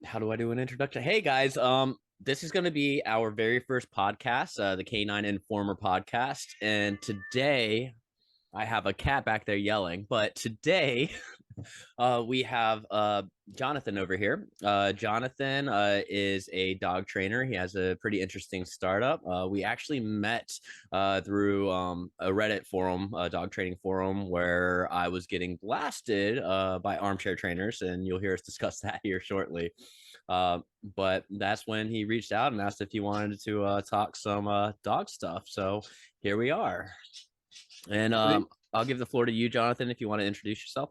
How do I do an introduction? Hey guys, this is going to be our very first podcast, the Canine Informer podcast, and today I have a cat back there yelling, but today we have Jonathan over here. Jonathan is a dog trainer. He has a pretty interesting startup. We actually met through a Reddit forum, a dog training forum, where I was getting blasted by armchair trainers, and you'll hear us discuss that here shortly. But that's when he reached out and asked if he wanted to talk some dog stuff. So here we are. And Great. I'll give the floor to you, Jonathan, if you want to introduce yourself.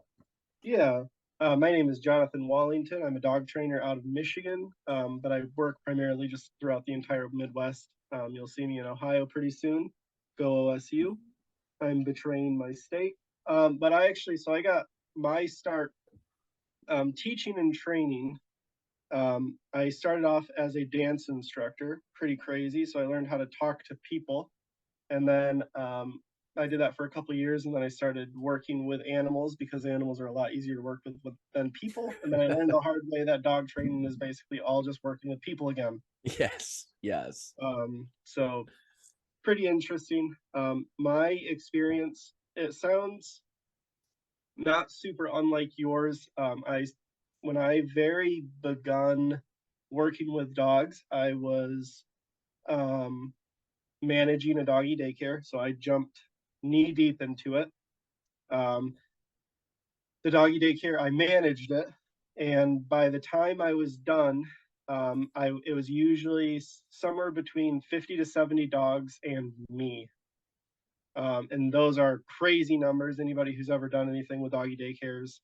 Yeah. My name is Jonathan Wallington. I'm a dog trainer out of Michigan, but I work primarily just throughout the entire Midwest. You'll see me in Ohio pretty soon. Go OSU. I'm betraying my state. But I got my start teaching and training. I started off as a dance instructor, pretty crazy. So I learned how to talk to people. And then I did that for a couple of years, and then I started working with animals because animals are a lot easier to work with than people. And then I learned the hard way that dog training is basically all just working with people again. Yes, yes. So pretty interesting. My experience, it sounds not super unlike yours. When I very begun working with dogs, I was um, managing a doggy daycare, so I jumped knee deep into it. Um, the doggy daycare, I managed it, and by the time I was done, it was usually somewhere between 50 to 70 dogs and me. And those are crazy numbers. Anybody who's ever done anything with doggy daycares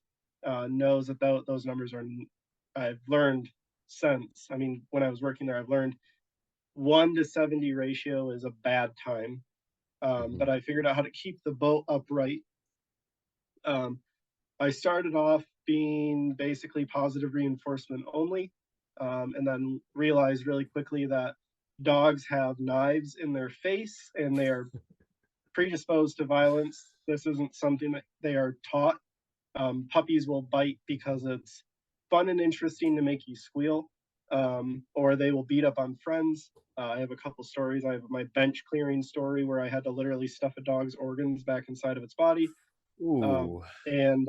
knows that those numbers are. I've learned since. I mean, when I was working there, I've learned 1 to 70 ratio is a bad time. Mhm. But I figured out how to keep the boat upright. Um, I started off being basically positive reinforcement only, and then realized really quickly that dogs have knives in their face and they are predisposed to violence. This isn't something that they are taught. Puppies will bite because it's fun and interesting to make you squeal, or they will beat up on friends. I have a couple stories. I have my bench clearing story where I had to literally stuff a dog's organs back inside of its body. Ooh, And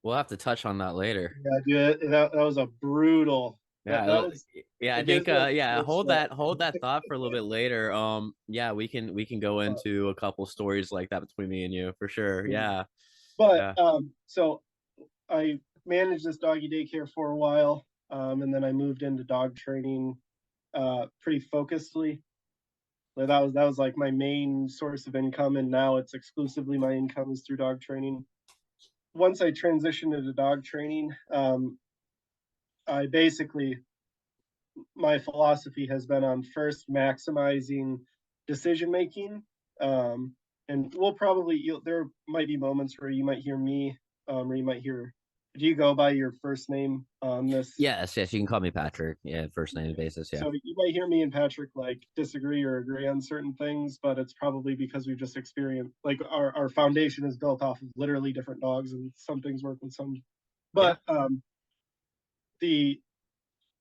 we'll have to touch on that later. Yeah, dude, that was a brutal. That Yeah, was. yeah. I It gives think, me a yeah. cold Hold that thought for a little bit later. Yeah, we can go sweat. into a couple stories like that between me and you for sure. Yeah, But yeah. so I managed this doggy daycare for a while, and then I moved into dog training pretty focusedly. That was like my main source of income, and now it's exclusively my income is through dog training. Once I transitioned into dog training, I basically my philosophy has been on first maximizing decision making. Um, and we'll probably there might be moments where you might hear me, or you might hear. Do you go by your first name on this? Yes, yes. You can call me Patrick. Yeah, first name basis. Yeah, So you might hear me and Patrick like disagree or agree on certain things, but it's probably because we've just experienced like our foundation is built off of literally different dogs, and some things work with some. yeah. But the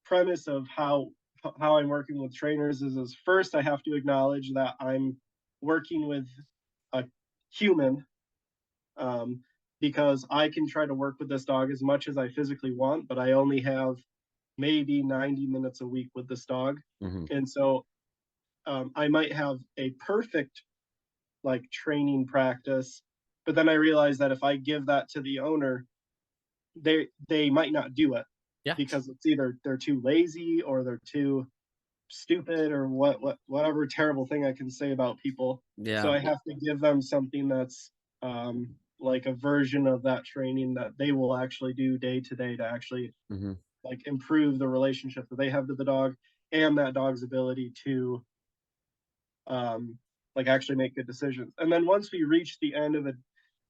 premise of how I'm working with trainers is first I have to acknowledge that I'm working with a human, um, because I can try to work with this dog as much as I physically want, but I only have maybe 90 minutes a week with this dog. Hmm. And so I might have a perfect like training practice, but then I realize that if I give that to the owner, they might not do it Yeah, because it's either they're too lazy or they're too stupid or whatever terrible thing I can say about people. So yeah. I have to give them something that's like a version of that training that they will actually do day to day to actually Hmm. like improve the relationship that they have to the dog and that dog's ability to um, like actually make good decisions. And then once we reach the end of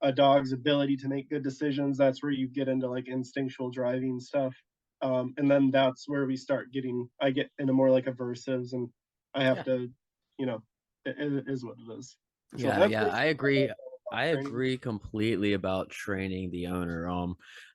a dog's ability to make good decisions, that's where you get into like instinctual driving stuff. And then that's where we start getting, I get into more like aversives and I have Yeah, to, you know, it is what it is. So yeah, that's yeah. I basically my agree. background on I training. agree completely about training the owner.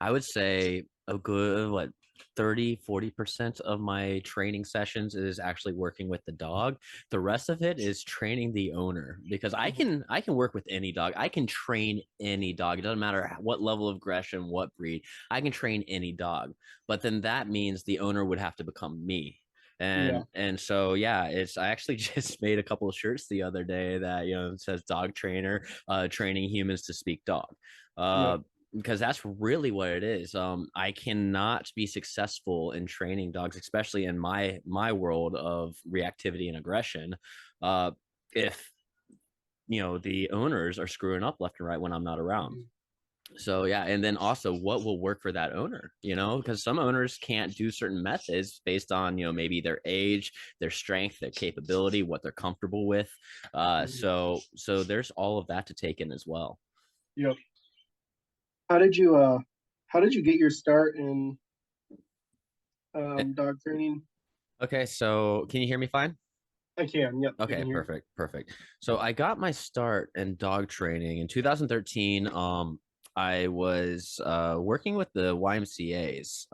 I would say a good what 30-40% of my training sessions is actually working with the dog. The rest of it is training the owner, because I can work with any dog. I can train any dog. It doesn't matter what level of aggression, what breed. I can train any dog. But then that means the owner would have to become me. Yeah. And so yeah, it's I actually just made a couple of shirts the other day that it says dog trainer, training humans to speak dog. Yep. uh because that's really what it is. I cannot be successful in training dogs, especially in my world of reactivity and aggression, if the owners are screwing up left and right when I'm not around. Mhm. So yeah, and then also what will work for that owner, because some owners can't do certain methods based on maybe their age, their strength, their capability, what they're comfortable with. Mhm. So there's all of that to take in as well. Yep. How did you how did you get your start in dog training? Okay, so can you hear me fine? I can. Yep, I Okay, can hear. perfect. So I got my start in dog training in 2013. I was working with the YMCA's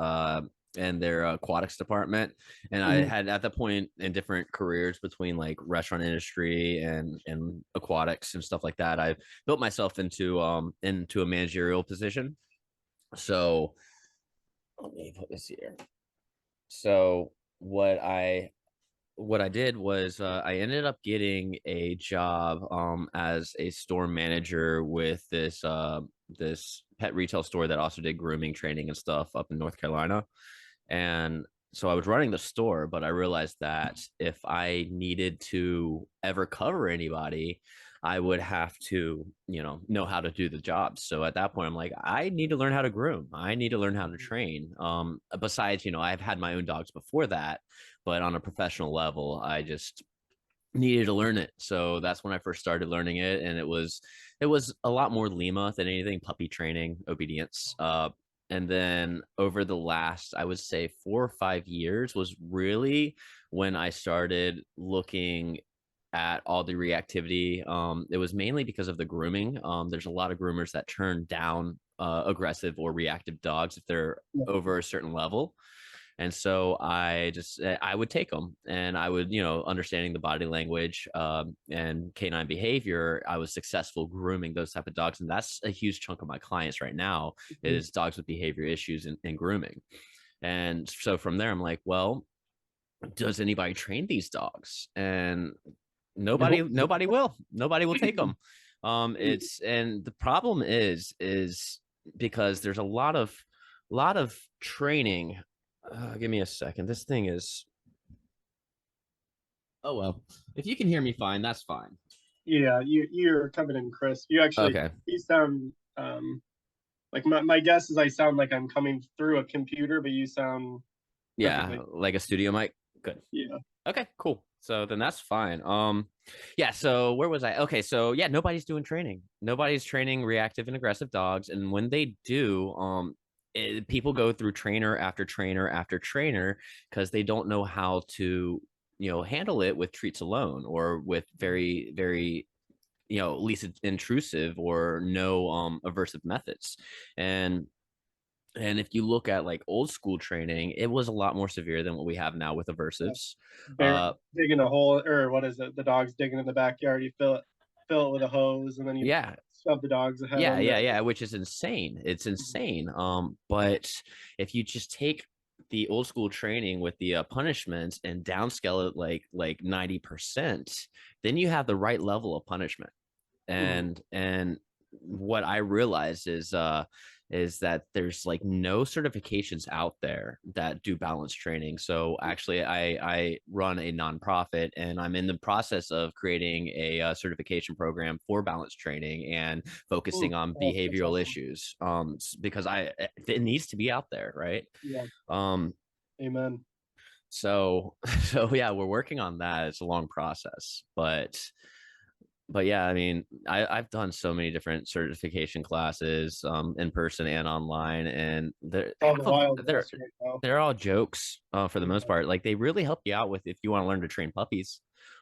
and their aquatics department, and I Mhm. had at that point in different careers between like restaurant industry and aquatics and stuff like that. I built myself into a managerial position. So let me put this here. So what I did was I ended up getting a job as a store manager with this pet retail store that also did grooming training and stuff up in North Carolina. And so I was running the store, but I realized that if I needed to ever cover anybody, I would have to, know how to do the job. So at that point, I'm like, I need to learn how to groom. I need to learn how to Mhm. train. Besides, I've had my own dogs before that, but on a professional level, I just needed to learn it. So that's when I first started learning it, and it was a lot more Lima than anything, puppy training, obedience. And then over the last, I would say 4 or 5 years was really when I started looking at all the reactivity. It was mainly because of the grooming. There's a lot of groomers that turn down aggressive or reactive dogs if they're Yep. over a certain level. And so I would take them, and I would, understanding the body language and canine behavior, I was successful grooming those type of dogs. And that's a huge chunk of my clients right now Mhm. is dogs with behavior issues and grooming. And so from there, I'm like, well, does anybody train these dogs? And nobody, Nope. nobody will take them. Mhm. It's and the problem is because there's a lot of training. Give me a second. This thing is. Oh well, if you can hear me fine, that's fine. Yeah, you're coming in crisp. Okay. You sound like my guess is I sound like I'm coming through a computer, but you sound Yeah, perfectly. like a studio mic. Good. Yeah. Okay, cool. So then that's fine. Yeah, so where was I? Okay, so yeah, nobody's doing training. Nobody's training reactive and aggressive dogs. And when they do, people go through trainer after trainer after trainer because they don't know how to, handle it with treats alone or with very, very, least intrusive or no aversive methods. And and if you look at like old school training, it was a lot more severe than what we have now with Yeah. aversives. Bear Uh, digging a hole, or what is it? The dog's digging in the backyard. You fill it with a hose, and then you yeah, shove the dog's head yeah, under yeah, it. yeah, which is insane. It's Mhm. insane. But if you just take the old school training with the punishments and downscale it like 90%, then you have the right level of punishment. Mhm. And what I realized is that there's like no certifications out there that do balance training. So actually I run a nonprofit, and I'm in the process of creating a certification program for balance training and focusing on Oh, that's behavioral awesome. issues, because it needs to be out there, right? Yeah. um Amen. so so yeah, we're working on that. It's a long process, but yeah, I mean, I've done so many different certification classes, in person and online, and they're It's all the half of Wild West right now. they're all jokes, for the most Yeah. part. Like they really help you out with if you want to learn to train puppies,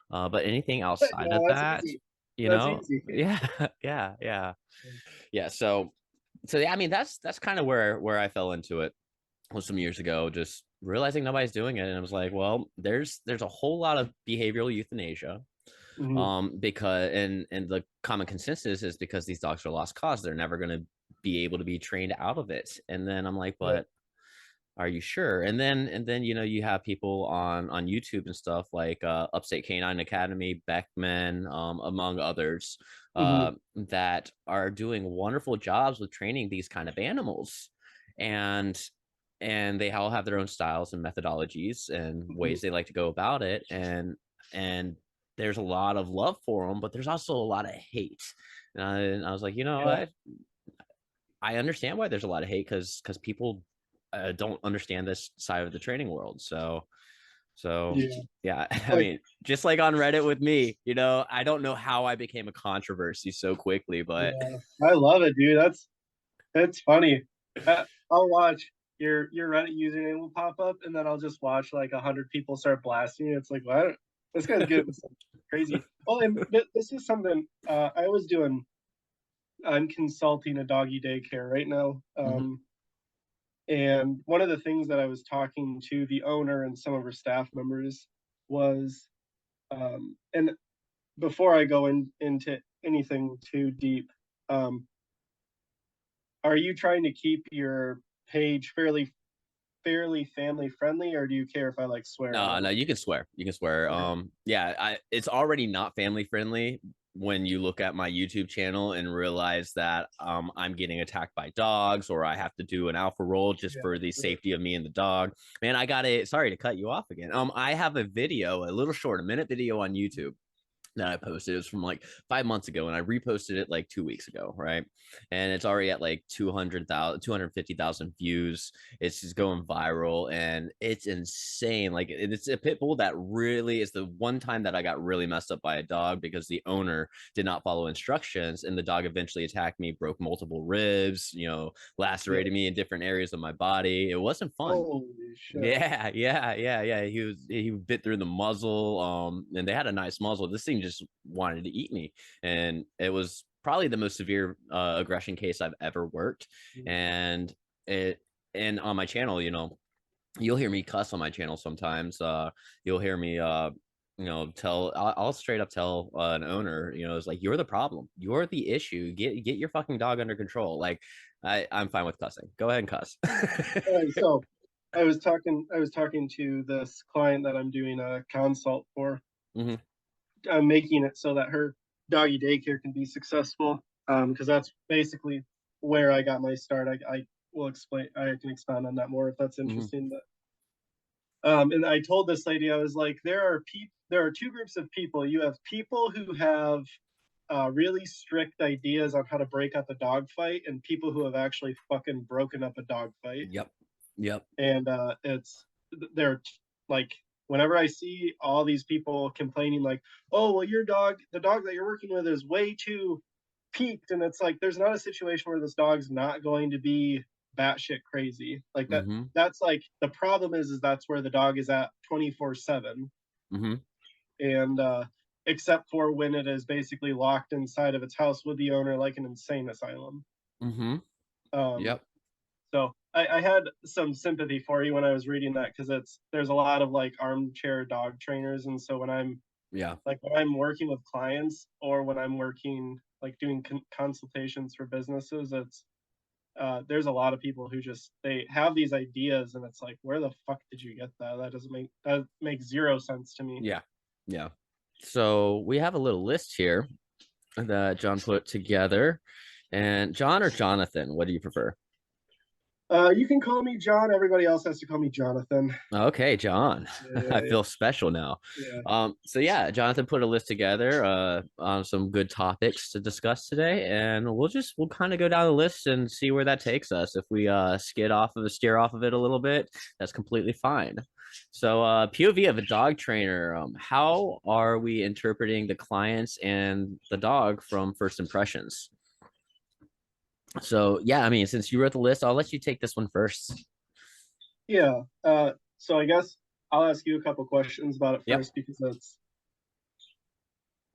but anything outside Yeah, of that's that, easy. That's easy. yeah, yeah. So yeah, I mean, that's kind of where I fell into it. was some years ago, just realizing nobody's doing it, and I was like, well, there's a whole lot of behavioral euthanasia, Hmm. because and the common consensus is because these dogs are lost cause, they're never going to be able to be trained out of it. And then I'm like, Right. but are you sure? And then you have people on YouTube and stuff like Upstate Canine Academy, Beckman, among others, Hmm. that are doing wonderful jobs with training these kind of animals, and they all have their own styles and methodologies and Hmm. ways they like to go about it, and there's a lot of love for them, but there's also a lot of hate. And I was like, Yeah. I understand why there's a lot of hate, because people don't understand this side of the training world. So Yeah. yeah, I Like, mean, just like on Reddit with me, I don't know how I became a controversy so quickly, but yeah, I love it, dude. That's funny. I'll watch your Reddit username will pop up, and then I'll just watch like 100 people start blasting you. It's like, what? This guy's getting crazy. Oh, and this is something I was doing. I'm consulting a doggy daycare right now. Mhm. And one of the things that I was talking to the owner and some of her staff members was, and before I go into anything too deep, um, are you trying to keep your page fairly family friendly, or do you care if I like swear at No, no, all? you can swear. You can swear. Okay. Yeah, it's already not family friendly when you look at my YouTube channel and realize that I'm getting attacked by dogs, or I have to do an alpha roll just Yeah. for the Right. safety of me and the dog. Man, I got it. Sorry to cut you off again. I have a video, a little short, a minute video on YouTube that I posted. It was from like 5 months ago, and I reposted it like 2 weeks ago, right? And it's already at like 200,000, 250,000 views. It's just going viral, and it's insane. Like, it's a pit bull that really is the one time that I got really messed up by a dog, because the owner did not follow instructions, and the dog eventually attacked me, broke multiple ribs, Yeah. lacerated me in different areas of my body. It wasn't fun. Holy shit. Yeah. He bit through the muzzle. And they had a nice muzzle. This thing just wanted to eat me, and it was probably the most severe aggression case I've ever worked. And it and on my channel, you'll hear me cuss on my channel sometimes. You'll hear me tell I'll straight up tell an owner, it's like, you're the problem, you're the issue. Get your fucking dog under control. Like, I'm fine with cussing. Go ahead and cuss. All right, so I was talking to this client that I'm doing a consult for. Hmm. I'm making it so that her doggy daycare can be successful. Because that's basically where I got my start. I will explain. I can expand on that more if that's Hmm. interesting. But and I told this lady, I was like, there are two groups of people. You have people who have really strict ideas on how to break up a dog fight, and people who have actually fucking broken up a dog fight. Yep. Yep. And it's they're like, whenever I see all these people complaining like, oh well, the dog that you're working with is way too peaked, and it's like, there's not a situation where this dog's not going to be batshit crazy like that. Hmm. That's like, the problem is that's where the dog is at 24/7. Hmm. And except for when it is basically locked inside of its house with the owner like an insane asylum. Hmm. um Yep. So I had some sympathy for you when I was reading that, because there's a lot of like armchair dog trainers, and so Yeah. when I'm working with clients, or when I'm working like doing consultations for businesses, it's there's a lot of people who just, they have these ideas, and it's like, where the fuck did you get that? That makes zero sense to me. Yeah. Yeah. So we have a little list here that John put together. And John or Jonathan, what do you prefer? You can call me John. Everybody else has to call me Jonathan. Okay, John. I Yeah, feel special now. yeah, So yeah, Jonathan put a list together on some good topics to discuss today, and we'll kind of go down the list and see where that takes us. If we steer off of it a little bit, that's completely fine. So POV of a dog trainer, how are we interpreting the clients and the dog from first impressions? So yeah, I mean, since you wrote the list, I'll let you take this one first. yeah. So I guess I'll ask you a couple questions about it Yep. first, because it's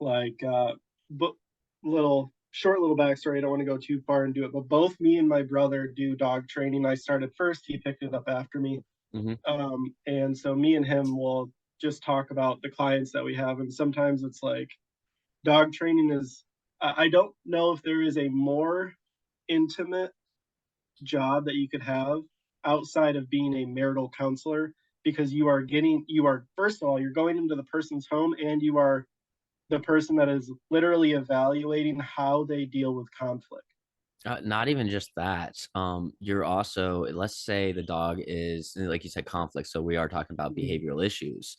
like, but little. short little backstory. I don't want to go too far into it, but both me and my brother do dog training. I started first, he picked it up after me. Mm-hmm. And so me and him will just talk about the clients that we have. And sometimes it's like dog training is, I don't know if there is a more intimate job that you could have outside of being a marital counselor, because you are, first of all, you're going into the person's home and you are the person that is literally evaluating how they deal with conflict. Not even just that. You're also, let's say the dog is, like you said, conflict. So we are talking about Mm-hmm. behavioral issues.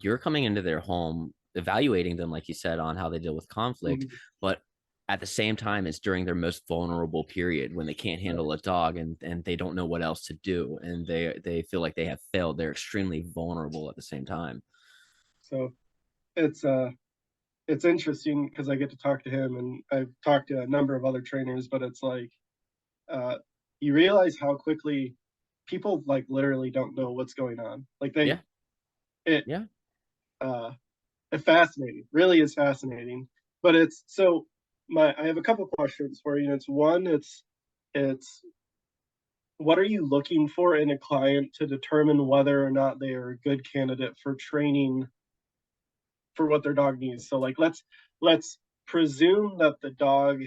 You're coming into their home, evaluating them, like you said, on how they deal with conflict. Mm-hmm. But at the same time, it's during their most vulnerable period when they can't Right. handle a dog and they don't know what else to do. And they feel like they have failed. They're extremely vulnerable at the same time. So it's it's interesting because I get to talk to him, and I've talked to a number of other trainers, but it's like uh, you realize how quickly people like literally don't know what's going on. Like Yeah. it, Yeah. uh, it's fascinating. Really is fascinating. But it's so I have a couple questions for you. It's one, it's what are you looking for in a client to determine whether or not they are a good candidate for training for what their dog needs. So like let's presume that the dog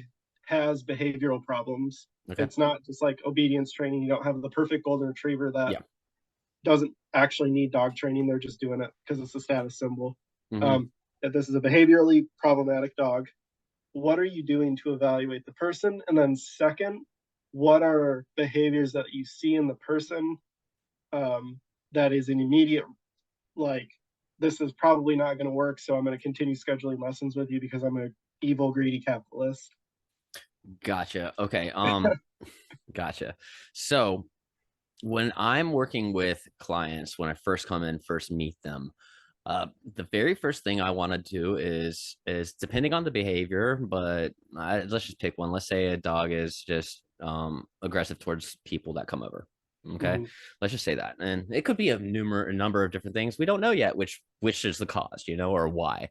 has behavioral problems. Okay. It's not just like obedience training. You don't have the perfect golden retriever that Yeah. doesn't actually need dog training. They're just doing it because it's a status symbol. Mm-hmm. If this is a behaviorally problematic dog, what are you doing to evaluate the person? And then second, what are behaviors that you see in the person that is an immediate like this is probably not going to work, so I'm going to continue scheduling lessons with you because I'm an evil greedy capitalist. Gotcha. Okay. Gotcha. So when I'm working with clients, when I first come in, first meet them, the very first thing I want to do is depending on the behavior, but let's just pick one. Let's say a dog is just aggressive towards people that come over. Okay, Mm-hmm. let's just say that, and it could be a number of different things. We don't know yet which is the cause, or why.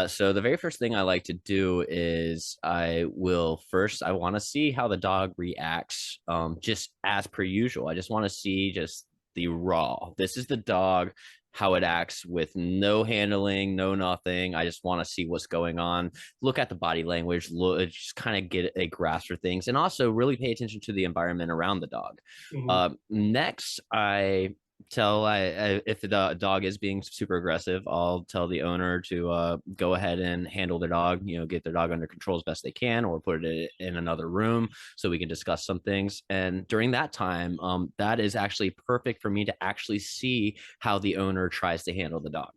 So the very first thing I like to do is I want to see how the dog reacts, just as per usual. I just want to see just the raw. This is the dog, how it acts with no handling, no nothing. I just want to see what's going on. Look at the body language, just kind of get a grasp for things, and also really pay attention to the environment around the dog. Mm-hmm. Next, if the dog is being super aggressive, I'll tell the owner to go ahead and handle their dog, get their dog under control as best they can, or put it in another room so we can discuss some things. And during that time, that is actually perfect for me to actually see how the owner tries to handle the dog.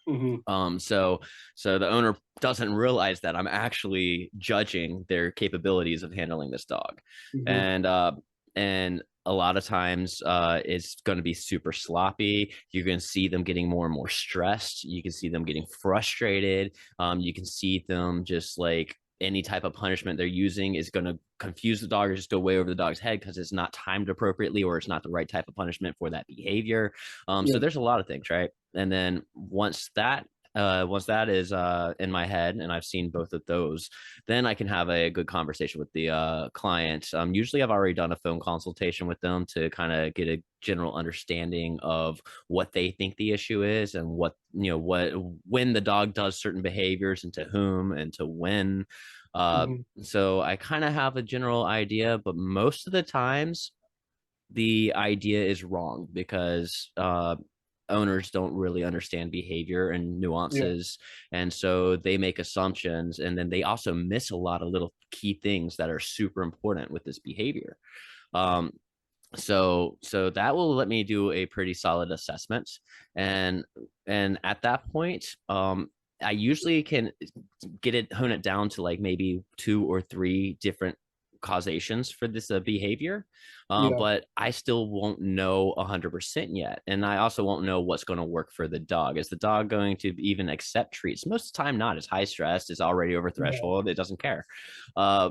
Mm-hmm. So the owner doesn't realize that I'm actually judging their capabilities of handling this dog. Mm-hmm. And a lot of times it's going to be super sloppy. You're going to see them getting more and more stressed. You can see them getting frustrated. You can see them just like any type of punishment they're using is going to confuse the dog or just go way over the dog's head because it's not timed appropriately, or it's not the right type of punishment for that behavior. So Yep. there's a lot of things, right? And then once that is in my head and I've seen both of those, then I can have a good conversation with the client. Usually I've already done a phone consultation with them to kind of get a general understanding of what they think the issue is, and what when the dog does certain behaviors and to whom and to when. uh, Mm-hmm. so I kind of have a general idea, but most of the times the idea is wrong because owners don't really understand behavior and Yeah. nuances, and so they make assumptions, and then they also miss a lot of little key things that are super important with this behavior. um, so that will let me do a pretty solid assessment, and and at that point, I usually can hone it down to like maybe two or three different causations for this behavior. Yeah. But I still won't know 100% yet, and I also won't know what's going to work for the dog. Is the dog going to even accept treats? Most of the time not. It's high stressed, it's already over Yeah. threshold, it doesn't care. uh,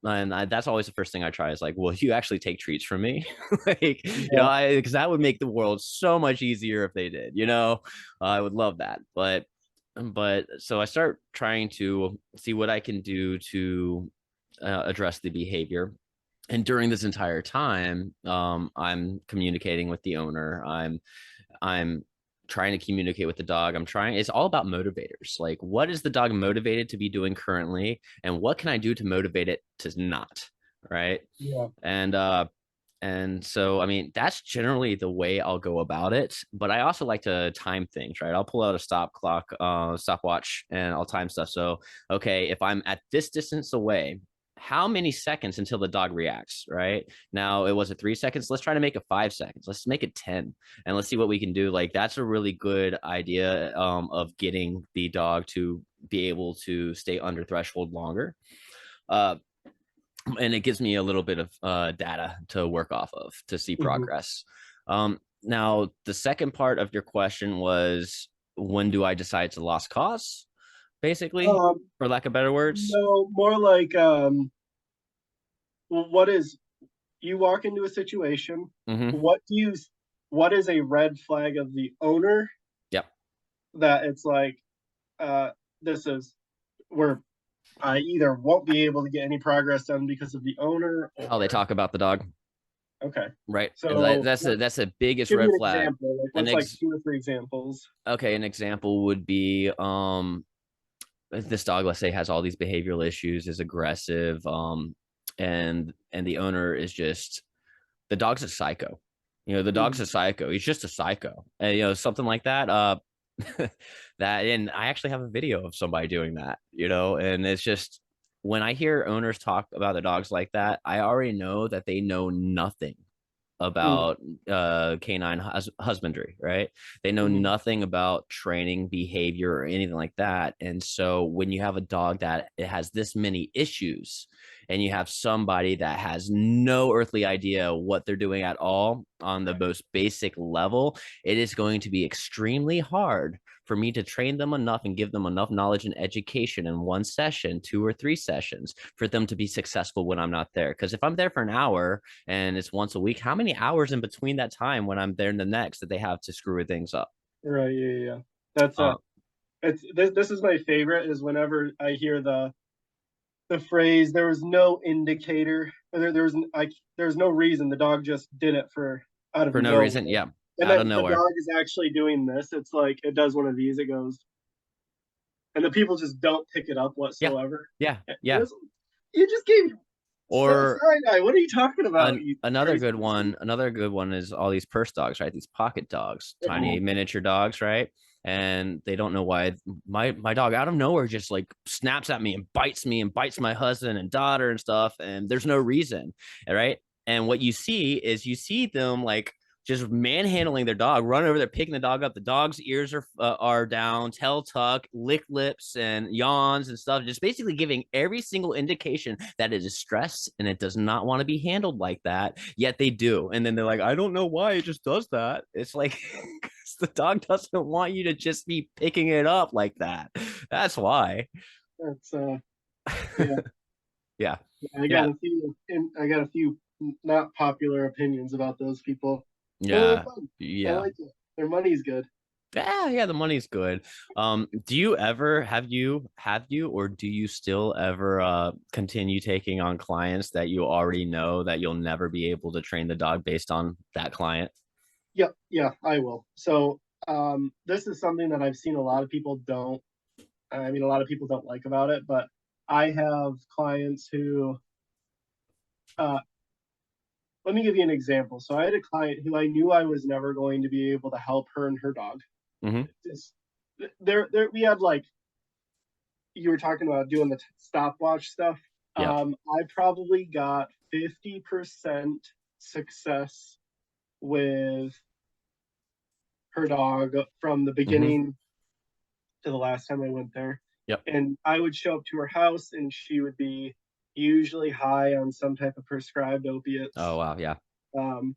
that's always the first thing I try is like, will you actually take treats from me? Like, Yeah. because that would make the world so much easier if they did. I would love that. But but so I start trying to see what I can do to address the behavior. And during this entire time, I'm communicating with the owner. I'm trying to communicate with the dog. It's all about motivators. Like, what is the dog motivated to be doing currently? And what can I do to motivate it to not? Right. Yeah. And, uh, and so, I mean, that's generally the way I'll go about it. But I also like to time things, right? I'll pull out a stopwatch, and I'll time stuff. So, okay, if I'm at this distance away, how many seconds until the dog reacts, right? Now, it was a 3 seconds. Let's try to make it 5 seconds. Let's make it 10, and let's see what we can do. Like, that's a really good idea of getting the dog to be able to stay under threshold longer. Uh, and it gives me a little bit of data to work off of to see Hmm. progress. Now, the second part of your question was, when do I decide to lost cause, basically, Um, for lack of better words? no, more like what is you walk into a situation, Mm-hmm. what do you what is a red flag of the owner Yep. that it's like uh this is where I either won't be able to get any progress done because of the owner How they or talk about the dog, okay. right? And So that's the biggest give me red an flag. example. Like An what's like ex two or three examples? Okay, an example would be this dog, let's say, has all these behavioral issues, is aggressive, and the owner is just, the dog's a psycho. The dog's Mhm. a psycho. He's just a psycho. And, something like that. That, and I actually have a video of somebody doing that, and it's just, when I hear owners talk about the dogs like that, I already know that they know nothing Mhm. about canine husbandry, right? They know Mhm. nothing about training behavior or anything like that. And so when you have a dog that it has this many issues, and you have somebody that has no earthly idea what they're doing at all on the most basic level, it is going to be extremely hard for me to train them enough and give them enough knowledge and education in one session, 2 or 3 sessions, for them to be successful when I'm not there. Because if I'm there for an hour and it's once a week, how many hours in between that time when I'm there in the next that they have to screw things up? Right, yeah, yeah, yeah. That's Uh, it's this is my favorite is whenever I hear the phrase there was no indicator there was like there's no reason the dog just did it for out of for no reason, nowhere yeah, and out that of the nowhere. dog is actually doing this. It's like it does one of these, it goes, and the people just don't pick it up Yeah, whatsoever. yeah, And yeah. it's, you just gave Or side eye. What are you talking about, you another crazy good person? one, is all these purse dogs, right? These pocket dogs, tiny Mhm. miniature dogs, right? And they don't know why my dog out of nowhere just like snaps at me and bites my husband and daughter and stuff, and there's no reason, right? And what you see is, you see them like just manhandling their dog, run over there, picking the dog up. The dog's ears are down, tail tuck, lick lips, and yawns and stuff. Just basically giving every single indication that it is stressed and it does not want to be handled like that. Yet they do, and then they're like, "I don't know why it just does that." It's like the dog doesn't want you to just be picking it up like that. That's why. That's yeah. Yeah, I got yeah, a few, and I got a few not popular opinions about those people, but they're yeah, fun. I yeah. like it. Their money's good. Yeah, yeah, the money's good. Do you ever have you or do you still ever continue taking on clients that you already know that you'll never be able to train the dog based on that client? Yep, yeah, I will. So, this is something that I've seen a lot of people don't. I mean, a lot of people don't like about it, but I have clients who. Uh, Let me give you an example. So I had a client who I knew I was never going to be able to help her and her dog. Mm-hmm. This, there, we had like you were talking about doing the stopwatch stuff. Yep. I probably got 50% success with her dog from the Mm-hmm. beginning to the last time I went there. Yep. And I would show up to her house and she would be usually high on some type of prescribed Oh opiates. wow, yeah. Um,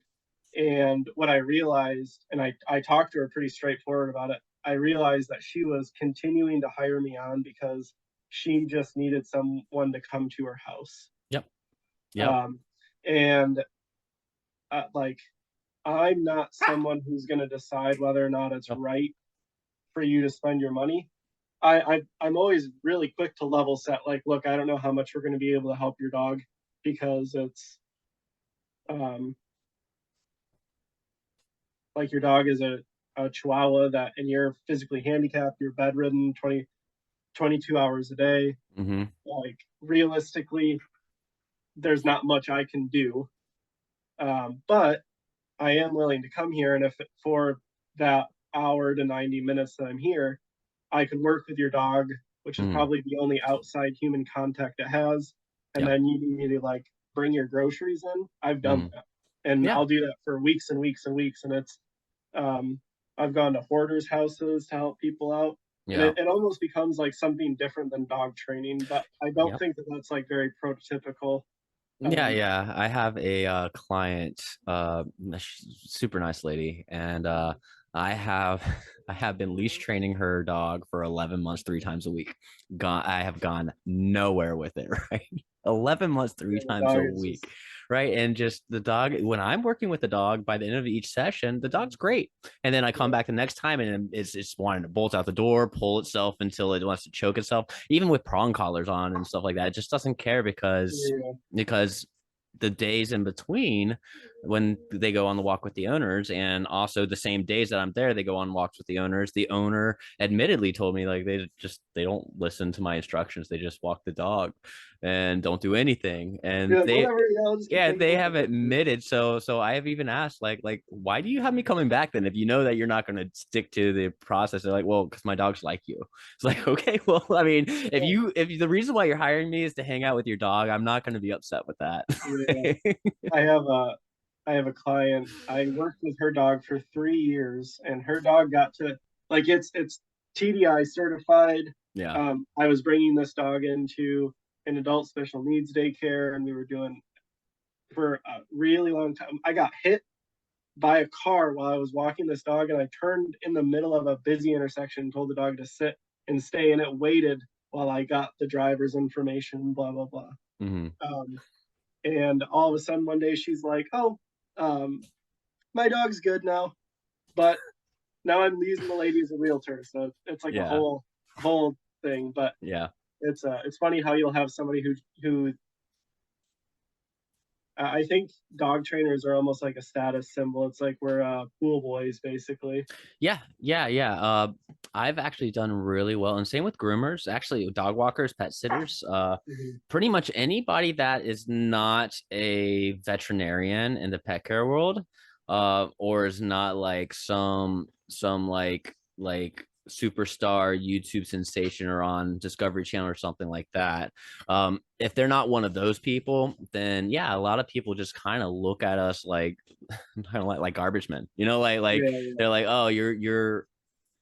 and what I realized, and I talked to her pretty straightforward about it, I realized that she was continuing to hire me on because she just needed someone to come to her house. Yep. Yep. Um, and like, I'm not someone who's going to decide whether or not it's Yep. right for you to spend your money. I'm always really quick to level set. Like, look, I don't know how much we're going to be able to help your dog because it's um, like your dog is a Chihuahua that, and you're physically handicapped, you're bedridden 22 hours a day. Mm-hmm. Like realistically, there's not much I can do. But I am willing to come here, and if for that hour to 90 minutes that I'm here, I could work with your dog, which is Mm-hmm. probably the only outside human contact it has, and Yeah. then you need me to like bring your groceries in. I've done Mm-hmm. that, and Yeah. I'll do that for weeks and weeks and weeks, and it's um, I've gone to hoarders' houses to help people out, and Yeah. it almost becomes like something different than dog training. But I don't Yep. think that that's like very prototypical. Yeah, Um, yeah. I have a client, super nice lady, and I have I have been leash training her dog for 11 months, 3 times a week. I have gone nowhere with it, right? 11 months, three the times dog a is week, just right? And just the dog, when I'm working with the dog, by the end of each session, the dog's great. And then I come yeah, back the next time and it's wanting to bolt out the door, pull itself until it wants to choke itself, even with prong collars on and stuff like that. It just doesn't care yeah, because the days in between when they go on the walk with the owners, and also the same days that I'm there, they go on walks with the owners. The owner admittedly told me like they don't listen to my instructions. They just walk the dog and don't do anything. And you're like whatever, yeah, I'll just keep yeah, taking they this have one. admitted. So I have even asked why do you have me coming back then if you know that you're not going to stick to the process? They're like, well, because my dogs like you. It's like, okay, well, I mean, Yeah, if the reason why you're hiring me is to hang out with your dog, I'm not going to be upset with that. yeah. I have a I have a client. I worked with her dog for 3 years, and her dog got to like it's TDI certified. Yeah. I was bringing this dog into an adult special needs daycare, and we were doing for a really long time. I got hit by a car while I was walking this dog, and I turned in the middle of a busy intersection, and told the dog to sit and stay, and it waited while I got the driver's information. Blah blah blah. Hmm. Um, and all of a sudden one day she's like, "Oh, um, my dog's good now," but now I'm using the lady as a realtor, so it's like a Yeah. whole thing. But Yeah. it's funny how you'll have somebody who I think dog trainers are almost like a status symbol. It's like we're pool boys basically. Yeah, yeah, yeah. I've actually done really well, and same with groomers, actually, dog walkers, pet sitters. Mm-hmm. Pretty much anybody that is not a veterinarian in the pet care world, or is not like some like superstar YouTube sensation or on Discovery Channel or something like that. If they're not one of those people, then yeah, a lot of people just kind of look at us like kind of like garbage men, like Yeah, they're like, oh, you're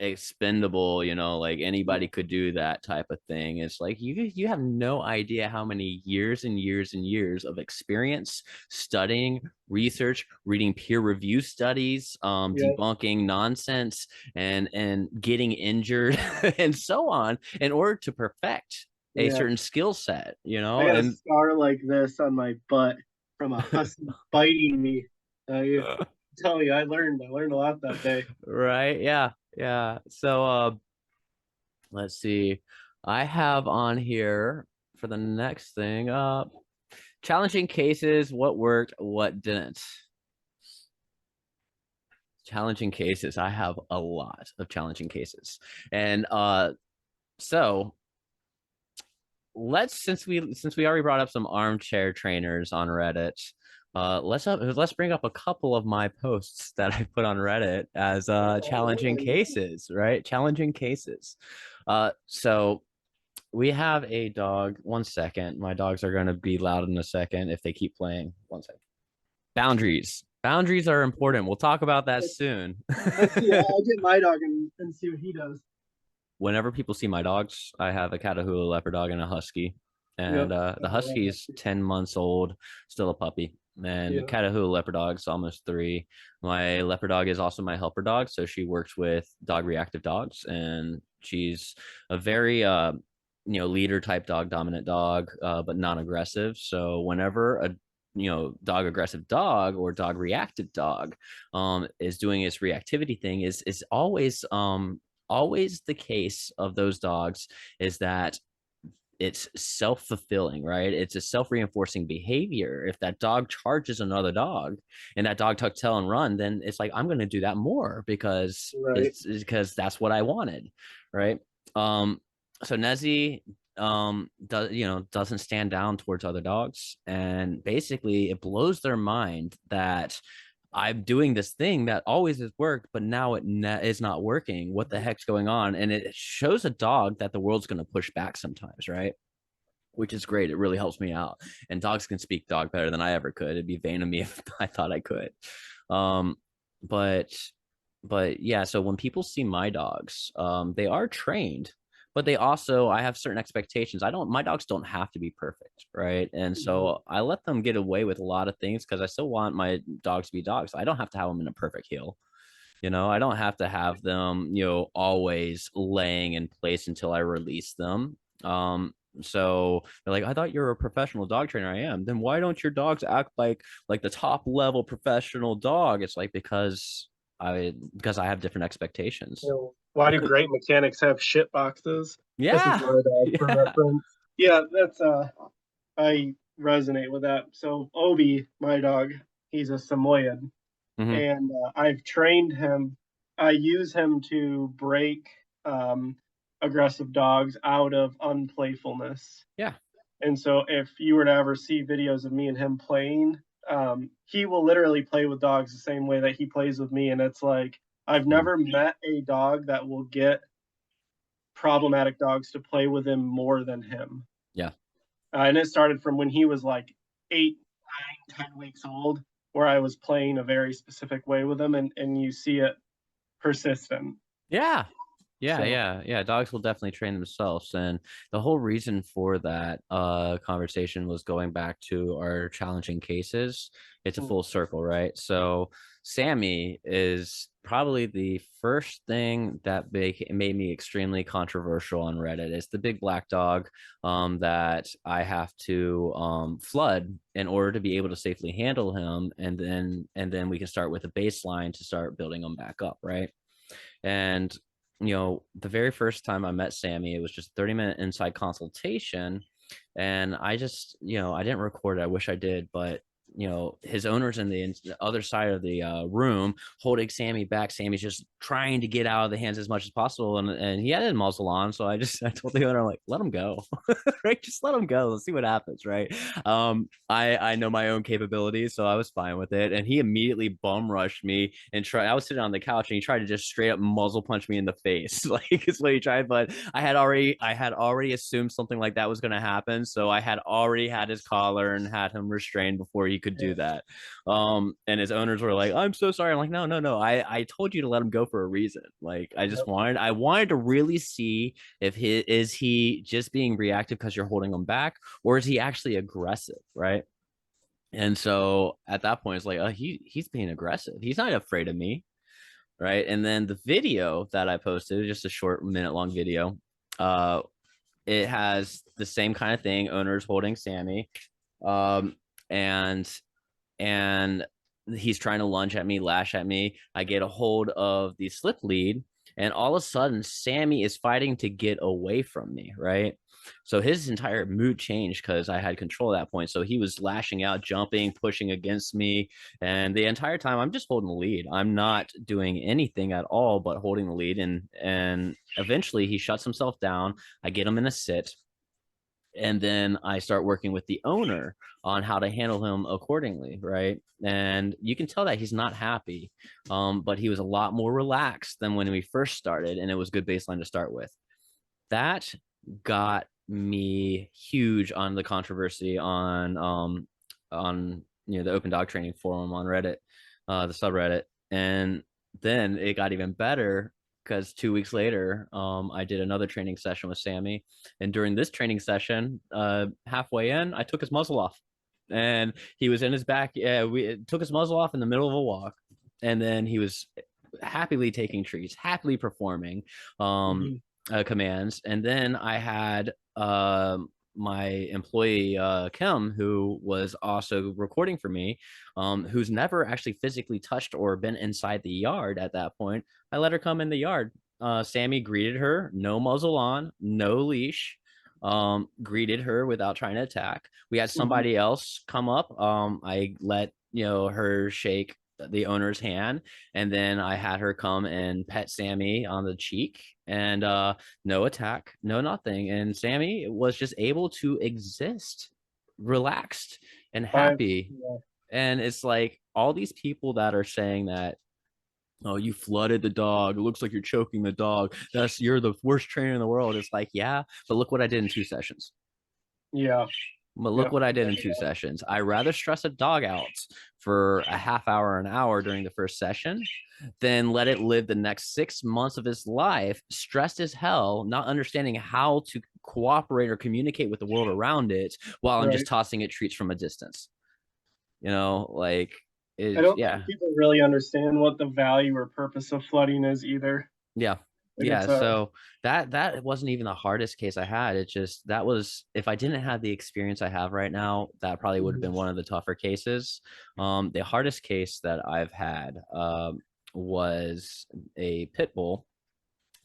expendable, like yeah, anybody could do that type of thing. It's like you have no idea how many years and years and years of experience studying, research, reading peer review studies, yeah, debunking nonsense, and getting injured and so on in order to perfect a yeah. certain skill set, I got a and scar like this on my butt from a husky biting me. You tell you, I learned a lot that day. right, yeah, yeah. So let's see. I have on here for the next thing, challenging cases, what worked, what didn't. Challenging cases. I have a lot of challenging cases. And so since we already brought up some armchair trainers on Reddit, let's bring up a couple of my posts that I put on Reddit as challenging cases, right? Challenging cases. So we have a dog. One second. My dogs are going to be loud in a second if they keep playing. One second. Boundaries. Boundaries are important. We'll talk about that Let's, soon. let's see. I'll get my dog and see what he does. Whenever people see my dogs, I have a Catahoula leopard dog and a husky. And Yep. the husky is 10 months old, still a puppy. And the Yeah. Catahoula leopard dog's almost 3. My leopard dog is also my helper dog. So she works with dog reactive dogs. And she's a very leader type dog, dominant dog, but non-aggressive. So whenever a dog aggressive dog or dog reactive dog is doing its reactivity thing, is always always the case of those dogs is that it's self-fulfilling, right? It's a self-reinforcing behavior. If that dog charges another dog and that dog tuck tail and run, then it's like I'm going to do that more because Right. that's what I wanted, right? um so Nezzy doesn't stand down towards other dogs, and basically it blows their mind that I'm doing this thing that always has worked, but now is not working. What the heck's going on? And it shows a dog that the world's going to push back sometimes, right? Which is great. It really helps me out. And dogs can speak dog better than I ever could. It'd be vain of me if I thought I could. Um, but but yeah, so when people see my dogs, they are trained, but they also I have certain expectations. I don't My dogs don't have to be perfect, right? And Mhm. so I let them get away with a lot of things because I still want my dogs to be dogs. I don't have to have them in a perfect heel. I don't have to have them, always laying in place until I release them. So they're like, I thought you were a professional dog trainer. I am. Then why don't your dogs act like the top level professional dog? It's like because I have different expectations. Why do great mechanics have shit boxes? This is Yeah. my dog for Yeah. reference. Yeah, that's I resonate with that. So Obi, my dog, he's a Samoyed, Hmm. and I've trained him. I use him to break um, aggressive dogs out of unplayfulness. Yeah. And so, if you were to ever see videos of me and him playing, he will literally play with dogs the same way that he plays with me. And it's like, I've Mhm. never met a dog that will get problematic dogs to play with him more than him. Yeah. And it started from when he was like 8, 9, 10 weeks old, where I was playing a very specific way with him, and you see it persistent. Yeah. Yeah, So, yeah, yeah. Dogs will definitely train themselves. And the whole reason for that conversation was going back to our challenging cases. It's a full circle, right? So Sammy is probably the first thing that made me extremely controversial on Reddit. It's the big black dog that I have to flood in order to be able to safely handle him, and then we can start with a baseline to start building them back up, right? And the very first time I met Sammy, it was just a 30-minute inside consultation. And I didn't record it. I wish I did, but his owner's in the other side of the room holding Sammy back. Sammy's just trying to get out of the hands as much as possible, and he had his muzzle on. So I told the owner, like, let him go. Right, just let him go. Let's see what happens, right? I know my own capabilities, so I was fine with it. And he immediately bum rushed me and I was sitting on the couch, and he tried to just straight up muzzle punch me in the face. Like, is what he tried. But I had already assumed something like that was going to happen, so I had already had his collar and had him restrained before he could yeah, do that. And his owners were like, I'm so sorry. I'm like, no, no, no. I told you to let him go for a reason. Like, yep, I wanted to really see if he just being reactive because you're holding him back, or is he actually aggressive, right? And so at that point, it's like, oh, he's being aggressive. He's not afraid of me, right? And then the video that I posted, just a short minute long video, uh, it has the same kind of thing. Owners holding Sammy, um, and and he's trying to lunge at me, lash at me. I get a hold of the slip lead, and all of a sudden, Sammy is fighting to get away from me, right? So his entire mood changed because I had control at that point. So he was lashing out, jumping, pushing against me. And the entire time I'm just holding the lead. I'm not doing anything at all but holding the lead. And eventually he shuts himself down. I get him in a sit, and then I start working with the owner on how to handle him accordingly, right? And you can tell that he's not happy, but he was a lot more relaxed than when we first started, and it was good baseline to start with. That got me huge on the controversy on the open dog training forum on Reddit, the subreddit. And then it got even better because 2 weeks later, I did another training session with Sammy. And during this training session, halfway in, I took his muzzle off, and he was in his back. Yeah, we took his muzzle off in the middle of a walk, and then he was happily taking treats, happily performing um, mhm, commands. And then I had my employee Kim, who was also recording for me, who's never actually physically touched or been inside the yard at that point. I let her come in the yard, Sammy greeted her, no muzzle on, no leash. Greeted her without trying to attack. We had Mhm. somebody else come up. I let her shake the owner's hand, and then I had her come and pet Sammy on the cheek, and no attack, no nothing. And Sammy was just able to exist, relaxed and I happy. yeah. And it's like all these people that are saying that, oh, you flooded the dog. It looks like you're choking the dog. You're the worst trainer in the world. It's like, yeah, but look what I did in 2 sessions. Yeah. But look Yep. what I did in 2 sessions. I rather stress a dog out for a half hour, an hour during the first session than let it live the next 6 months of its life stressed as hell, not understanding how to cooperate or communicate with the world around it while I'm just Right. tossing it treats from a distance. Like I it's don't yeah, think people really understand what the value or purpose of flooding is either. yeah. Like it's Yeah, a so that wasn't even the hardest case I had. It just that was if I didn't have the experience I have right now, that probably would have been Mhm. one of the tougher cases. The hardest case that I've had was a pit bull.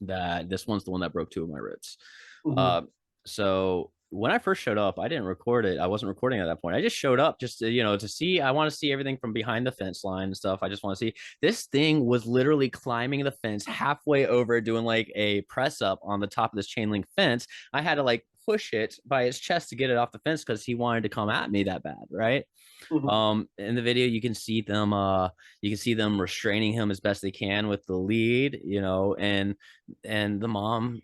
That this one's the one that broke two of my ribs. Mhm. Uh, so when I first showed up, I didn't record it. I wasn't recording at that point. I just showed up just to see. I want to see everything from behind the fence line and stuff. I just want to see. This thing was literally climbing the fence halfway over, doing like a press up on the top of this chain link fence. I had to like push it by its chest to get it off the fence because he wanted to come at me that bad, right? Mhm. In the video you can see them restraining him as best they can with the lead, and the mom,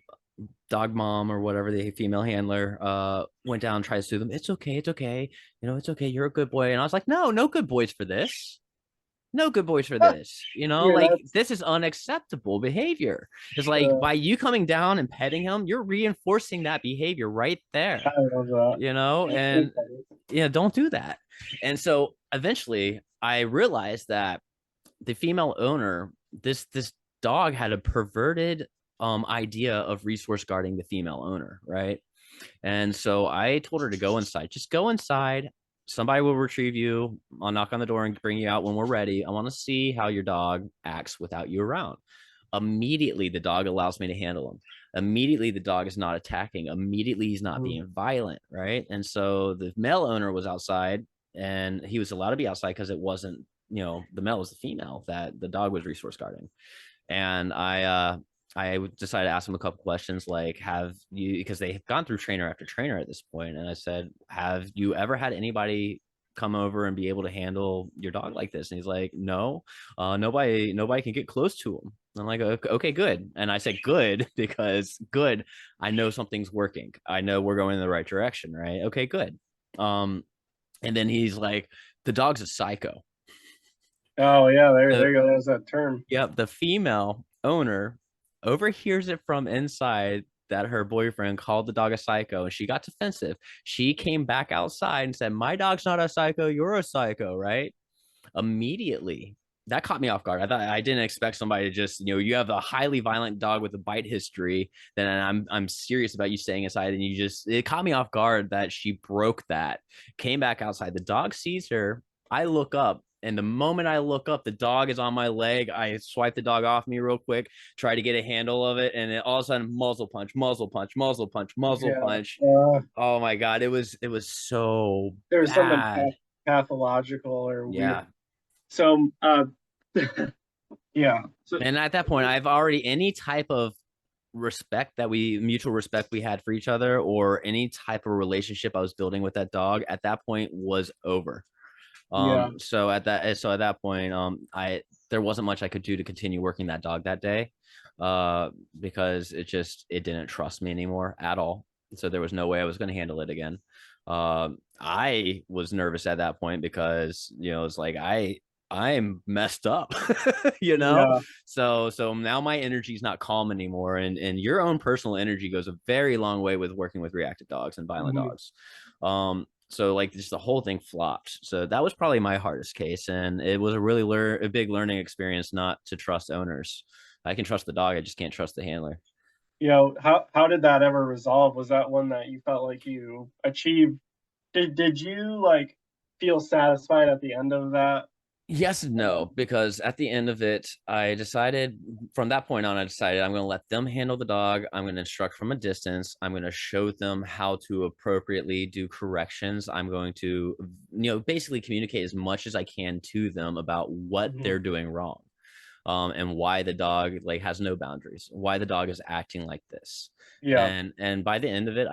dog mom or whatever, the female handler went down and tried to sue them. It's okay, it's okay, it's okay, you're a good boy. And I was like, no, no good boys for this. No good boys for this. Yeah, Like that's this is unacceptable behavior. It's like uh, by you coming down and petting him, you're reinforcing that behavior right I there. love that. That's so And funny. don't do that. And so eventually I realized that the female owner, this dog had a perverted idea of resource guarding the female owner, right? And so I told her to go inside. Just go inside. Somebody will retrieve you. I'll knock on the door and bring you out when we're ready. I want to see how your dog acts without you around. Immediately, the dog allows me to handle him. Immediately, the dog is not attacking. Immediately, he's not Mhm. being violent, right? And so the male owner was outside and he was allowed to be outside because it wasn't, the male was the female that the dog was resource guarding. And I decided to ask him a couple questions like, have you, because they have gone through trainer after trainer at this point, and I said, have you ever had anybody come over and be able to handle your dog like this? And he's like, no, nobody can get close to him. I'm like, okay, good. And I said, good, because good, I know something's working. I know we're going in the right direction, right? Okay, good. Um, and then he's like, the dog's a psycho. Oh yeah, there The you go. There's that term. Yep, the female owner overhears it from inside that her boyfriend called the dog a psycho, and she got defensive. She came back outside and said, "My dog's not a psycho, you're a psycho," right? Immediately. That caught me off guard. I didn't expect somebody to just, you have a highly violent dog with a bite history, then I'm serious about you staying inside, and it caught me off guard that she broke that. Came back outside. The dog sees her. I look up, and the moment I look up, the dog is on my leg. I swipe the dog off me real quick, try to get a handle of it, and all of a sudden, muzzle punch, muzzle punch, muzzle punch, muzzle Yeah. punch. Uh, Oh my god, it was so there's something bad. pathological or weird. Yeah. So yeah. So And at that point, I've already any type of mutual respect we had for each other, or any type of relationship I was building with that dog at that point was over. yeah. So at that point, I there wasn't much I could do to continue working that dog that day, uh, because it didn't trust me anymore at all. So there was no way I was going to handle it again. I was nervous at that point because it's like I'm messed up, you know. Yeah. So now my energy is not calm anymore, and your own personal energy goes a very long way with working with reactive dogs and violent Mhm. dogs. So like just the whole thing flopped. So that was probably my hardest case, and it was a big learning experience not to trust owners. I can trust the dog, I just can't trust the handler. How did that ever resolve? Was that one that you felt like you achieved? Did you like feel satisfied at the end of that? Yes and no, because at the end of it, I decided from that point on, I decided I'm going to let them handle the dog. I'm going to instruct from a distance. I'm going to show them how to appropriately do corrections. I'm going to, basically communicate as much as I can to them about what Hmm. they're doing wrong. And why the dog like has no boundaries, why the dog is acting like this. Yeah. And by the end of it,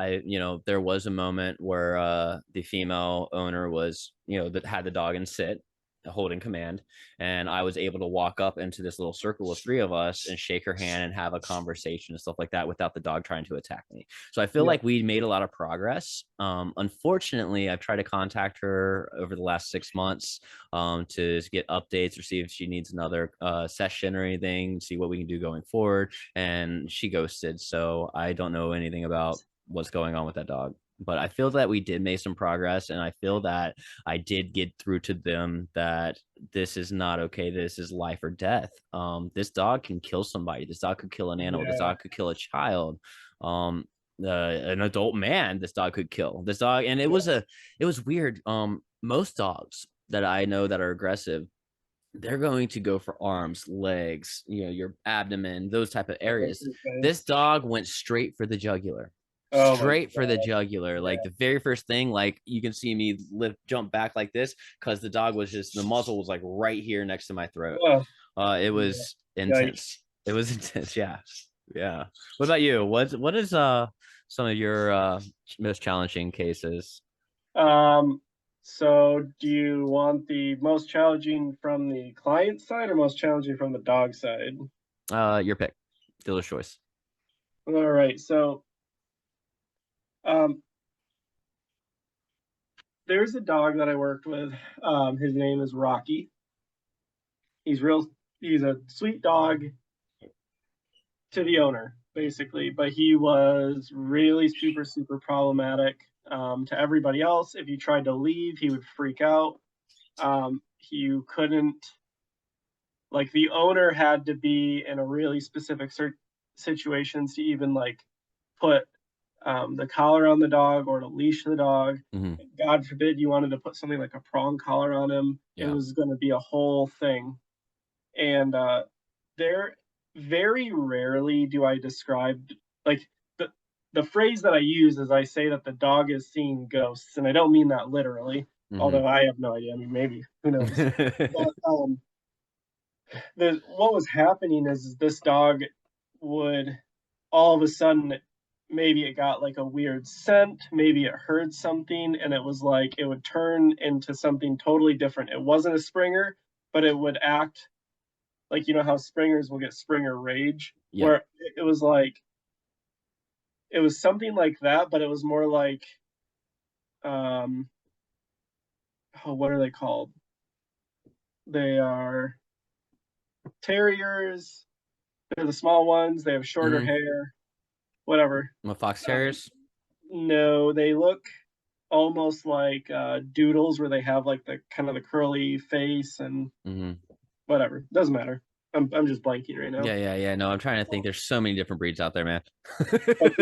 there was a moment where the female owner was, that had the dog in sit, holding command, and I was able to walk up into this little circle of three of us and shake her hand and have a conversation and stuff like that without the dog trying to attack me. So I feel Yeah. like we made a lot of progress. Unfortunately, I've tried to contact her over the last 6 months, to get updates or see if she needs another session or anything, see what we can do going forward. And she ghosted. So I don't know anything about what's going on with that dog. But I feel that we did make some progress, and I feel that I did get through to them that this is not okay. This is life or death. This dog can kill somebody. This dog could kill an animal. This Yeah. dog could kill a child. An adult man. This dog could kill this dog, and it was weird. Most dogs that I know that are aggressive, they're going to go for arms, legs, your abdomen, those type of Right areas. to the This face. dog went straight for the jugular. Oh my Straight for the God. jugular. Like Yeah. the very first thing, like you can see me jump back like this because the dog was just, the muzzle was like right here next to my throat. Oh, It yeah. was Yikes. intense. It was intense. Yeah. Yeah. What about you? What is some of your most challenging cases? Um, so do you want the most challenging from the client side or most challenging from the dog side? Your pick. Dealer's choice. All right. So, um, there's a dog that I worked with. His name is Rocky. He's real, he's a sweet dog to the owner, basically, but he was really super, super problematic to everybody else. If you tried to leave, he would freak out. You couldn't, like, the owner had to be in a really specific situations to even like put the collar on the dog or to leash the dog. Hmm. God forbid you wanted to put something like a prong collar on him. It Yeah. was going to be a whole thing. And there, very rarely do I describe, like, the the phrase that I use is I say that the dog is seeing ghosts, and I don't mean that literally, Hmm. although I have no idea. I mean, maybe, who knows? But what was happening is this dog would all of a sudden, maybe it got like a weird scent, maybe it heard something, and it was like it would turn into something totally different. It wasn't a Springer, but it would act like, you know how Springers will get Springer rage, Yeah. where it was like it was something like that, but it was more like, um oh, what are they called? They are terriers. They're the small ones. They have shorter Hmm. hair. Whatever. Fox Um, Terriers. no, they look almost like doodles, where they have like the kind of the curly face and Hmm. whatever. Doesn't matter. I'm just blanking right now. Yeah, yeah, yeah. No, I'm trying to think. There's so many different breeds out there, man. But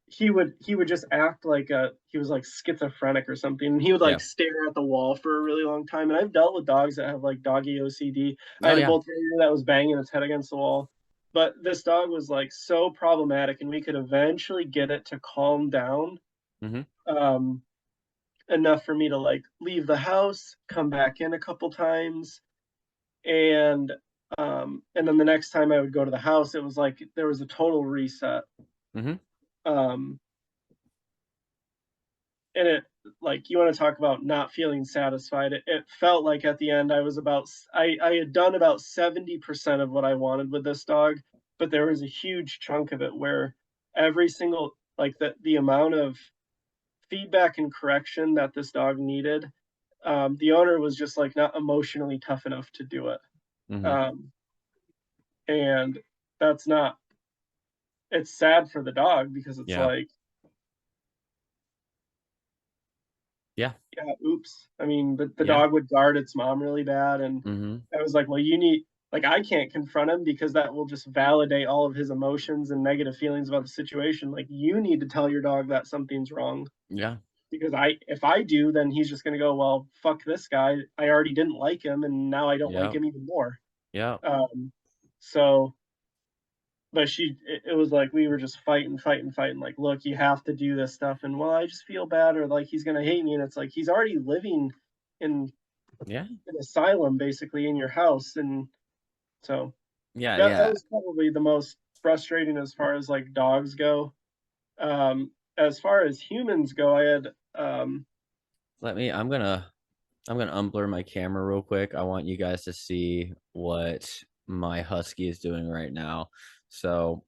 he would just act like he was like schizophrenic or something. And he would Yeah. like stare at the wall for a really long time. And I've dealt with dogs that have like doggy OCD. I Oh had a yeah. bull terrier that was banging its head against the wall. But this dog was like so problematic, and we could eventually get it to calm down, Hmm. um, enough for me to like leave the house, come back in a couple times, and then the next time I would go to the house, it was like there was a total reset. Hmm. Um, and it, like, you want to talk about not feeling satisfied, it felt like at the end I had done about 70% of what I wanted with this dog, but there was a huge chunk of it where every single, like, the amount of feedback and correction that this dog needed, the owner was just like not emotionally tough enough to do it. Hmm. um, and that's not, it's sad for the dog because it's Yeah. like, Yeah. yeah, oops. I mean, the Yeah. dog would guard its mom really bad, and Hmm. I was like, well, you need, like, I can't confront him because that will just validate all of his emotions and negative feelings about the situation. Like, you need to tell your dog that something's wrong. Yeah. because if I do, then he's just gonna go, well, fuck this guy. I already didn't like him, and now I don't like Yeah. him even more. Yeah. So, but it was like we were just fighting. Like, look, you have to do this stuff, and well, I just feel bad, or like he's gonna hate me, and it's like he's already living in Yeah. an asylum basically in your house, and so Yeah. that Yeah. was probably the most frustrating as far as like dogs go. As far as humans go, I had I'm gonna unblur my camera real quick. I want you guys to see what my husky is doing right now. So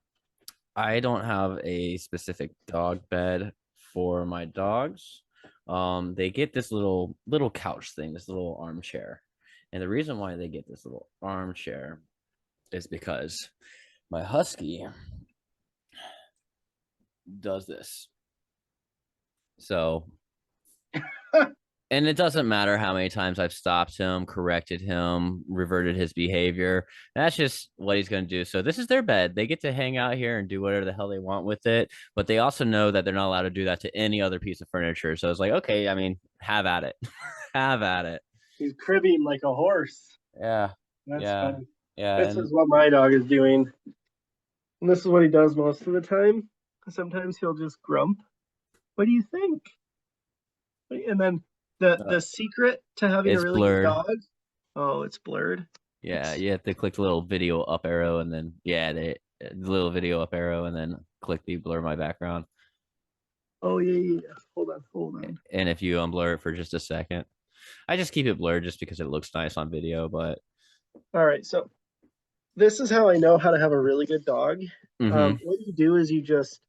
I don't have a specific dog bed for my dogs. They get this little couch thing, this little armchair. And the reason why they get this little armchair is because my husky does this. So, and it doesn't matter how many times I've stopped him, corrected him, reverted his behavior. That's just what he's going to do. So this is their bed. They get to hang out here and do whatever the hell they want with it. But they also know that they're not allowed to do that to any other piece of furniture. So it's like, okay, I mean, have at it. Have at it. he's cribbing like a horse. Yeah. That's Yeah. funny. Yeah. This is what my dog is doing, and this is what he does most of the time. Sometimes he'll just grump. What do you think? And then the secret to having a It's really good blurred. dog. Oh, it's blurred. Yeah. It's You have to click the little video up arrow and then, yeah, the little video up arrow and then click the blur my background. oh yeah. Hold on. And if you unblur it for just a second, I just keep it blurred just because it looks nice on video. But All right, so this is how I know how to have a really good dog. mm-hmm, What you do is you just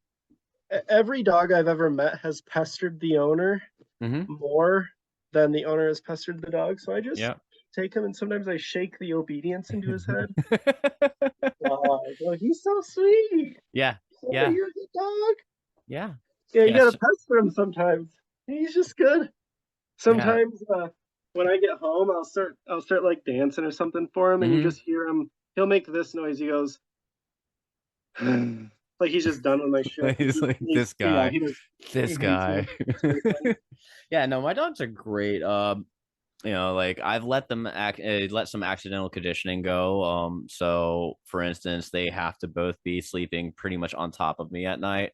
every dog I've ever met has pestered the owner mm-hmm, more than the owner has pestered the dog. So I just yeah, take him and sometimes I shake the obedience into his head. Oh, he's so sweet. yeah, Oh, yeah, you're a good dog. yeah, Yeah, you gotta yes, pester him sometimes. He's just good. yeah, Sometimes when I get home, I'll start like dancing or something for him, and you mm-hmm. just hear him. He'll make this noise. He goes like he's just done with my shit. He's like this Yeah, guy, he this hates me. guy. It's pretty funny. Yeah, no, my dogs are great. Like I've let them let some accidental conditioning go. So for instance, they have to both be sleeping pretty much on top of me at night.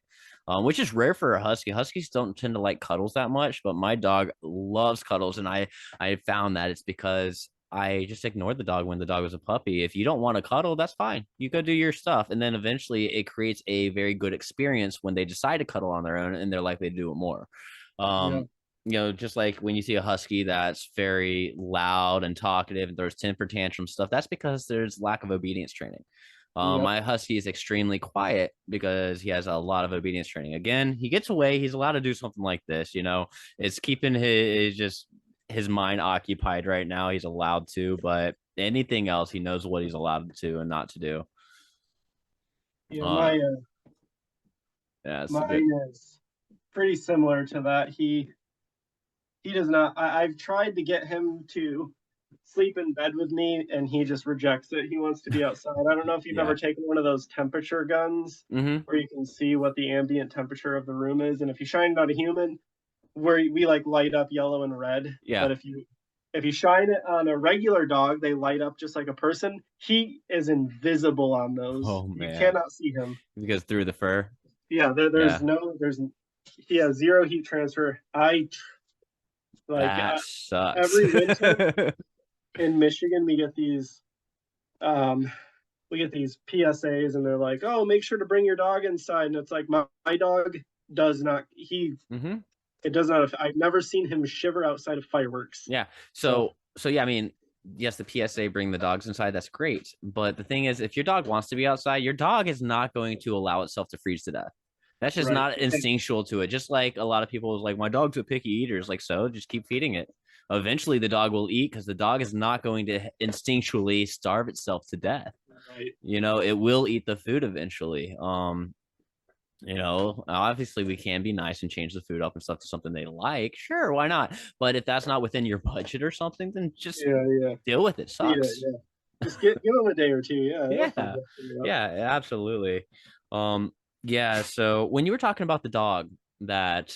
Which is rare for a husky. Huskies don't tend to like cuddles that much, but my dog loves cuddles, and I found that it's because I just ignored the dog when the dog was a puppy. If you don't want to cuddle, that's fine. You go do your stuff, and then eventually it creates a very good experience when they decide to cuddle on their own, and they're likely to do it more. Yeah, Um, just like when you see a husky that's very loud and talkative and throws temper tantrum stuff, that's because there's lack of obedience training. yep, My husky is extremely quiet because he has a lot of obedience training. Again, he gets away. He's allowed to do something like this. It's keeping his mind occupied right now. He's allowed to, but anything else, he knows what he's allowed to and not to do. yeah. Uh, yeah, it's a good. Mine is pretty similar to that. He does not. I've tried to get him to sleep in bed with me, and he just rejects it. He wants to be outside. I don't know if you've Yeah. ever taken one of those temperature guns Mm-hmm. where you can see what the ambient temperature of the room is, and if you shine it on a human, where we like light up yellow and red, Yeah. but if you shine it on a regular dog, they light up just like a person. He is invisible on those. Oh You man, cannot see him. because through the fur. Yeah, Yeah, there's he has zero heat transfer. I like that sucks. every winter in Michigan um we get these PSAs, and they're like, "Oh, make sure to bring your dog inside." And it's like my dog does not he hmm it does not I've never seen him shiver outside of fireworks. Yeah. So So yeah, I mean, yes, the PSA bring the dogs inside. That's great. But the thing is, if your dog wants to be outside, your dog is not going to allow itself to freeze to death. That's just right. not instinctual to it. Just like a lot of people is like, my dog's a picky eater. Like, so just keep feeding it. Eventually, the dog will eat because the dog is not going to instinctually starve itself to death. Right. It will eat the food eventually. Obviously we can be nice and change the food up and stuff to something they like. Sure, why not? But if that's not within your budget or something, then just Yeah. deal with it. Yeah, Sucks. yeah. Just give him a day or two. Yeah, Yeah. figure it out. Yeah, absolutely. Um, yeah, so when you were talking about the dog, that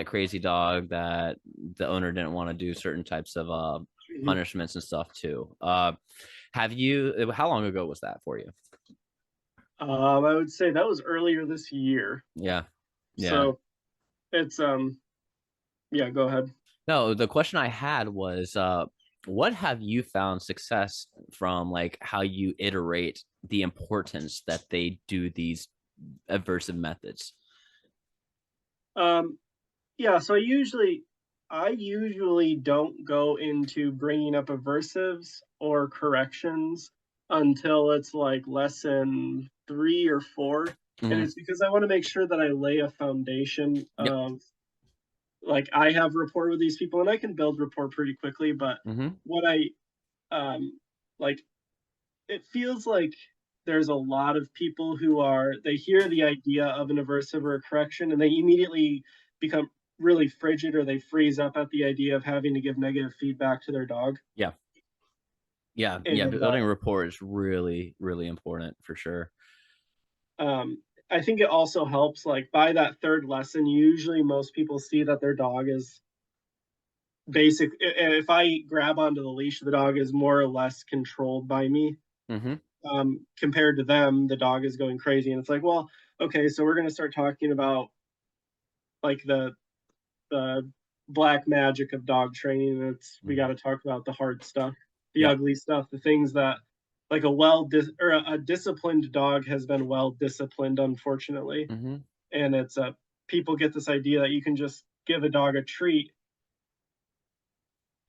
crazy dog that the owner didn't want to do certain types of Mhm. punishments and stuff too. Have you? How long ago was that for you? I would say that was earlier this year. Yeah, yeah. So it's yeah, go ahead. No, the question I had was, what have you found success from, like how you iterate the importance that they do these aversive methods? Um yeah, so I usually don't go into bringing up aversives or corrections until it's like lesson 3 or 4, and Mm-hmm. it's because I want to make sure that I lay a foundation Yep. of like I have rapport with these people and I can build rapport pretty quickly, but Mm-hmm. what I like it feels like there's a lot of people who are they hear the idea of an aversive or a correction and they immediately become really frigid or they freeze up at the idea of having to give negative feedback to their dog. Yeah. Yeah. Yeah. And Building rapport is really, really important for sure. I think it also helps like by that third lesson, usually most people see that their dog is basic. If I grab onto the leash, the dog is more or less controlled by me. Mm-hmm. Compared to them, the dog is going crazy. And it's like, well, okay, so we're going to start talking about like the black magic of dog training. It's we Mm-hmm. got to talk about the hard stuff, the Yep. ugly stuff, the things that like or a disciplined dog has been well disciplined, unfortunately. Mm-hmm. And it's people get this idea that you can just give a dog a treat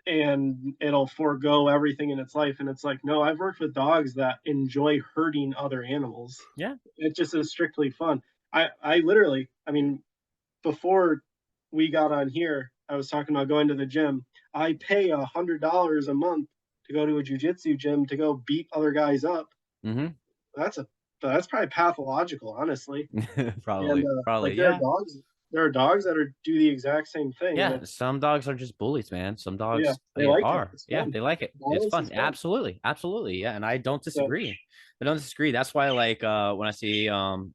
and it'll forego everything in its life. And it's like, no, I've worked with dogs that enjoy hurting other animals. Yeah. It just is strictly fun. I literally, I mean, before we got on here, I was talking about going to the gym. I pay $100 a month to go to a jujitsu gym to go beat other guys up. Mm-hmm. That's a that's probably pathological, honestly. And Probably. like Probably. Yeah. there are dogs that are do the exact same thing, and Yeah, it's some dogs are just bullies, man. Some yeah, dogs they like it. are. It's Yeah, fun. they like it. It's Violence fun. is fun. Absolutely. Absolutely. Yeah, and I don't So disagree. I don't disagree. That's why, like, when I see Tom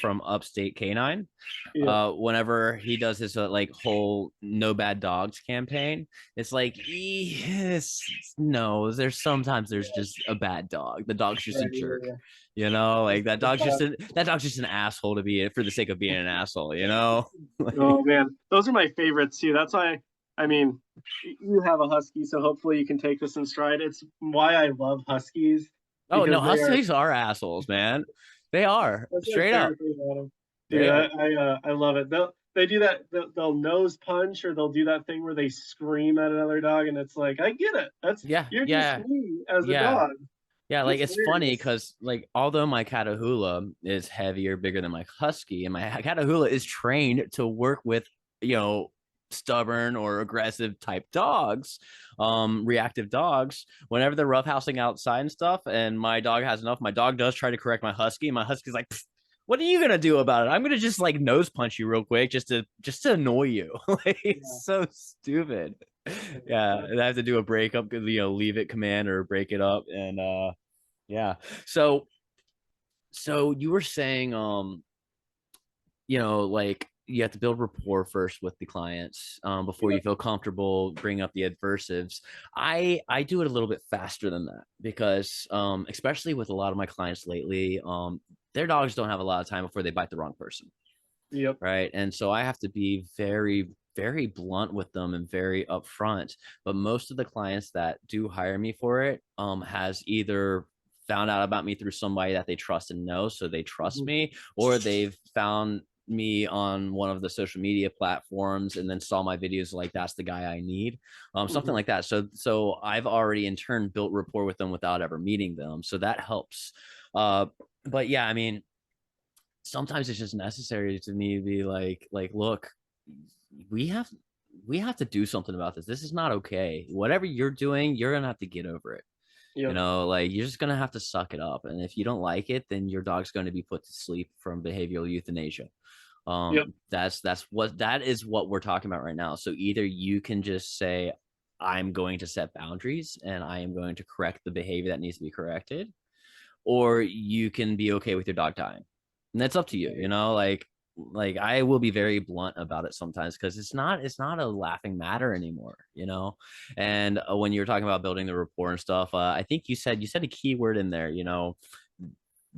from Upstate Canine, yeah, whenever he does his like whole no bad dogs campaign, it's like, yes, no, there's just a bad dog. The dog's just a right, jerk. yeah, You know, yeah. like that dog's just an asshole to be for the sake of being an asshole, you know? Like, Oh man, those are my favorites too. That's why I mean, you have a husky, so hopefully you can take this in stride. It's why I love huskies oh no, because they are. huskies are assholes, man. They are That's my straight up. favorite thing about them. They Dude, are. I love it. They do that. They'll nose punch or they'll do that thing where they scream at another dog, and it's like I get it. That's Yeah, you're just yeah, me as a yeah, dog. yeah. Like It's it's funny hilarious. because like although my Catahoula is heavier, bigger than my husky, and my Catahoula is trained to work with you know stubborn or aggressive type dogs, reactive dogs. Whenever they're roughhousing outside and stuff, and my dog has enough, my dog does try to correct my husky, and my husky's like, what are you gonna do about it? I'm gonna just like nose punch you real quick just to annoy you. Like Yeah, it's so stupid. Yeah, yeah, and I have to do a breakup, leave it command or break it up, and yeah. So you were saying, like you have to build rapport first with the clients before yeah. you feel comfortable bringing up the adversives. I do it a little bit faster than that because especially with a lot of my clients lately, their dogs don't have a lot of time before they bite the wrong person, Yep. right? And so I have to be very, very blunt with them and very upfront. But most of the clients that do hire me for it has either found out about me through somebody that they trust and know, so they trust Mhm, me, or they've found me on one of the social media platforms and then saw my videos like that's the guy I need, something mhm. like that. So I've already in turn built rapport with them without ever meeting them, so that helps. But yeah, I mean, sometimes it's just necessary to me to be like look, we have we have to do something about this. This is not okay. Whatever you're doing, you're gonna have to get over it. Yep. Like you're just gonna have to suck it up, and if you don't like it, then your dog's going to be put to sleep from behavioral euthanasia. Yep. That is what we're talking about right now. So either you can just say, I'm going to set boundaries and I am going to correct the behavior that needs to be corrected, or you can be okay with your dog dying, and that's up to you. Right. Like like I will be very blunt about it sometimes because it's not a laughing matter anymore, you know. And when you're talking about building the rapport and stuff, I think you said a key word in there, you know.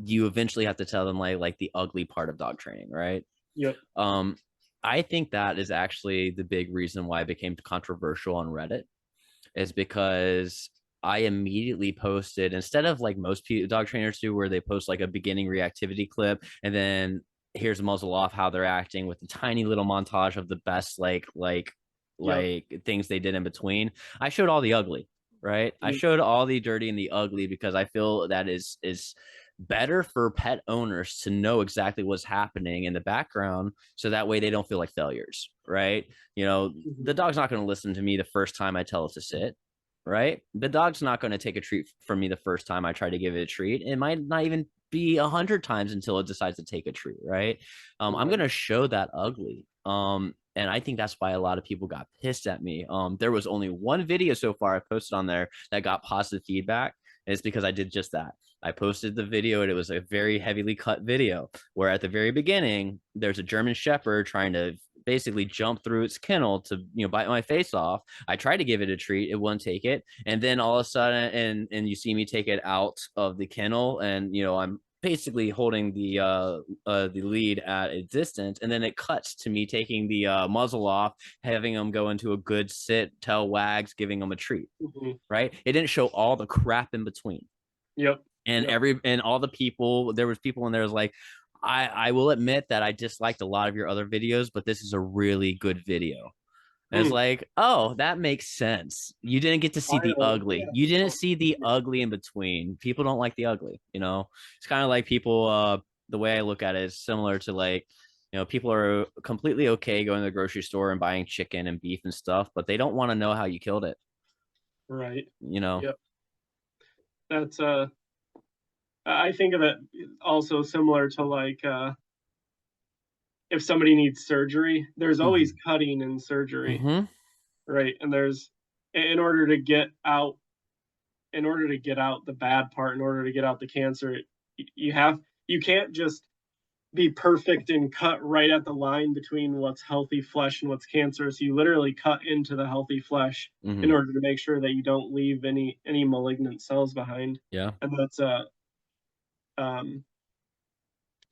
You eventually have to tell them like the ugly part of dog training, right? Yep. um I think that is actually the big reason why it became controversial on Reddit, is because I immediately posted, instead of like most dog trainers do, where they post like a beginning reactivity clip and then here's a muzzle off how they're acting with a tiny little montage of the best Yep. things they did in between. I showed all the ugly, right? I Mm, showed all the dirty and the ugly because I feel that is better for pet owners to know exactly what's happening in the background so that way they don't feel like failures, right? You know, mhm. the dog's not going to listen to me the first time I tell it to sit, right? The dog's not going to take a treat from me the first time I try to give it a treat. It might not even be 100 times until it decides to take a treat, right? I'm going Right. to show that ugly. And I think that's why a lot of people got pissed at me. There was only one video so far I posted on there that got positive feedback. And it's because I did just that. I posted the video and it was a very heavily cut video where at the very beginning, there's a German Shepherd trying to basically jump through its kennel to, you know, bite my face off. I tried to give it a treat, it wouldn't take it, and then all of a sudden, and you see me take it out of the kennel, and you know I'm basically holding the lead at a distance, and then it cuts to me taking the muzzle off, having them go into a good sit, tail wags, giving them a treat. Mhm. Right? It didn't show all the crap in between, Yep. and Yep. all the people, there was people in there was like, I will admit that I disliked a lot of your other videos, but this is a really good video. And it's Mm. like, oh, that makes sense. You didn't get to see the Finally. ugly. Yeah. You didn't Oh, see the ugly in between. People don't like the ugly, you know? It's kind of like people, the way I look at it is similar to like, you know, people are completely okay going to the grocery store and buying chicken and beef and stuff, but they don't want to know how you killed it, right. you know? Yep. That's I think of it also similar to like if somebody needs surgery, there's always Mm-hmm. cutting in surgery, Mm-hmm. right? And there's in order to get out in order to get out the bad part, in order to get out the cancer, you have you can't just be perfect and cut right at the line between what's healthy flesh and what's cancerous. You literally cut into the healthy flesh in Mm-hmm. order to make sure that you don't leave any malignant cells behind. Yeah. And that's um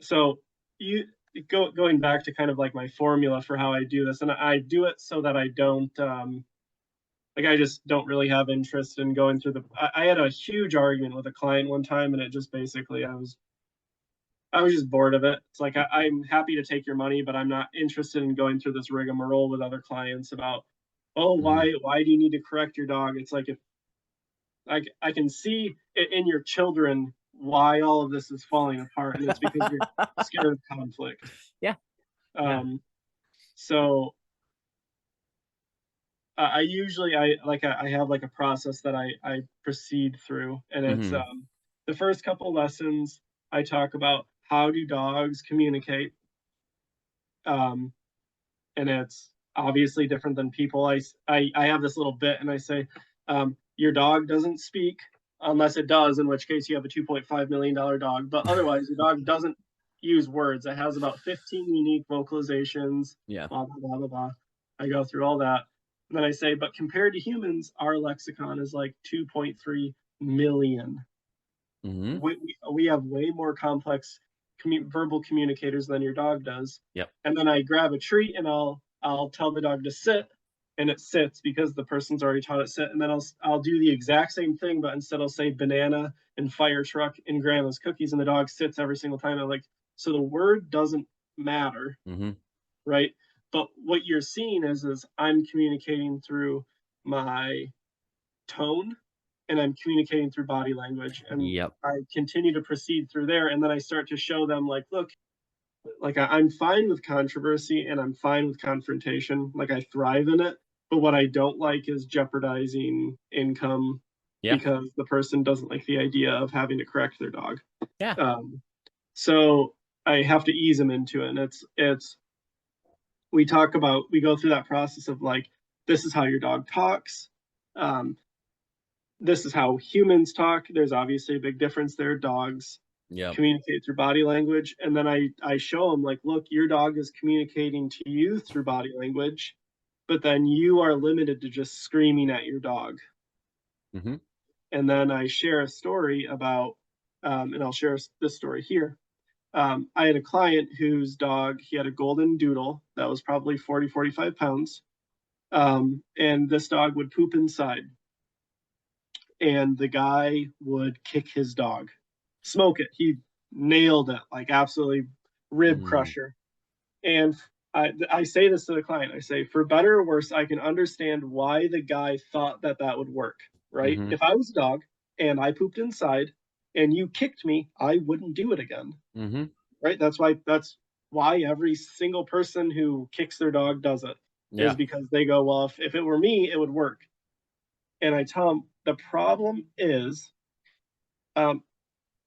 so you going back to kind of like my formula for how I do this, and I do it so that I don't like I just don't really have interest in going through the. I had a huge argument with a client one time, and it just basically I was just bored of it. It's like I'm happy to take your money, but I'm not interested in going through this rigmarole with other clients about, oh, Mm-hmm. why do you need to correct your dog? It's like if I can see in your children why all of this is falling apart, and it's because you're scared of conflict. Yeah. Yeah. Um, so I usually I have like a process that I proceed through, and it's Mm-hmm. the first couple lessons I talk about how do dogs communicate, um, and it's obviously different than people. I have this little bit, and I say your dog doesn't speak unless it does, in which case you have a $2.5 million dog, but otherwise your dog doesn't use words. It has about 15 unique vocalizations. Yeah. Blah blah blah blah blah. I go through all that. And then I say, but compared to humans, our lexicon is like 2.3 million. Mm-hmm. We have way more complex verbal communicators than your dog does. Yep. And then I grab a treat and I'll tell the dog to sit, and it sits because the person's already taught it sit. And then I'll do the exact same thing, but instead I'll say banana and fire truck and grandma's cookies, and the dog sits every single time. I'm like, so the word doesn't matter, Mm-hmm. right? But what you're seeing is I'm communicating through my tone, and I'm communicating through body language, and Yep. I continue to proceed through there, and then I start to show them like, look, like I'm fine with controversy and I'm fine with confrontation, like I thrive in it, but what I don't like is jeopardizing income Yeah. because the person doesn't like the idea of having to correct their dog. Yeah. um, so I have to ease them into it, and it's we go through that process of like, this is how your dog talks, um, this is how humans talk. There's obviously a big difference there. Dogs Yep. communicate through body language. And then I show them like, look, your dog is communicating to you through body language, but then you are limited to just screaming at your dog. Mm-hmm. And then I share a story about, and I'll share this story here. I had a client whose dog, he had a golden doodle that was probably 40, 45 pounds. And this dog would poop inside. And the guy would kick his dog, smoke it. He nailed it, like absolutely rib Mm-hmm. crusher. And I say this to the client. I say, for better or worse, I can understand why the guy thought that that would work, right? Mm-hmm. If I was a dog and I pooped inside and you kicked me, I wouldn't do it again, Mm-hmm. right? That's why every single person who kicks their dog does it, is Yeah. because they go, well, if it were me, it would work. And I tell them the problem is um,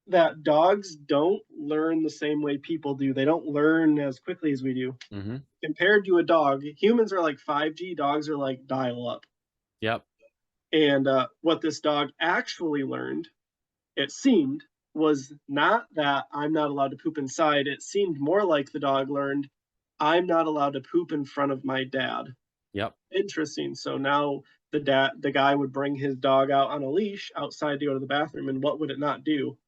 that dogs don't learn the same way people do. They don't learn as quickly as we do. Mm-hmm. Compared to a dog, humans are like 5G, dogs are like dial up. Yep. And what this dog actually learned, it seemed, was not that I'm not allowed to poop inside. It seemed more like the dog learned, I'm not allowed to poop in front of my dad. Yep. Interesting. So now the guy would bring his dog out on a leash outside to go to the bathroom, and what would it not do?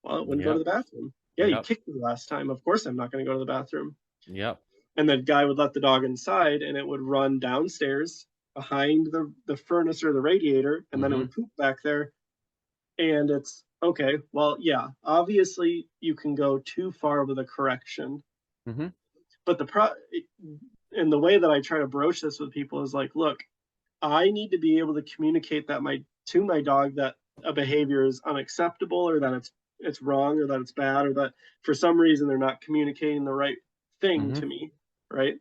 Well, it wouldn't go to Yep. the bathroom. Yeah, you Yep. kicked me last time. Of course, I'm not going to go to the bathroom. Yep. And the guy would let the dog inside, and it would run downstairs behind the furnace or the radiator, and then it Mm-hmm. would poop back there. And it's okay. Well, yeah, obviously you can go too far with a correction, Mm-hmm. but and the way that I try to broach this with people is like, look, I need to be able to communicate that my dog that a behavior is unacceptable, or that it's wrong, or that it's bad, or that for some reason they're not communicating the right thing Mm-hmm. to me, right?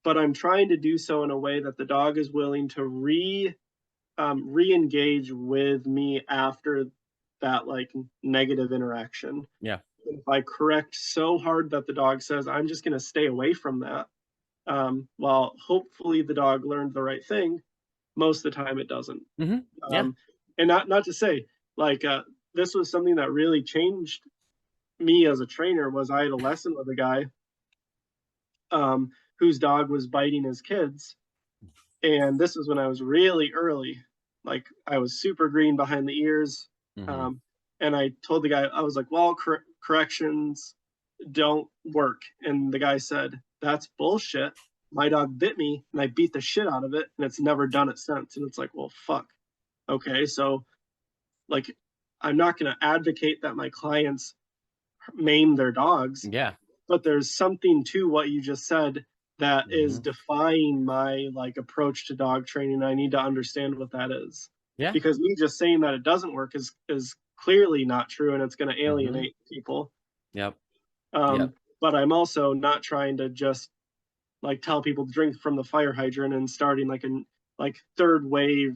But I'm trying to do so in a way that the dog is willing to re-engage with me after that like negative interaction. Yeah. If I correct so hard that the dog says, I'm just going to stay away from that, well, hopefully the dog learned the right thing. Most of the time it doesn't. Mm-hmm. Yeah. um, and not to say like this was something that really changed me as a trainer. Was I had a lesson with a guy whose dog was biting his kids, and this was when I was really early, like I was super green behind the ears. Mm-hmm. um, and I told the guy, I was like, well, corrections don't work. And the guy said, that's bullshit. My dog bit me and I beat the shit out of it and it's never done it since. And it's like, well, fuck. Okay, so like I'm not going to advocate that my clients maim their dogs, Yeah. but there's something to what you just said that Mm-hmm. is defying my like approach to dog training. I need to understand what that is, Yeah. because me just saying that it doesn't work is clearly not true, and it's going to Mm-hmm. alienate people. Yep. Yep. um, but I'm also not trying to just like tell people to drink from the fire hydrant and starting like like third wave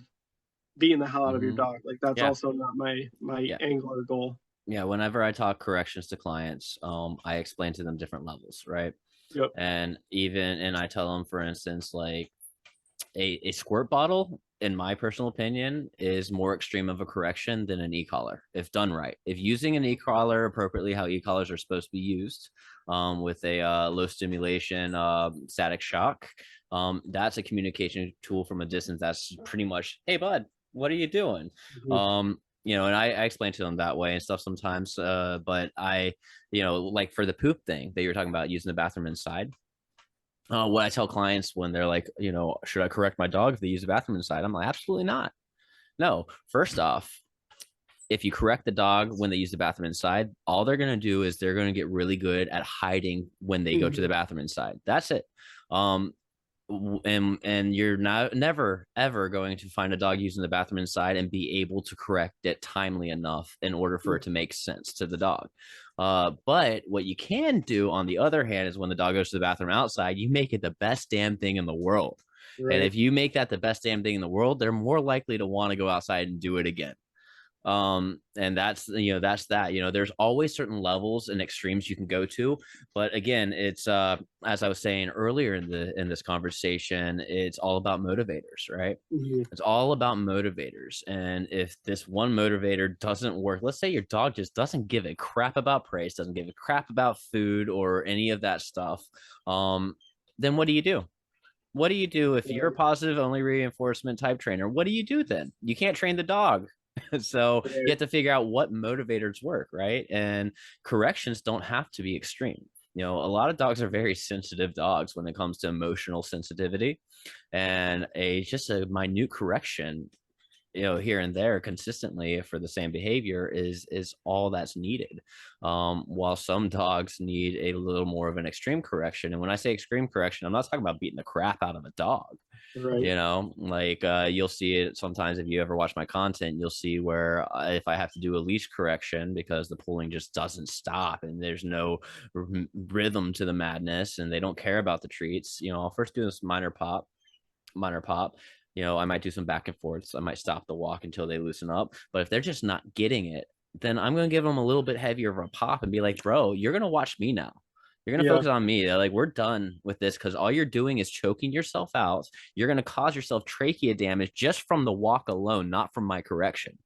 beating the hell out of your Mm-hmm. dog. Like that's Yeah. also not my Yeah. angle or goal. Yeah. Whenever I talk corrections to clients, I explain to them different levels, right? Yep. And I tell them, for instance, like a squirt bottle, in my personal opinion, is more extreme of a correction than an e-collar if done right. If using an e-collar appropriately, how e-collars are supposed to be used, with a low stimulation static shock, that's a communication tool from a distance. That's pretty much, hey bud, what are you doing? Mm-hmm. And I explain to them that way and stuff sometimes. But like for the poop thing that you're talking about, using the bathroom inside, what I tell clients when they're like, should I correct my dog if they use the bathroom inside? I'm like, absolutely not. No. First off, if you correct the dog when they use the bathroom inside, all they're going to do is they're going to get really good at hiding when they go to the Mm-hmm. bathroom inside. That's it. Um, and you're not never ever going to find a dog using the bathroom inside and be able to correct it timely enough in order for it to make sense to the dog. But what you can do, on the other hand, is when the dog goes to the bathroom outside, you make it the best damn thing in the world. And Right. if you make that the best damn thing in the world, they're more likely to want to go outside and do it again. And that's, that's that. There's always certain levels and extremes you can go to, but again, it's as I was saying earlier in this conversation, it's all about motivators, right? Hmm. It's all about motivators. And if this one motivator doesn't work, let's say your dog just doesn't give a crap about praise, doesn't give a crap about food or any of that stuff, um then what do you do? What do you do if you're a Right, positive only reinforcement type trainer? What do you do then? You can't train the dog. So you right, have to figure out what motivators work, right? And corrections don't have to be extreme. A lot of dogs are very sensitive dogs when it comes to emotional sensitivity, and a just a minute correction, here and there consistently for the same behavior is all that's needed. While some dogs need a little more of an extreme correction, and when I say extreme correction, I'm not talking about beating the crap out of a dog. right, Like, you'll see it sometimes if you ever watch my content. You'll see where, if I have to do a leash correction because the pulling just doesn't stop and there's no rhythm to the madness and they don't care about the treats, I'll first do this minor pop. I might do some back and forths. I might stop the walk until they loosen up. But if they're just not getting it, then I'm going to give them a little bit heavier of a pop and be like, bro, you're going to watch me now. You're going to yeah, focus on me. They're like, we're done with this because all you're doing is choking yourself out. You're going to cause yourself trachea damage just from the walk alone, not from my correction.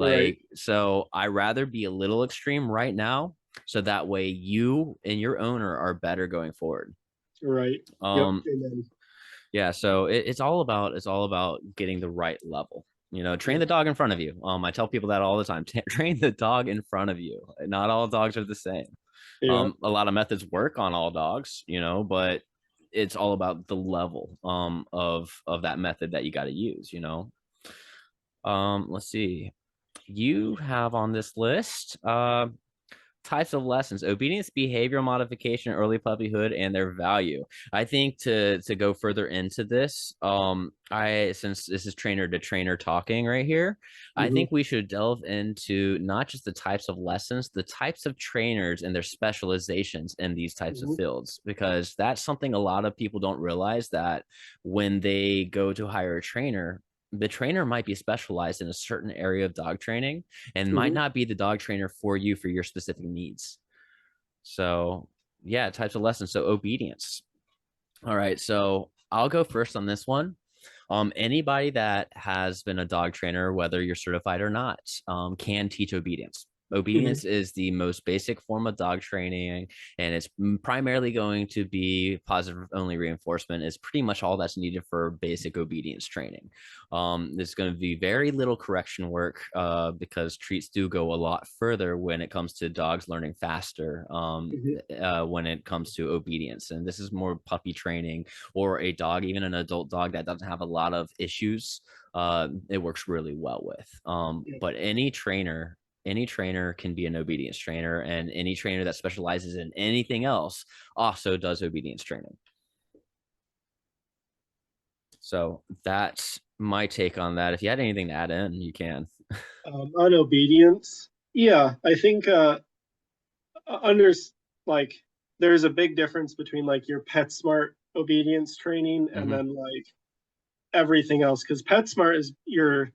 right, So I rather be a little extreme right now. So that way you and your owner are better going forward. right. Yep, Um, amen. yeah, so it's all about getting the right level. Train Yep, the dog in front of you. I tell people that all the time. Train the dog in front of you. Not all dogs are the same. yeah. A lot of methods work on all dogs, but it's all about the level of that method that you got to use. Let's see. You have on this list types of lessons: obedience, behavioral modification, early puppyhood, and their value. I think to go further into this, I since this is trainer to trainer talking right here, I Hmm. think we should delve into not just the types of lessons, the types of trainers and their specializations in these types of Hmm. fields, because that's something a lot of people don't realize, that when they go to hire a trainer, the trainer might be specialized in a certain area of dog training and might Hmm. not be the dog trainer for you for your specific needs. So, yeah, types of lessons. So, obedience. All right. So, I'll go first on this one. Anybody that has been a dog trainer, whether you're certified or not, can teach obedience. Hmm. Obedience is the most basic form of dog training, and it's primarily going to be positive only reinforcement. Is pretty much all that's needed for basic obedience training. There's going to be very little correction work, because treats do go a lot further when it comes to dogs learning faster. Hmm. When it comes to obedience, and this is more puppy training, or a dog, even an adult dog that doesn't have a lot of issues, it works really well with. But any trainer can be an obedience trainer, and any trainer that specializes in anything else also does obedience training. So that's my take on that. If you had anything to add in, you can. On obedience, yeah, I think under like there's a big difference between like your PetSmart obedience training and Mm-hmm. then like everything else because PetSmart is your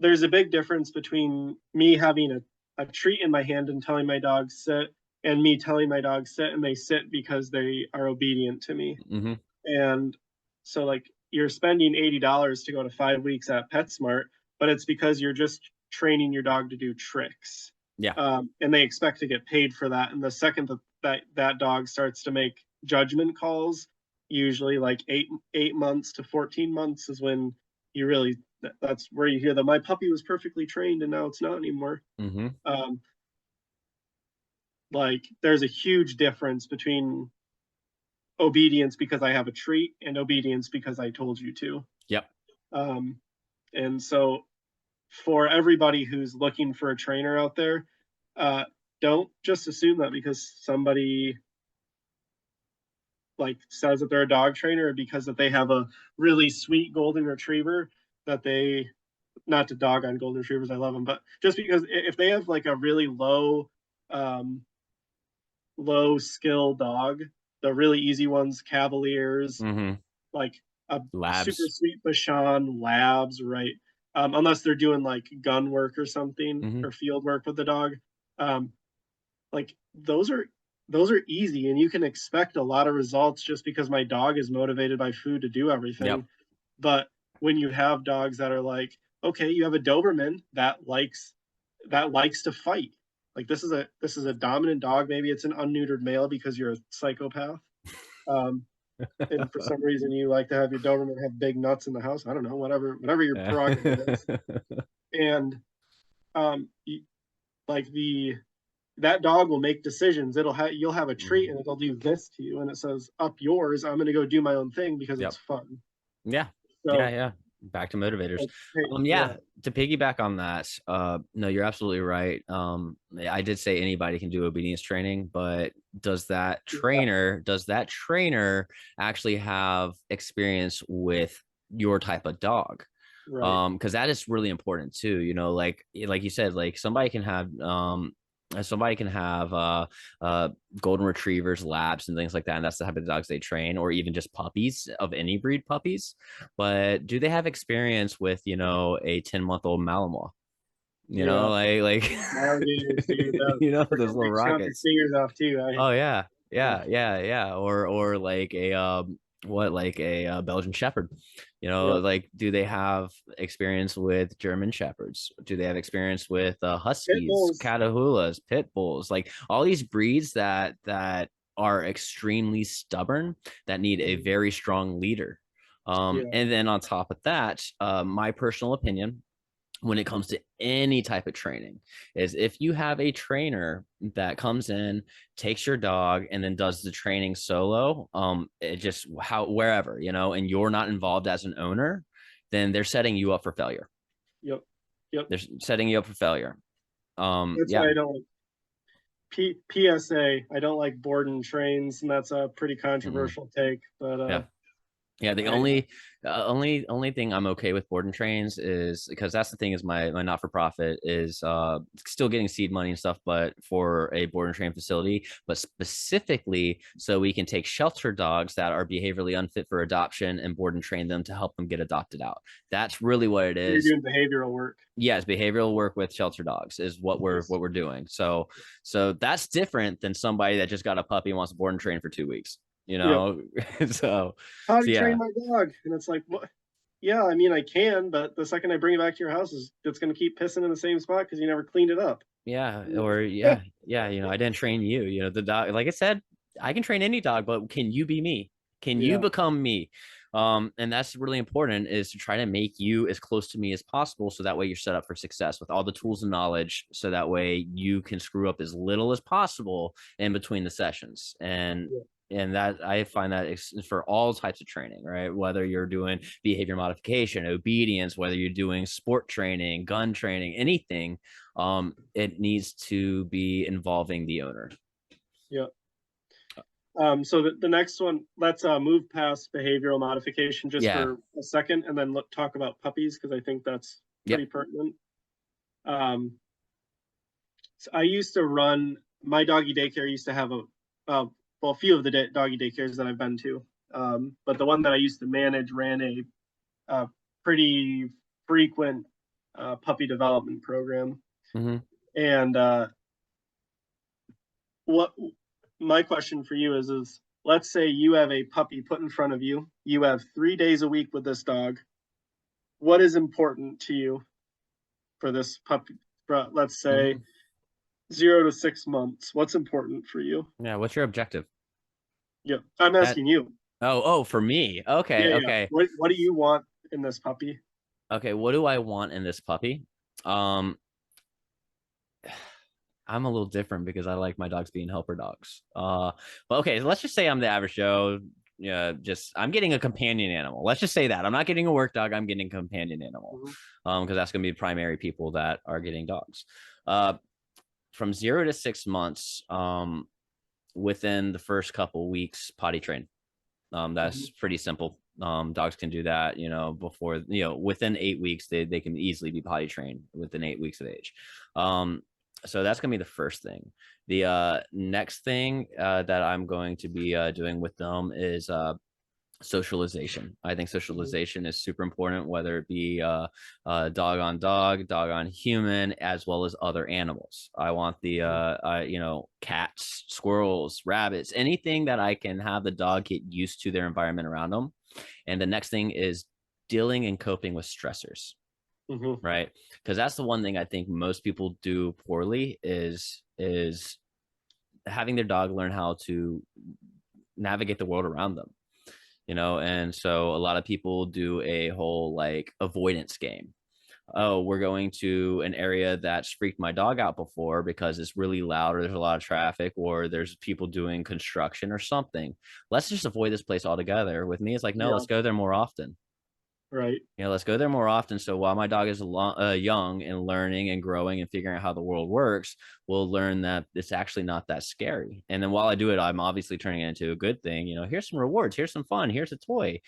there's a big difference between me having a treat in my hand and telling my dog sit and me telling my dog sit and they sit because they are obedient to me. Mm-hmm. And so like you're spending $80 to go to 5 weeks at PetSmart, but it's because you're just training your dog to do tricks. Yeah. And they expect to get paid for that. And the second that dog starts to make judgment calls, usually like 8 months to 14 months is when you really that's where you hear that my puppy was perfectly trained and now it's not anymore. Mm-hmm. Um, like there's a huge difference between obedience because I have a treat and obedience because I told you to. Yep. Um, and so for everybody who's looking for a trainer out there, uh, don't just assume that because somebody like says that they're a dog trainer or because that they have a really sweet golden retriever that they not to dog on golden retrievers, I love them, but just because if they have like a really um, low skill dog, the really easy ones, Cavaliers, Mm-hmm. like a super Labs. sweet Bashan, Labs, right? unless they're doing like gun work or something Hmm. or field work with the dog. Um, like those are easy, and you can expect a lot of results just because my dog is motivated by food to do Yep. everything. But when you have dogs that are like, okay, you have a Doberman that likes to fight. Like this is a dominant dog. Maybe it's an unneutered male because you're a psychopath. Um, and for some reason you like to have your Doberman have big nuts in the house. I don't know, whatever your prerogative is. And um, like the that dog will make decisions. You'll have a treat and it'll do this to you, and it says up yours. I'm going to go do my own thing because Yep. it's fun. Yeah. Yeah. So Yeah. Back to motivators. like, hey, yeah, Yeah, to piggyback on that, no, you're absolutely right. I did say anybody can do obedience training, but yeah, does that trainer actually have experience with your type of dog? right, Because that is really important too, like you said, like somebody can have golden retrievers, labs, and things like that, and that's the type of dogs they train, or even just puppies of any breed puppies. But do they have experience with a 10-month-old Malinois? yeah. Like Alligators, dude, that those freaking little they chomp your rockets. fingers off too. Oh yeah, I yeah. Or like a like a Belgian Shepherd. Yep. Like, do they have experience with German Shepherds? Do they have experience with Pit Huskies, bulls. Catahoulas, Pit Bulls? Like all these breeds that are extremely stubborn, that need a Mhm. very strong leader. Yeah, And then on top of that, my personal opinion when it comes to any type of training is if you have a trainer that comes in, takes your dog, and then does the training solo, it just wherever, and you're not involved as an owner, then they're setting you up for failure. yep, yep. They're setting you up for failure. That's Yeah. why I don't like PSA. I don't like board and trains, and that's a pretty Mm-mm. controversial take. But Yeah. Yeah, the I only thing I'm okay with board and trains is because that's the thing is my not for profit is still getting seed money and stuff, but for a board and train facility, but specifically so we can take shelter dogs that are behaviorally unfit for adoption and board and train them to help them get adopted out. That's really what it you're is. doing behavioral work. Yes, behavioral work with shelter dogs is what we're Nice. doing. So that's different than somebody that just got a puppy and wants to board and train for 2 weeks. You Yep. know, so Potty yeah. train my dog, and it's like, what? Yeah, I mean, I can, but the second I bring it back to your house, it's going to keep pissing in the same spot because you never cleaned it up. Yeah, or yeah, I didn't train you. The dog, like I said, I can train any dog, but can you be me? Can you Yeah, become me? And that's really important is to try to make you as close to me as possible so that way you're set up for success with all the tools and knowledge so that way you can screw up as little as possible in between the sessions. yeah, And that I find that for all types of training, right? Whether you're doing behavior modification, obedience, whether you're doing sport training, gun training, anything, it needs to be involving the owner. yeah. So the next one, let's move past behavioral modification just Yeah. for a second, and then talk about puppies because I think that's Yep. pretty pertinent. Um, so I used to run my doggy daycare. Used to have well, a few of the doggy daycares that I've been to, but the one that I used to manage ran a pretty frequent puppy development program. Mm-hmm. And what my question for you is let's say you have a puppy put in front of you. You have 3 days a week with this dog. What is important to you for this puppy? Let's say Mm-hmm. 0 to 6 months. What's important for you? Yeah. What's your objective? Yeah, I'm That. asking you. Oh, for me. Yeah, Okay. yeah. Okay. What do you want in this puppy? Okay. What do I want in this puppy? Um, I'm a little different because I like my dogs being helper dogs. But okay, so let's just say I'm the average Joe. Yeah, just I'm getting a companion animal. Let's just say that I'm not getting a work dog. I'm getting a companion animal, Mhm. because that's going to be the primary people that are getting dogs. Uh, from 0 to 6 months, within the first couple weeks, potty train. Mhm. That's pretty simple. Dogs can do that, before, within 8 weeks, they can easily be potty trained within 8 weeks of age. Um, so that's going to be the first thing. The next thing that I'm going to be doing with them is socialization. I think Mhm. socialization is super important, whether it be dog on dog, dog on human, as well as other animals. I want the cats, squirrels, rabbits, anything that I can have the dog get used to their environment around them. And the next thing is dealing and coping with stressors, Mhm. right? Because that's the one thing I think most people do poorly is having their dog learn how to navigate the world around them, and so a lot of people do a whole like avoidance game. Oh, we're going to an area that's freaked my dog out before because it's really loud or there's a lot of traffic or there's people doing construction or something. Let's just avoid this place altogether. With me, it's like, no, Yeah. let's go there more often. Right. Let's go there more often. So while my dog is young and learning and growing and figuring out how the world works, we'll learn that it's actually not that scary. And then while I do it, I'm obviously turning it into a good thing. Here's some rewards, here's some fun, here's a toy.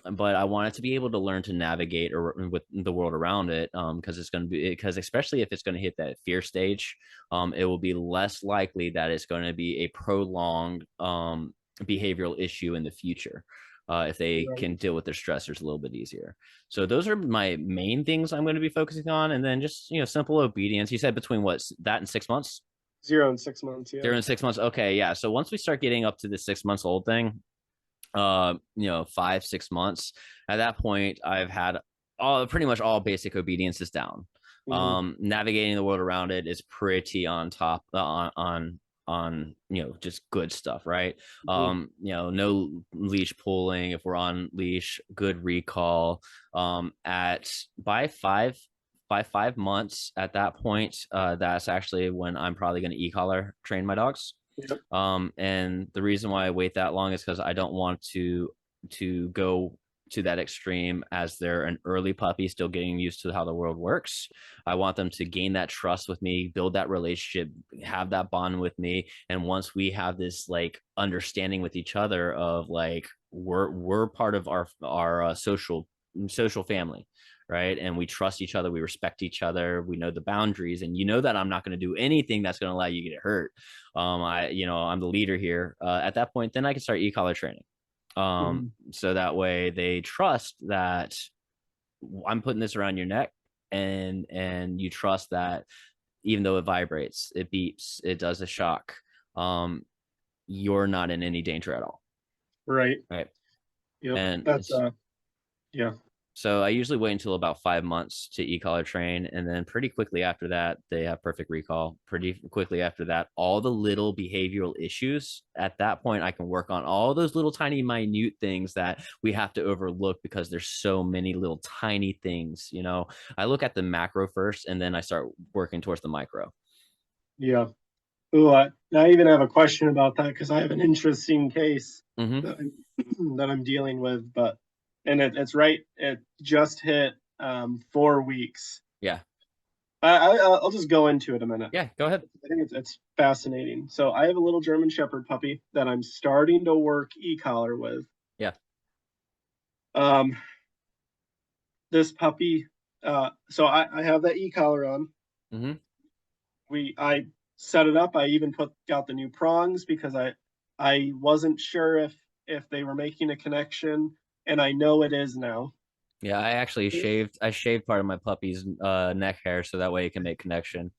But I want it to be able to learn to navigate with the world around it, because it's going to be, because especially if it's going to hit that fear stage, it will be less likely that it's going to be a prolonged behavioral issue in the future, if they Right. can deal with their stressors a little bit easier. So those are my main things I'm going to be focusing on, and then just simple obedience. You said between what, that and 6 months? 0 and 6 months. Yeah. They're in 6 months. Okay, yeah. So once we start getting up to the 6 months old thing, 5 6 months, at that point I've had all pretty much all basic obedience is down. Mhm. Navigating the world around it is pretty on top, on just good stuff, right? Mhm. No leash pulling if we're on leash, good recall. At by 5 months, at that point, that's actually when I'm probably going to e-collar train my dogs. Yep. And the reason why I wait that long is because I don't want to go to that extreme as they're an early puppy still getting used to how the world works. I want them to gain that trust with me, build that relationship, have that bond with me. And once we have this like understanding with each other of like we're part of our social family, right? And we trust each other, we respect each other, we know the boundaries, and that I'm not going to do anything that's going to allow you to get hurt. I'm the leader here. At that point, then I can start e-collar training. Mhm. So that way they trust that I'm putting this around your neck, and you trust that even though it vibrates, it beeps, it does a shock, um, you're not in any danger at all, Right. right? Yep. And That's it's yeah. So I usually wait until about 5 months to e-collar train, and then pretty quickly after that, they have perfect recall. Pretty quickly after that, all the little behavioral issues. At that point, I can work on all those little tiny minute things that we have to overlook because there's so many little tiny things. I look at the macro first, and then I start working towards the micro. Yeah. Ooh, I even have a question about that because I have an interesting case Mm-hmm. that that I'm dealing with, and it's right. It just hit 4 weeks. Yeah. I'll just go into it a minute. Yeah. Go ahead. I think it's fascinating. So I have a little German Shepherd puppy that I'm starting to work e-collar with. Yeah. Um, this puppy, so I have that e-collar on. Mm-hmm. I set it up. I even got the new prongs because I wasn't sure if they were making a connection, and I know it is now. Yeah. I shaved part of my puppy's neck hair so that way it can make connection.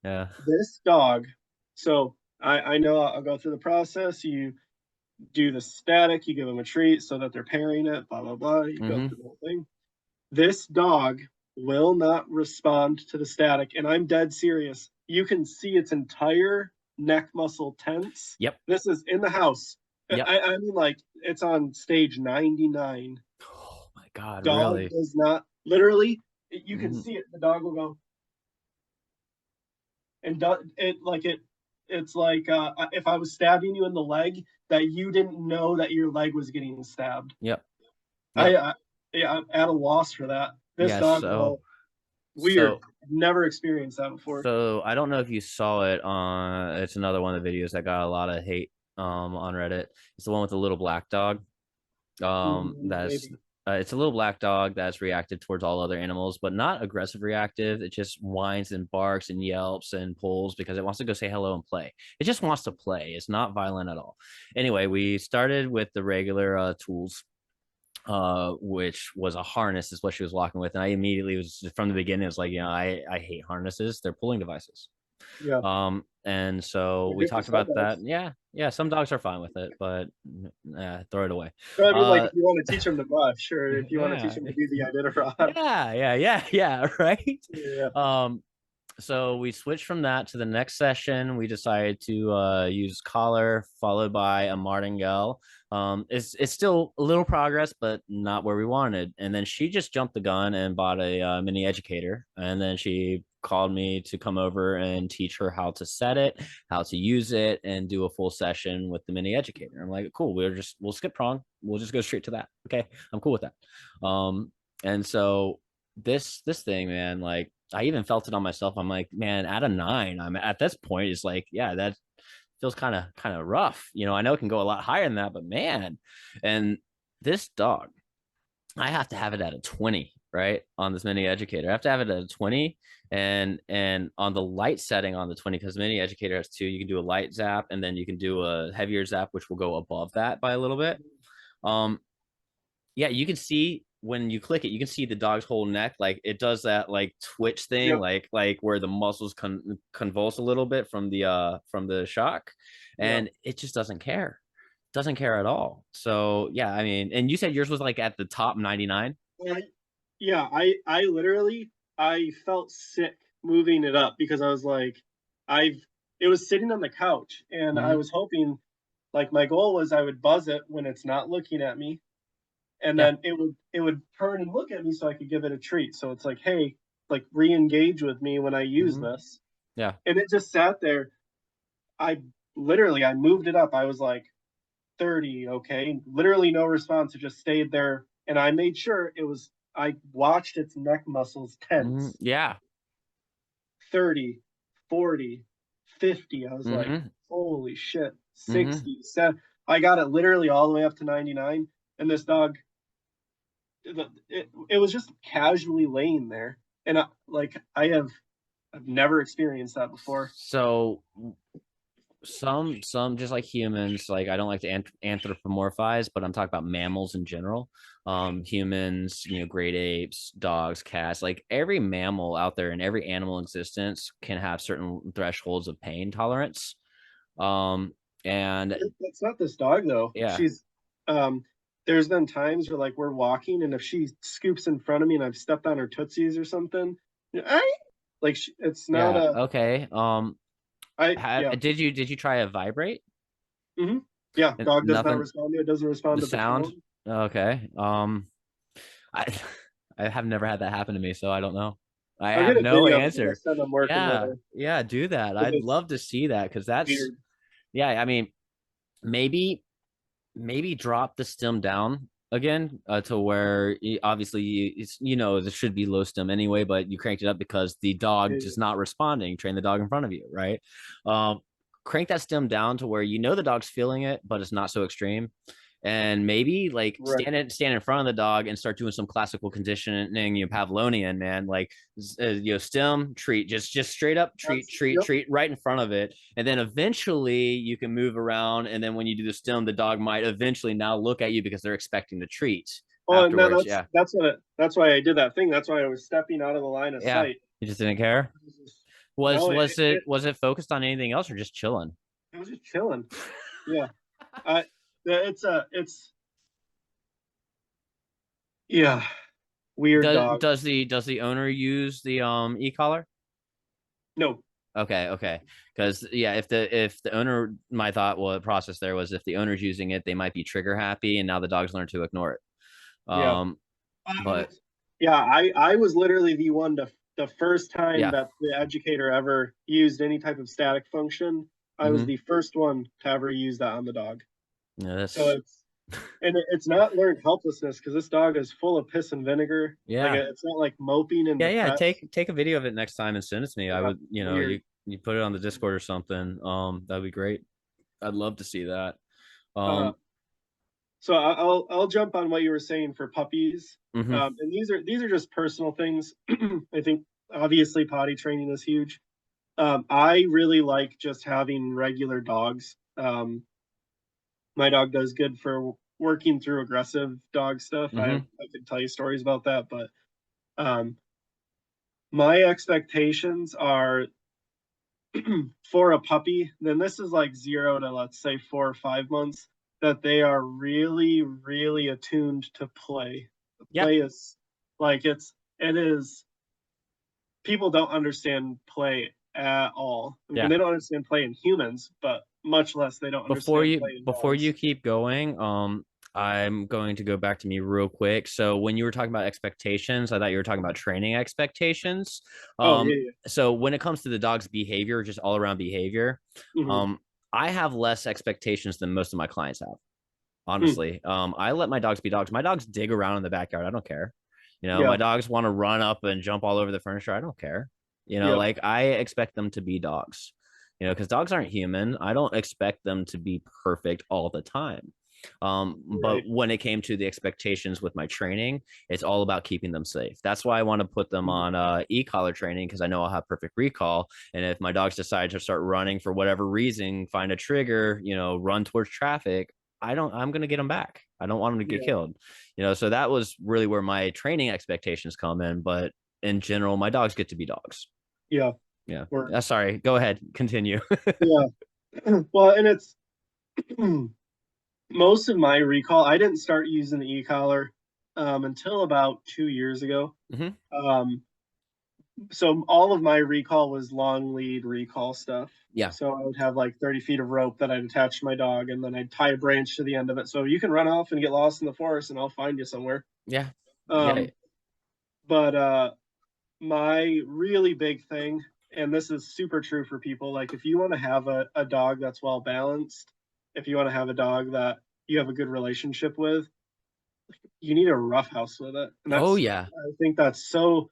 Yeah. This dog, so I know I'll go through the process. You do the static, you give them a treat so that they're pairing it, blah blah blah. You go Mm-hmm. through the whole thing. This dog will not respond to the static, and I'm dead serious. You can see its entire neck muscle tense. Yep. This is in the house. Yep. I mean, like, it's on stage 99. Oh my God, Dog really? does not, literally, you can Mhm. see it. The dog will go, and it's like if I was stabbing you in the leg, that you didn't know that your leg was getting stabbed. Yep. I, Yep. I yeah, I'm at a loss for that. This Yeah. dog So, will weird. so, Never experienced that before. so I don't know if you saw it on. It's another one of the videos that got a lot of hate on Reddit. It's the one with the little black dog. That's Maybe. It's a little black dog that's reactive towards all other animals, but not aggressive reactive. It just whines and barks and yelps and pulls because it wants to go say hello and play. It just wants to play. It's not violent at all. Anyway, we started with the regular tools, which was a harness, is what she was walking with. And I immediately was from the beginning, it was like, I hate harnesses. They're pulling devices. Yeah, And so they're we good for talked some about that. dogs. Yeah, yeah, some dogs are fine with it, but throw it away. So I mean, like Uh, if you want to teach them to brush, or if you want to teach yeah, them to do the Iditarod. yeah, right. Yeah, Um, so we switched from that to the next session. We decided to use collar followed by a martingale. It's still a little progress, but not where we wanted. And then she just jumped the gun and bought a mini educator. And then she called me to come over and teach her how to set it, how to use it, and do a full session with the mini educator. I'm like, cool. We'll skip prong. We'll just go straight to that. Okay, I'm cool with that. And so this thing, man, like I even felt it on myself. I'm like, man, at a 9, I'm at this point. It's like, yeah, that feels kind of rough. I know it can go a lot higher than that, but man, and this dog, I have to have it at a 20, right? On this mini educator. I have to have it at a 20 and on the light setting on the 20, because mini educator has two. You can do a light zap and then you can do a heavier zap, which will go above that by a little bit. Um, yeah, you can see when you click it, you can see the dog's whole neck, like it does that like twitch thing, yep, like where the muscles convulse a little bit from the shock, yeah. and it just doesn't care at all. So yeah, I mean, and you said yours was like at the top 99. Yeah, I literally I felt sick moving it up because I was like, I've it was sitting on the couch and I Mm-hmm. was hoping, like my goal was I would buzz it when it's not looking at me, and Yeah. then it would turn and look at me so I could give it a treat. So it's like, hey, like re-engage with me when I use Mm-hmm. this. Yeah. And it just sat there. I literally I moved it up. I was like 30, okay. Literally no response. It just stayed there. And I made sure it was I watched its neck muscles Mm-hmm. tense. Yeah. 30, 40, 50. I was like, Mm-hmm. holy shit. Mm-hmm. 60, 70. I got it literally all the way up to 99. And this dog, it was just casually laying there. And I've never experienced that before. So some just like humans, like I don't like to anthropomorphize, but I'm talking about mammals in general. Humans, great apes, dogs, cats, like every mammal out there and every animal in existence can have certain thresholds of pain tolerance. um and It's not this dog though. yeah, She's um there's been times where like we're walking and if she scoops in front of me and I've stepped on her tootsies or something, like it's not yeah, a okay. I yeah. Did you try a vibrate? Hmm. Yeah, And dog does not nothing. respond to it, doesn't respond The to the sound. tone. Okay. I I have never had that happen to me, so I don't know. I I'll get have a no video of it and I'll answer. send them working with Yeah, her yeah, do that. because I'd it's love to see that because that's weird. yeah. I mean, maybe drop the stem down again to where obviously this should be low stem anyway, but you cranked it up because the dog Yeah, is not responding. Train the dog in front of you, right? Um, Crank that stem down to where the dog's feeling it, but it's not so extreme. And maybe like right. stand in front of the dog and start doing some classical conditioning, Pavlovian, man, like stem treat, just straight up That's treat yep. treat right in front of it, and then eventually you can move around, and then when you do the stem, the dog might eventually now look at you because they're expecting the treat Oh, and then afterwards. that's Yeah, that's why I did that thing. That's why I was stepping out of the line of yeah, sight. you just didn't care. No, Was it focused on anything else or just chilling? it was just chilling. Yeah. I it's yeah, weird dog. Does the owner use the e-collar? No. Okay, okay. Because yeah, if the owner, my thought, well, the process there was if the owner's using it, they might be trigger happy, and now the dog's learned to ignore it. Yeah. But Yeah, I was literally the first time yeah, that the educator ever used any type of static function. I was hmm the first one to ever use that on the dog. yeah, So that's it's not learned helplessness because this dog is full of piss and vinegar. Like yeah, it's not like moping and yeah. depressed. Take a video of it next time and send it to me. I Yeah, would, weird. you put it on the Discord or something. That'd be great. I'd love to see that. Uh, Um, So I'll jump on what you were saying for puppies. Hmm. And these are just personal things. I think obviously potty training is huge. I really like just having regular dogs. My dog does good for working through aggressive dog stuff. Hmm. I could tell you stories about that, but um, my expectations are for a puppy, then this is like 0 to, let's say, 4 or 5 months, that they are really, really attuned to play. The Yep. play is like it is people don't understand play at all. I mean, Yeah. they don't understand play in humans, but much less they don't understand play in Before you dogs. keep going, I'm going to go back to me real quick. So when you were talking about expectations, I thought you were talking about training expectations. Oh yeah, So when it comes to the dog's behavior, just all around behavior, yeah. Hmm. I have less expectations than most of my clients have. Hmm. Honestly, I let my dogs be dogs. My dogs dig around in the backyard. I don't care. Yeah, My dogs want to run up and jump all over the furniture. I don't care. yep, Like I expect them to be dogs. Because dogs aren't human. I don't expect them to be perfect all the time. But right. when it came to the expectations with my training, it's all about keeping them safe. That's why I want to put them Mhm. on e-collar training because I know I'll have perfect recall. And if my dogs decide to start running for whatever reason, find a trigger, run towards traffic, I'm going to get them back. I don't want them to get Yeah, killed. So that was really where my training expectations come in. But in general, my dogs get to be dogs. yeah, Yeah. word. Sorry. Go ahead. Continue. Yeah. Well, and it's most of my recall. I didn't start using the e-collar until about 2 years ago. Hmm. Um, so all of my recall was long lead recall stuff. Yeah. So I would have like 30 feet of rope that I'd attach to my dog, and then I'd tie a branch to the end of it. So you can run off and get lost in the forest, and I'll find you somewhere. Yeah. Yeah. Um, but my really big thing, and this is super true for people, like if you want to have a dog that's well balanced, if you want to have a dog that you have a good relationship with, you need a rough house with it. And Oh, that's, yeah. I think that's so,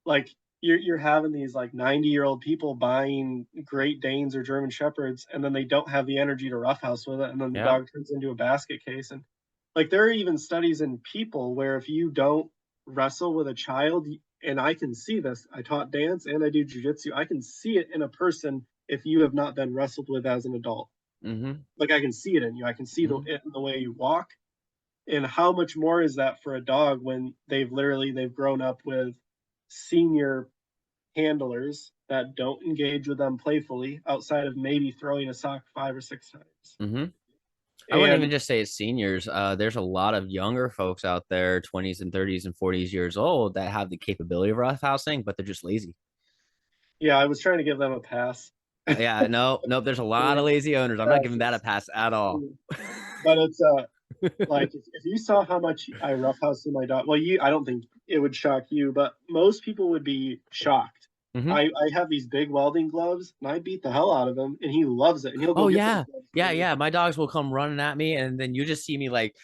like, you're having these like 90-year-old people buying Great Danes or German Shepherds, and then they don't have the energy to roughhouse with it, and then the Yeah. dog turns into a basket case. And like there are even studies in people where if you don't wrestle with a child, and I can see this, I taught dance and I do jujitsu, I can see it in a person if you have not been wrestled with as an adult. Hmm. Like I can see it in you. I can see Hmm. it in the way you walk. And how much more is that for a dog when they've grown up with senior handlers that don't engage with them playfully outside of maybe throwing a sock 5 or 6 times. Hmm. I wouldn't even And just say it's seniors. There's a lot of younger folks out there, 20s and 30s and 40s years old, that have the capability of roughhousing, but they're just lazy. yeah, I was trying to give them a pass. Yeah, no, nope. There's a lot of Yeah, lazy owners. I'm not giving that a passes. pass at all. But it's like if you saw how much I roughhouse in my dog, well, you I don't think it would shock you, but most people would be shocked. Hmm. I have these big welding gloves, and I beat the hell out of him, and he loves it, and he'll Oh go get those yeah. gloves for Yeah, me. yeah. My dogs will come running at me, and then you just see me like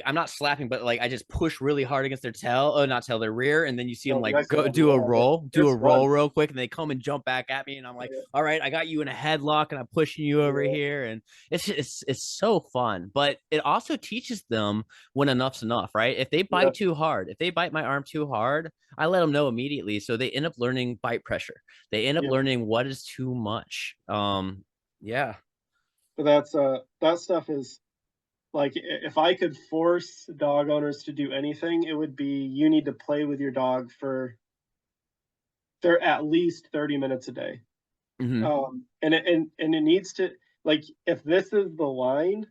I'm not slapping, but like I just push really hard against their tail, oh not tail, their rear, and then you see them Oh, dude, like I saw go them. Yeah, do they're a fun. roll real quick, and they come and jump back at me, and I'm like, all right, I got you in a headlock, and I'm pushing you over Yeah, here, and it's so fun, but it also teaches them when enough's enough, right? If they yeah, bite too hard, if they bite my arm too hard, I let them know immediately, so they end up learning bite pressure. They end up yeah. learning what is too much. Yeah. But that stuff is like if I could force dog owners to do anything, it would be you need to play with your dog for they're at least 30 minutes a day. Hmm. And it needs to, like, if this is the line,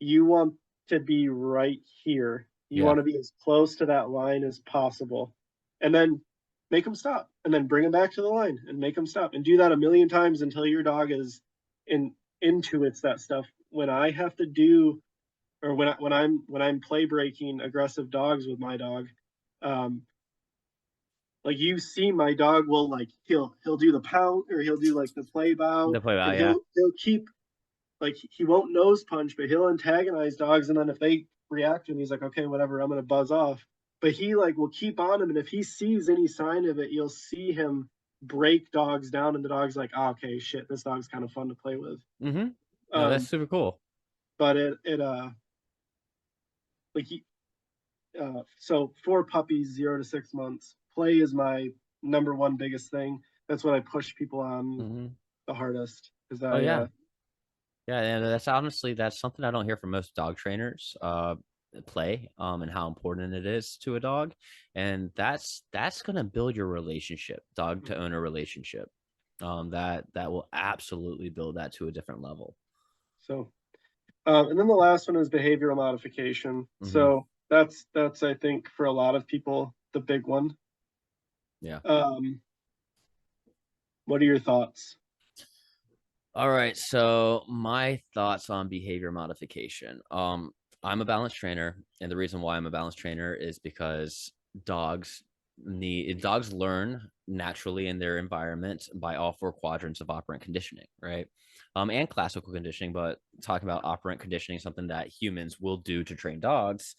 you want to be right here. You Yeah. want to be as close to that line as possible, and then make them stop, and then bring them back to the line and make them stop, and do that a million times until your dog is in intuits that stuff. When I have to do, or when I'm play breaking aggressive dogs with my dog, um, like you see my dog will like he'll do the pound, or he'll do like the play bow, The play and well, yeah. he'll keep, like he won't nose punch, but he'll antagonize dogs, and then if they react to him, he's like, okay, whatever, I'm gonna buzz off. But he like will keep on him, and if he sees any sign of it, you'll see him break dogs down, and the dog's like, oh, okay, shit, this dog's kind of fun to play with. Hmm. No, that's Um, super cool. but it like so for puppies 0 to 6 months, play is my number one biggest thing. That's what I push people on Mm-hmm. the hardest because Oh I yeah. Yeah, and that's honestly that's something I don't hear from most dog trainers. Play and how important it is to a dog, and that's gonna build your relationship, dog to owner relationship. That will absolutely build that to a different level. so and then the last one is behavioral modification. Mm-hmm. So that's I think for a lot of people the big one. Yeah. Um, what are your thoughts? All right. So my thoughts on behavior modification. I'm a balance trainer, and the reason why I'm a balance trainer is because dogs dogs learn naturally in their environment by all four quadrants of operant conditioning, right? And classical conditioning, but talking about operant conditioning, something that humans will do to train dogs.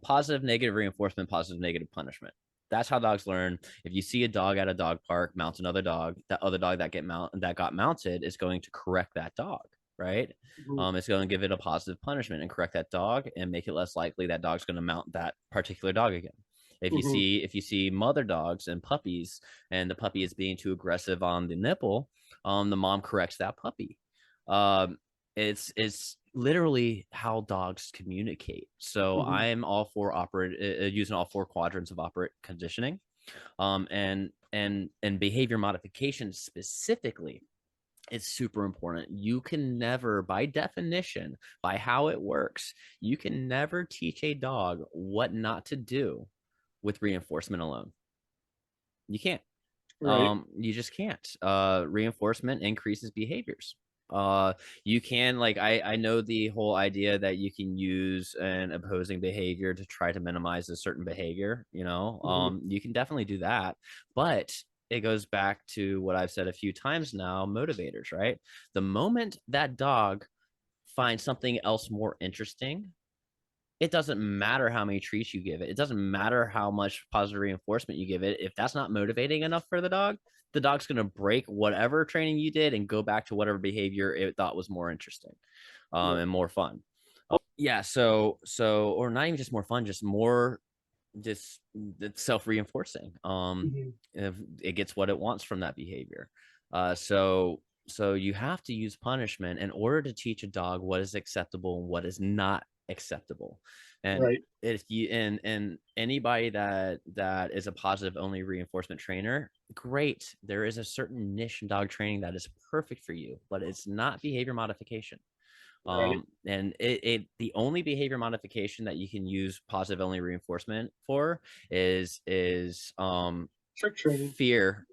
Positive, negative reinforcement, positive, negative punishment. That's how dogs learn. If you see a dog at a dog park mount another dog, that other dog that got mounted is going to correct that dog, right? Mm-hmm. It's going to give it a positive punishment and correct that dog and make it less likely that dog's going to mount that particular dog again. Mm-hmm. If you see mother dogs and puppies and the puppy is being too aggressive on the nipple, the mom corrects that puppy. Um, it's literally how dogs communicate. So Mm-hmm. I'm all for using all four quadrants of operant conditioning, and behavior modification specifically. It's super important. You can never, by definition, by how it works, you can never teach a dog what not to do with reinforcement alone. You can't. Right. You just can't. Reinforcement increases behaviors. uh you can, like, I know the whole idea that you can use an opposing behavior to try to minimize a certain behavior, Mm-hmm. you can definitely do that, but it goes back to what I've said a few times now: motivators, right? The moment that dog finds something else more interesting, it doesn't matter how many treats you give it. It doesn't matter how much positive reinforcement you give it. If that's not motivating enough for the dog's going to break whatever training you did and go back to whatever behavior it thought was more interesting, Yep. and more fun. Yeah. Or not even just more fun, just more, just it's self-reinforcing. Mm-hmm. If it gets what it wants from that behavior. So you have to use punishment in order to teach a dog what is acceptable and what is not acceptable. And Right. if you and anybody that is a positive only reinforcement trainer, great. There is a certain niche in dog training that is perfect for you, but it's not behavior modification. Right. And the only behavior modification that you can use positive only reinforcement for is Trick training. fear,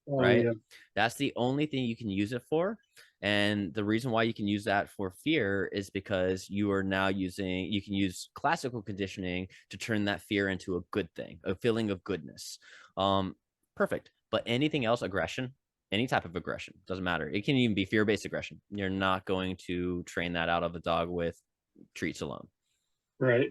Oh right? yeah. That's the only thing you can use it for. And the reason why you can use that for fear is because you can use classical conditioning to turn that fear into a good thing, a feeling of goodness. um Perfect. But anything else, aggression, any type of aggression, doesn't matter. It can even be fear-based aggression. You're not going to train that out of a dog with treats alone, Right.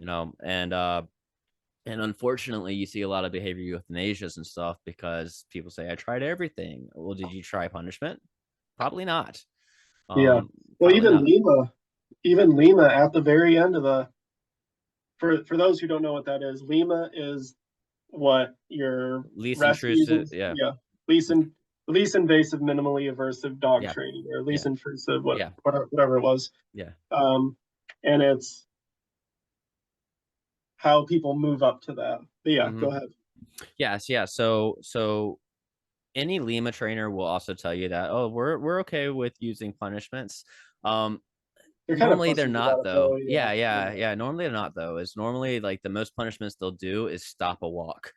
and unfortunately you see a lot of behavior euthanasias and stuff because people say, I tried everything. Well, did you try punishment? Probably not. Yeah. um Well, Probably even not. Lima, even Lima at the very end of the for those who don't know what that is, Lima is what your Least rescue intrusive. uses. Yeah. Yeah. Least in, least invasive, minimally aversive dog Yeah. training, or least Yeah. intrusive, Yeah. whatever it was. Yeah. Um, and it's how people move up to that. But yeah, Mm-hmm. go ahead. Yes. Yeah. So any Lima trainer will also tell you that, oh, we're okay with using punishments. um They're kind of Normally they're pussies not about it though. though. Yeah. Yeah. Yeah. Normally they're not though. It's normally like the most punishments they'll do is stop a walk.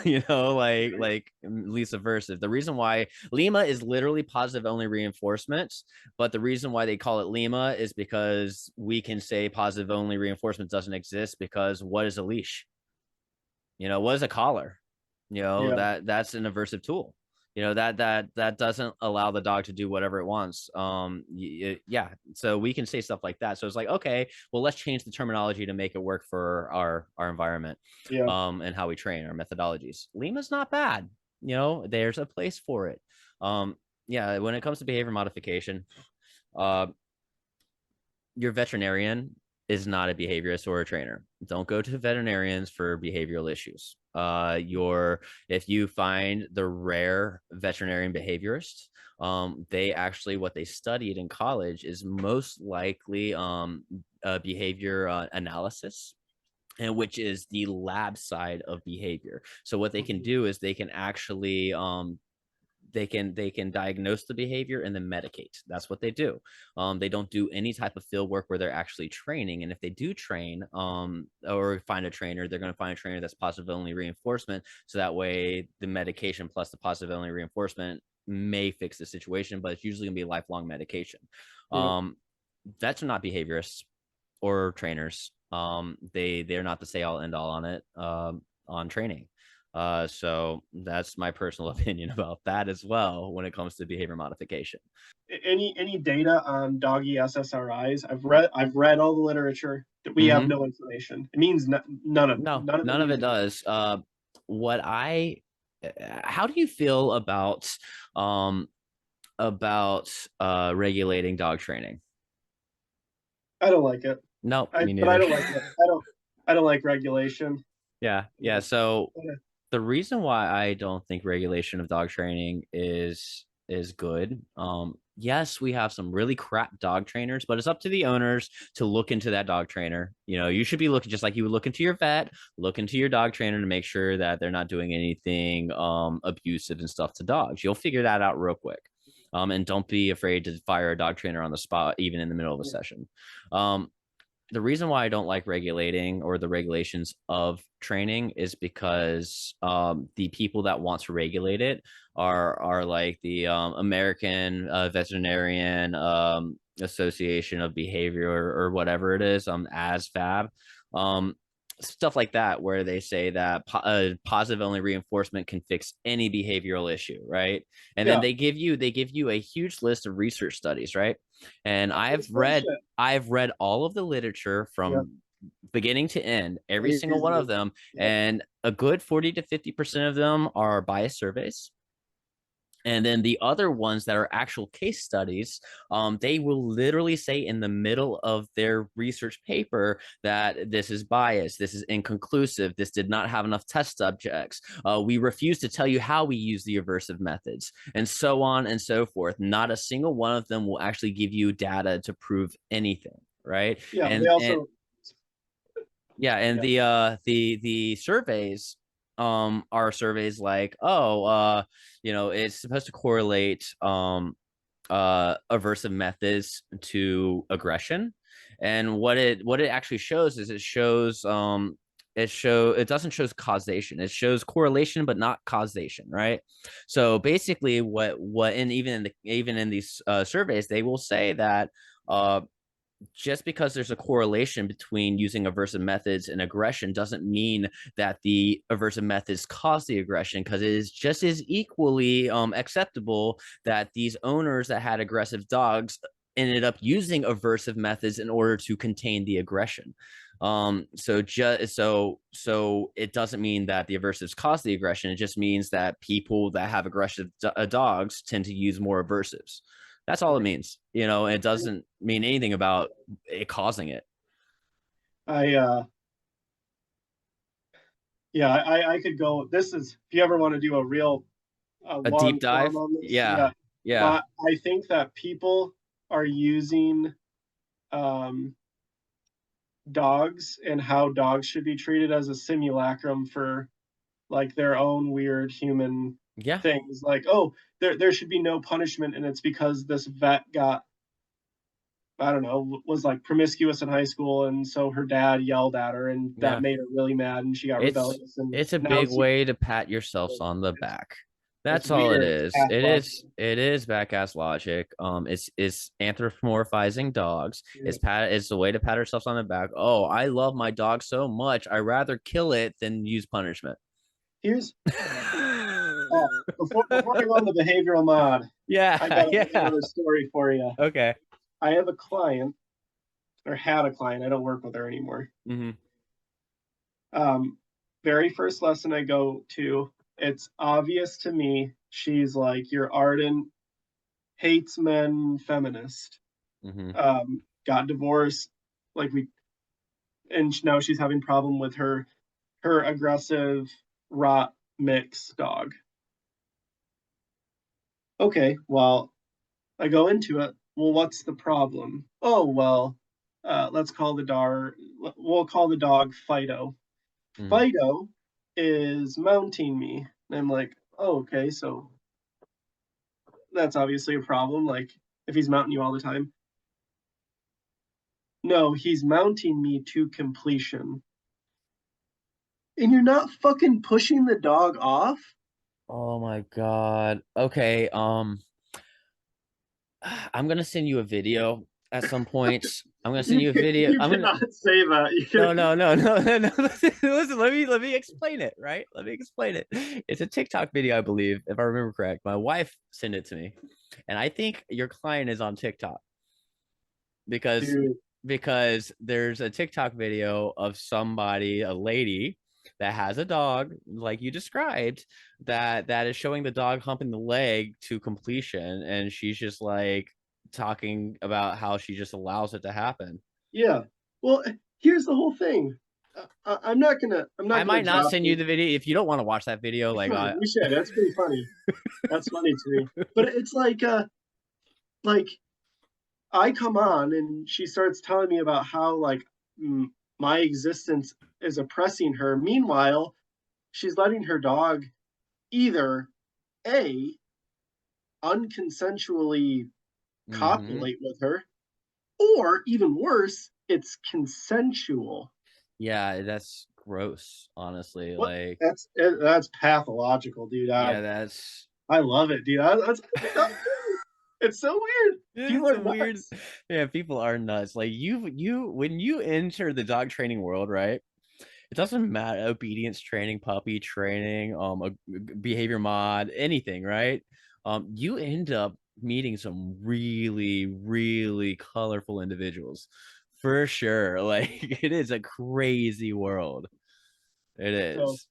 Right. Like least aversive. The reason why Lima is literally positive only reinforcement, but the reason why they call it Lima is because we can say positive only reinforcement doesn't exist, because what is a leash? What is a collar? Yeah. That's an aversive tool. That doesn't allow the dog to do whatever it wants. Yeah. So we can say stuff like that. So it's like, okay, well, let's change the terminology to make it work for our environment, Yeah. and how we train our methodologies. Lima's not bad. There's a place for it. Yeah. When it comes to behavior modification, uh, your veterinarian is not a behaviorist or a trainer. Don't go to veterinarians for behavioral issues. If you find the rare veterinarian behaviorist, they actually what they studied in college is most likely behavior analysis, and which is the lab side of behavior. So what they can Mhm. do is they can actually they can diagnose the behavior and then medicate. That's what they do. They don't do any type of field work where they're actually training. And if they do train or find a trainer, they're going to find a trainer that's positive only reinforcement. So that way the medication plus the positive only reinforcement may fix the situation, but it's usually going to be lifelong medication. Yeah. um, vets are not behaviorists or trainers. They're not the say all end all on it, on training. So that's my personal opinion about that as well when it comes to behavior modification. Any data on doggy SSRIs? I've read all the literature. We have Mm-hmm. no information. It means none of No, none of it none of means it anything. does. What I, how do you feel um about regulating dog training? I don't like it. Nope, I me but I neither. don't like it. I don't like regulation. Yeah, yeah. Yeah. So the reason why I don't think regulation of dog training is good. Yes, we have some really crap dog trainers, but it's up to the owners to look into that dog trainer. You should be looking just like you would look into your vet, look into your dog trainer to make sure that they're not doing anything abusive and stuff to dogs. You'll figure that out real quick. And don't be afraid to fire a dog trainer on the spot, even in the middle of a Yeah. session. Um, the reason why I don't like regulating or the regulations of training is because the people that want to regulate it are like the American Veterinarian Association of Behavior, or whatever it is, ASVAB, um, stuff like that, where they say that positive only reinforcement can fix any behavioral issue, right? And then Yeah. they give you a huge list of research studies, right? And It's bullshit. I've read all of the literature Yeah. from beginning to end, every It single is. one of them, Yeah. and a good 40 to 50% of them are bias surveys. And then the other ones that are actual case studies, they will literally say in the middle of their research paper that this is biased, this is inconclusive, this did not have enough test subjects. We refuse to tell you how we use the aversive methods, and so on and so forth. Not a single one of them will actually give you data to prove anything, right? Yeah. They And also. yeah, and Yeah. the surveys are surveys like, oh, it's supposed to correlate aversive methods to aggression. And what it actually shows is it doesn't show causation. It shows correlation but not causation, right? So basically what and even in these surveys, they will say that uh just because there's a correlation between using aversive methods and aggression doesn't mean that the aversive methods cause the aggression, because it is just as equally acceptable that these owners that had aggressive dogs ended up using aversive methods in order to contain the aggression. So it doesn't mean that the aversives cause the aggression. It just means that people that have aggressive dogs tend to use more aversives. That's all it Okay. means. It doesn't mean anything about it causing it. I Yeah. I could go. This is if you ever want to do a real A deep long form dive? on this. Yeah. Yeah. Yeah. I think that people are using um, dogs and how dogs should be treated as a simulacrum for like their own weird human Yeah. things. Like, oh, there should be no punishment, and it's because this vet got, I don't know, was like promiscuous in high school, and so her dad yelled at her, and that Yeah. made her really mad, and she got It's rebellious, and it's a now big she. way to pat yourselves on the It's back. it's That's all it weird. It's is. It is pathological. it is back ass logic. It's anthropomorphizing dogs. Yeah. It's a way to pat ourselves on the back. Oh, I love my dog so much. I rather kill it than use punishment. Here's before we go on the behavioral mod, I Yeah, got yeah. another story for you. Okay. I have a client, or had a client. I don't work with her anymore. Hmm. Um, very first lesson I go to, it's obvious to me she's like your ardent hates men feminist. Hmm. Got divorced, like we and now she's having problem with her aggressive rot mix dog. Okay, well, I go into it. Well, what's the problem? Oh, well, let's call the dog. We'll call the dog Fido. Mm. Fido is mounting me. And I'm like, oh, okay, so that's obviously a problem. Like, if he's mounting you all the time. No, he's mounting me to completion. And you're not fucking pushing the dog off? Oh my God. Okay. I'm gonna send you a video at some point. I'm gonna send you a video. You I'm gonna cannot say that. You no, can, no, no, no, no, no. Listen, let me explain it, right? Let me explain it. It's a TikTok video, I believe, if I remember correct. My wife sent it to me, and I think your client is on TikTok because dude. because there's a TikTok video of somebody, a lady that has a dog like you described that is showing the dog humping the leg to completion, and she's just like talking about how she just allows it to happen. Yeah. Well, here's the whole thing. I'm not gonna. I'm I not gonna might not drop send you it. the video if you don't want to watch that video. It's Like, fine. We should. That's pretty funny. That's funny to me. But it's like I come on and she starts telling me about how like my existence is oppressing her. Meanwhile, she's letting her dog either a unconsensually mm-hmm. copulate with her, or even worse, it's consensual. Yeah, that's gross, honestly. What? Like, That's pathological, dude. yeah, that's I love it, dude. I think that's it's so weird. People it's are a weird. nuts. Yeah, people are nuts. Like you when you enter the dog training world, right? It doesn't matter obedience training, puppy training, behavior mod, anything, right? You end up meeting some really, really colorful individuals for sure. Like it is a crazy world. It So, is.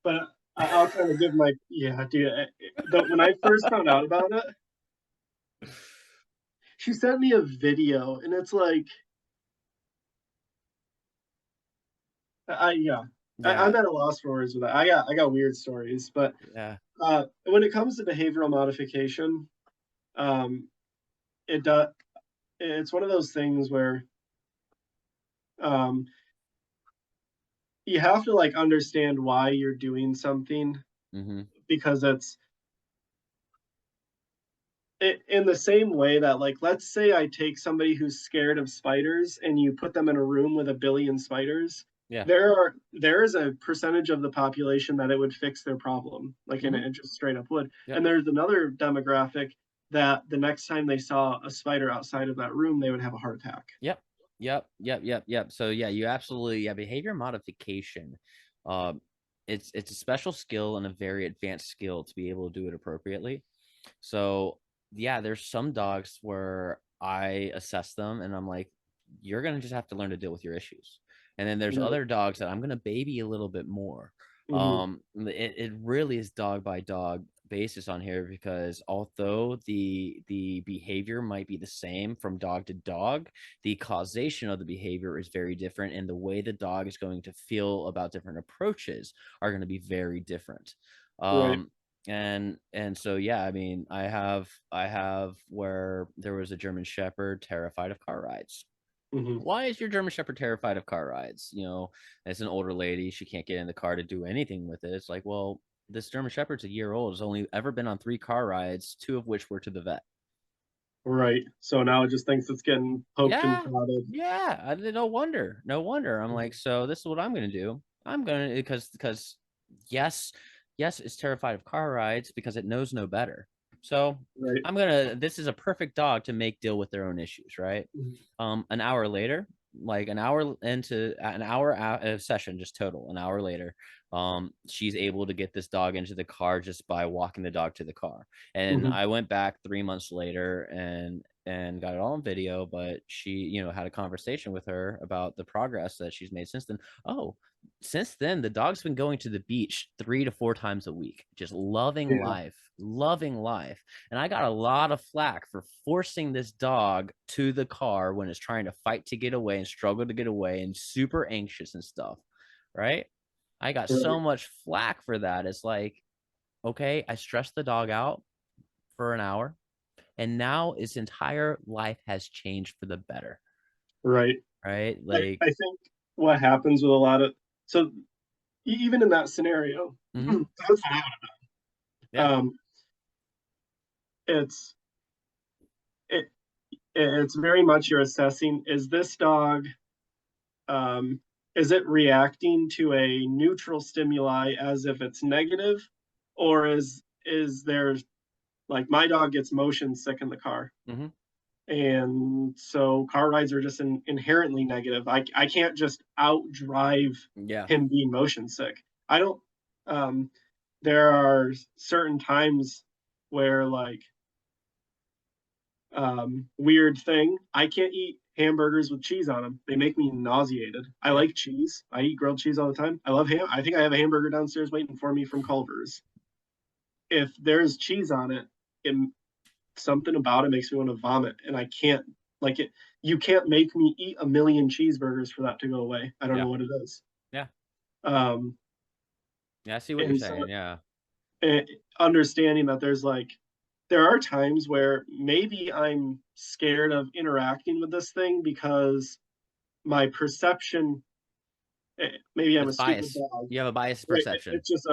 but I'll kind of give my yeah, dude. When I first found out about it, she sent me a video, and it's like, yeah, I'm Yeah, at a loss for words with that. I got weird stories, but yeah. when it comes to behavioral modification, um, it does. It's one of those things where um, you have to like understand why you're doing something Mm-hmm. because in the same way that like let's say I take somebody who's scared of spiders and you put them in a room with a billion spiders, Yeah. there is a percentage of the population that it would fix their problem, like in Mm-hmm. it just straight up would. Yep. And there's another demographic that the next time they saw a spider outside of that room they would have a heart attack. Yep. Yep. So yeah, you absolutely yeah, behavior modification. Um, it's a special skill and a very advanced skill to be able to do it appropriately. So yeah, there's some dogs where I assess them and I'm like, you're gonna just have to learn to deal with your issues. And then there's Right. other dogs that I'm gonna baby a little bit more. Mm-hmm. It really is dog by dog basis on here because although the behavior might be the same from dog to dog, the causation of the behavior is very different, and the way the dog is going to feel about different approaches are going to be very different. Right. Um, and so yeah, I mean, I have where there was a German Shepherd terrified of car rides. Mm-hmm. Why is your German Shepherd terrified of car rides? As an older lady, she can't get in the car to do anything with it. It's like, well, this German Shepherd's a year old, has only ever been on 3 car rides, 2 of which were to the vet. Right. So now it just thinks it's getting poked and Yeah, prodded. yeah. No wonder, no wonder. I'm like, so this is what I'm gonna do. I'm gonna because yes, yes, it's terrified of car rides because it knows no better. So Right. I'm gonna. This is a perfect dog to make deal with their own issues, right? Mm-hmm. An hour later, like an hour into an hour out session, just total, an hour later, she's able to get this dog into the car just by walking the dog to the car. And Mm-hmm. I went back 3 months later, and got it all on video. But she, had a conversation with her about the progress that she's made since then. Oh, since then, the dog's been going to the beach 3 to 4 times a week, just loving Yeah. life, loving life. And I got a lot of flack for forcing this dog to the car when it's trying to fight to get away and struggle to get away and super anxious and stuff. Right. I got so Right. much flack for that. It's like, okay, I stressed the dog out for an hour, and now its entire life has changed for the better. Right. Right. I think what happens with a lot of, so even in that scenario, Mm-hmm. that's, Yeah. um, it's it, it's very much you're assessing, is this dog, um, is it reacting to a neutral stimuli as if it's negative, or is there, like, my dog gets motion sick in the car, Mm-hmm. and so car rides are just inherently negative. I can't just outdrive Yeah. him being motion sick. I don't. Um, there are certain times where, like, weird thing, I can't eat hamburgers with cheese on them. They make me nauseated. I Yep. like cheese. I eat grilled cheese all the time. I love ham. I think I have a hamburger downstairs waiting for me from Culver's. If there's cheese on it, it something about it makes me want to vomit, and I can't, like, it. You can't make me eat a million cheeseburgers for that to go away. I don't Yeah. know what it is. Yeah. Um, Yeah. I see what you're and so, saying. Yeah. eh, understanding that there's, like, there are times where maybe I'm scared of interacting with this thing because my perception, maybe I'm a It's stupid bias. dog. You have a biased Right? perception. It's just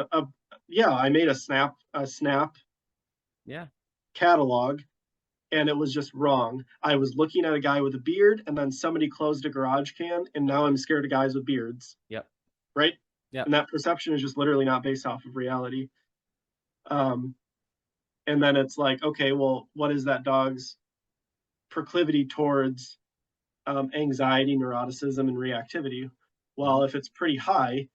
yeah. I made a snap Yeah. catalog, and it was just wrong. I was looking at a guy with a beard, and then somebody closed a garage can, and now I'm scared of guys with beards, Yep. right? Yep. And that perception is just literally not based off of reality. Um, and then it's like, okay, well, what is that dog's proclivity towards, anxiety, neuroticism, and reactivity? Mm-hmm. Well, if it's pretty high,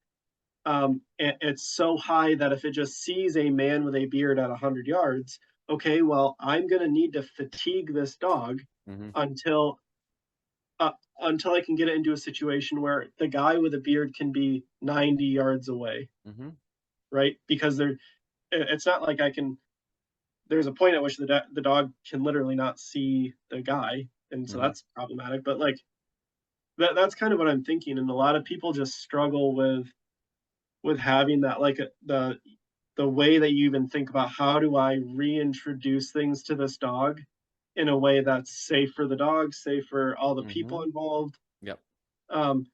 it's so high that if it just sees a man with a beard at 100 yards, okay, well, I'm going to need to fatigue this dog Mm-hmm. until uh, until I can get it into a situation where the guy with a beard can be 90 yards away, Mm-hmm. right? Because it's not like I can. There's a point at which the dog can literally not see the guy, and so Mm-hmm. that's problematic. But, like, that's kind of what I'm thinking, and a lot of people just struggle with having that, like, the way that you even think about, how do I reintroduce things to this dog in a way that's safe for the dog, safe for all the people Mm-hmm. involved, Yep. um,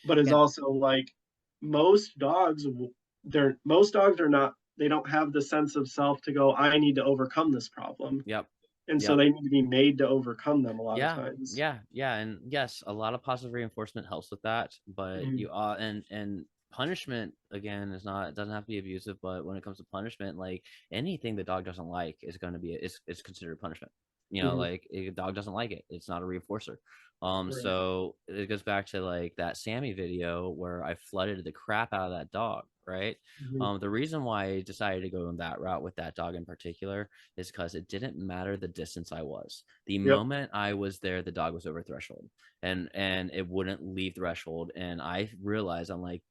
but is And also, like, most dogs, most dogs are not, they don't have the sense of self to go, I need to overcome this problem, yep. and so Yep. they need to be made to overcome them a lot of Yeah, times. yeah, yeah, and yes, a lot of positive reinforcement helps with that, but Mhm. you and punishment again is not, it doesn't have to be abusive, but when it comes to punishment, like anything the dog doesn't like is going to be is considered punishment. Mhm. Like a dog doesn't like it, it's not a reinforcer. Right. So it goes back to like that Sammy video where I flooded the crap out of that dog, right? Mhm. The reason why I decided to go in that route with that dog in particular is because it didn't matter the distance I was. The Yep. moment I was there, the dog was over threshold, and it wouldn't leave threshold. And I realized, I'm like,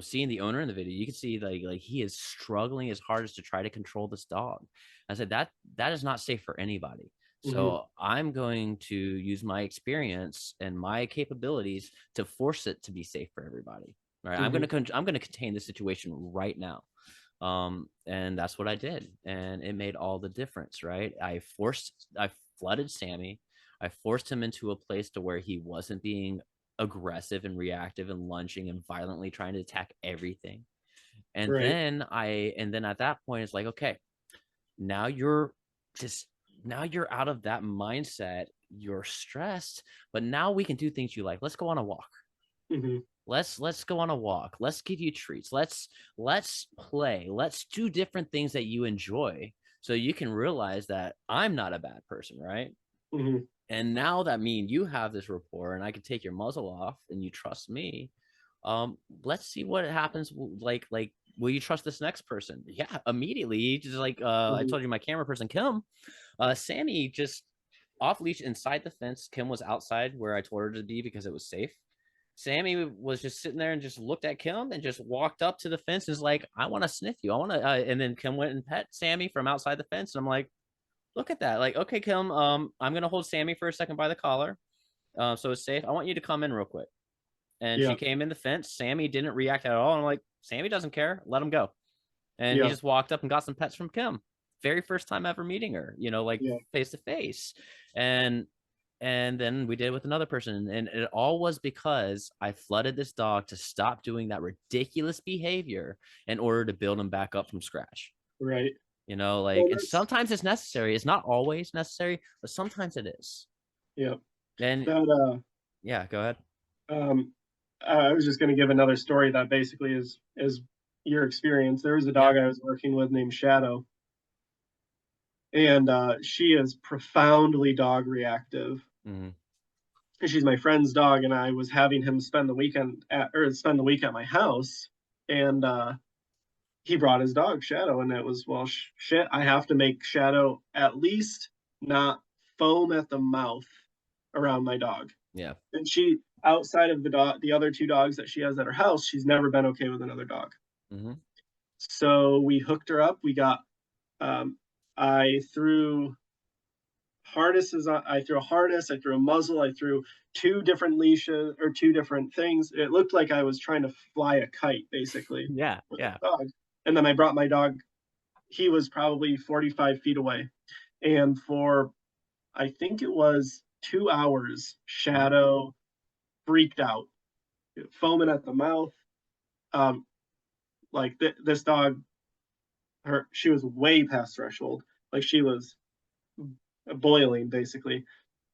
seeing the owner in the video, you can see like he is struggling his hardest to try to control this dog. I said that is not safe for anybody. Mhm. So I'm going to use my experience and my capabilities to force it to be safe for everybody. Right? I'm Mhm. gonna contain the situation right now. And that's what I did, and it made all the difference. Right? I flooded Sammy. I forced him into a place to where he wasn't being aggressive and reactive and lunging and violently trying to attack everything. And Right. then at that point it's like, okay, now you're just now you're out of that mindset. You're stressed, but now we can do things you like. Let's go on a walk. Mhm. Let's go on a walk. Let's give you treats. Let's play. Let's do different things that you enjoy so you can realize that I'm not a bad person, right? Mhm. And now that me and you have this rapport and I can take your muzzle off and you trust me, let's see what happens. Like, will you trust this next person? Yeah, immediately. Just like I Mhm. told you, my camera person, Kim, Sammy just off leash inside the fence. Kim was outside where I told her to be because it was safe. Sammy was just sitting there and just looked at Kim and just walked up to the fence and was like, I want to sniff you. I want to. And then Kim went and pet Sammy from outside the fence. And I'm like, look at that. Like, okay, Kim, I'm going to hold Sammy for a second by the collar. So it's safe. I want you to come in real quick. And she Yeah. came in the fence. Sammy didn't react at all. And I'm like, Sammy doesn't care. Let him go. And he Yeah. just walked up and got some pets from Kim. Very first time ever meeting her, like Yeah. face to face. And then we did it with another person. And it all was because I flooded this dog to stop doing that ridiculous behavior in order to build him back up from scratch. Right. Like, Well, and that's sometimes it's necessary. It's not always necessary, but sometimes it is. yeah. And That yeah, go ahead. um I was just going to give another story that basically is your experience. There was a Yeah. dog I was working with named Shadow, and she is profoundly dog reactive. Mm-hmm. She's my friend's dog, and I was having him spend the week at my house, and he brought his dog Shadow, and it was well shit. I have to make Shadow at least not foam at the mouth around my dog. Yeah. And she, outside of the other two dogs that she has at her house, she's never been okay with another dog. Mm-hmm. So we hooked her up. We got I threw harnesses on. I threw a harness. I threw a muzzle. I threw two different leashes or two different things. It looked like I was trying to fly a kite, basically, Yeah. with Yeah. the dog. And then I brought my dog. He was probably 45 feet away, and for I think it was 2 hours, Mm-hmm. Shadow freaked out, foaming at the mouth. Um, like this dog, she was way past threshold. Like she was boiling basically.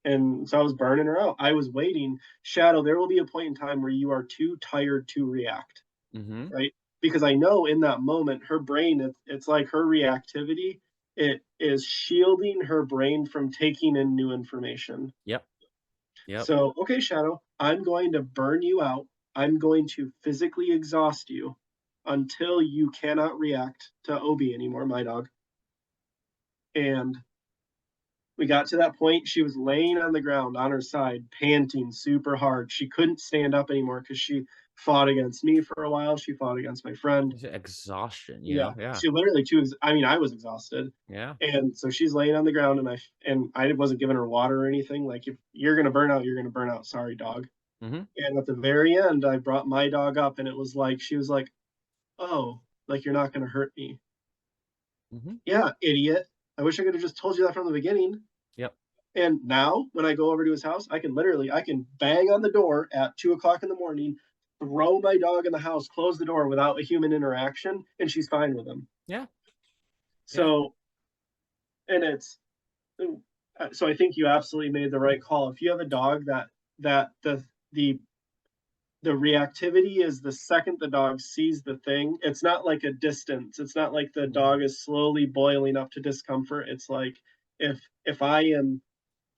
And so I was burning her out. I was waiting. Shadow, there will be a point in time where you are too tired to react, Mm-hmm. right? Because I know in that moment, her brain, it's like her reactivity, it is shielding her brain from taking in new information. Yep. Yep. So, okay, Shadow, I'm going to burn you out. I'm going to physically exhaust you until you cannot react to Obi anymore, my dog. And we got to that point. She was laying on the ground on her side, panting super hard. She couldn't stand up anymore because she fought against me for a while. She fought against my friend. Exhaustion, Yeah, Yeah. she literally too. I mean, I was exhausted, Yeah. and so she's laying on the ground, and I wasn't giving her water or anything. Like, if you're gonna burn out, you're gonna burn out. Sorry, dog. Mm-hmm. And at the very end, I brought my dog up, and it was like she was like, "Oh, like you're not gonna hurt me." Mm-hmm. Yeah, idiot. I wish I could have just told you that from the beginning. Yep. And now, when I go over to his house, I can bang on the door at 2 o'clock in the morning, throw my dog in the house, close the door without a human interaction, and she's fine with him. Yeah. Yeah. So, and it's so I think you absolutely made the right call. If you have a dog that the the reactivity is the second the dog sees the thing. It's not like a distance. It's not like the Mm-hmm. dog is slowly boiling up to discomfort. It's like if I am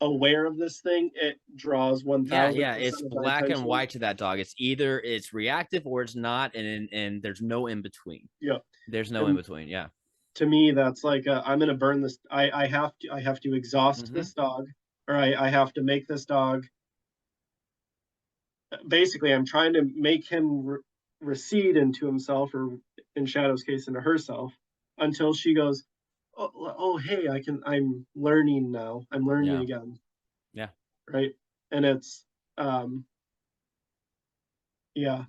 aware of this thing, it draws Yeah, 1000% yeah. It's of my black and attention. white to that dog. It's either it's reactive or it's not, and there's no in between. Yeah. There's no in And between. Yeah. to me, that's like I'm gonna burn this. I have to exhaust Mm-hmm. this dog, or I have to make this dog. Basically, I'm trying to make him recede into himself, or in Shadow's case, into herself, until she goes, oh hey, I'm learning now. I'm learning Yeah. again, Yeah. right? And it's um yeah.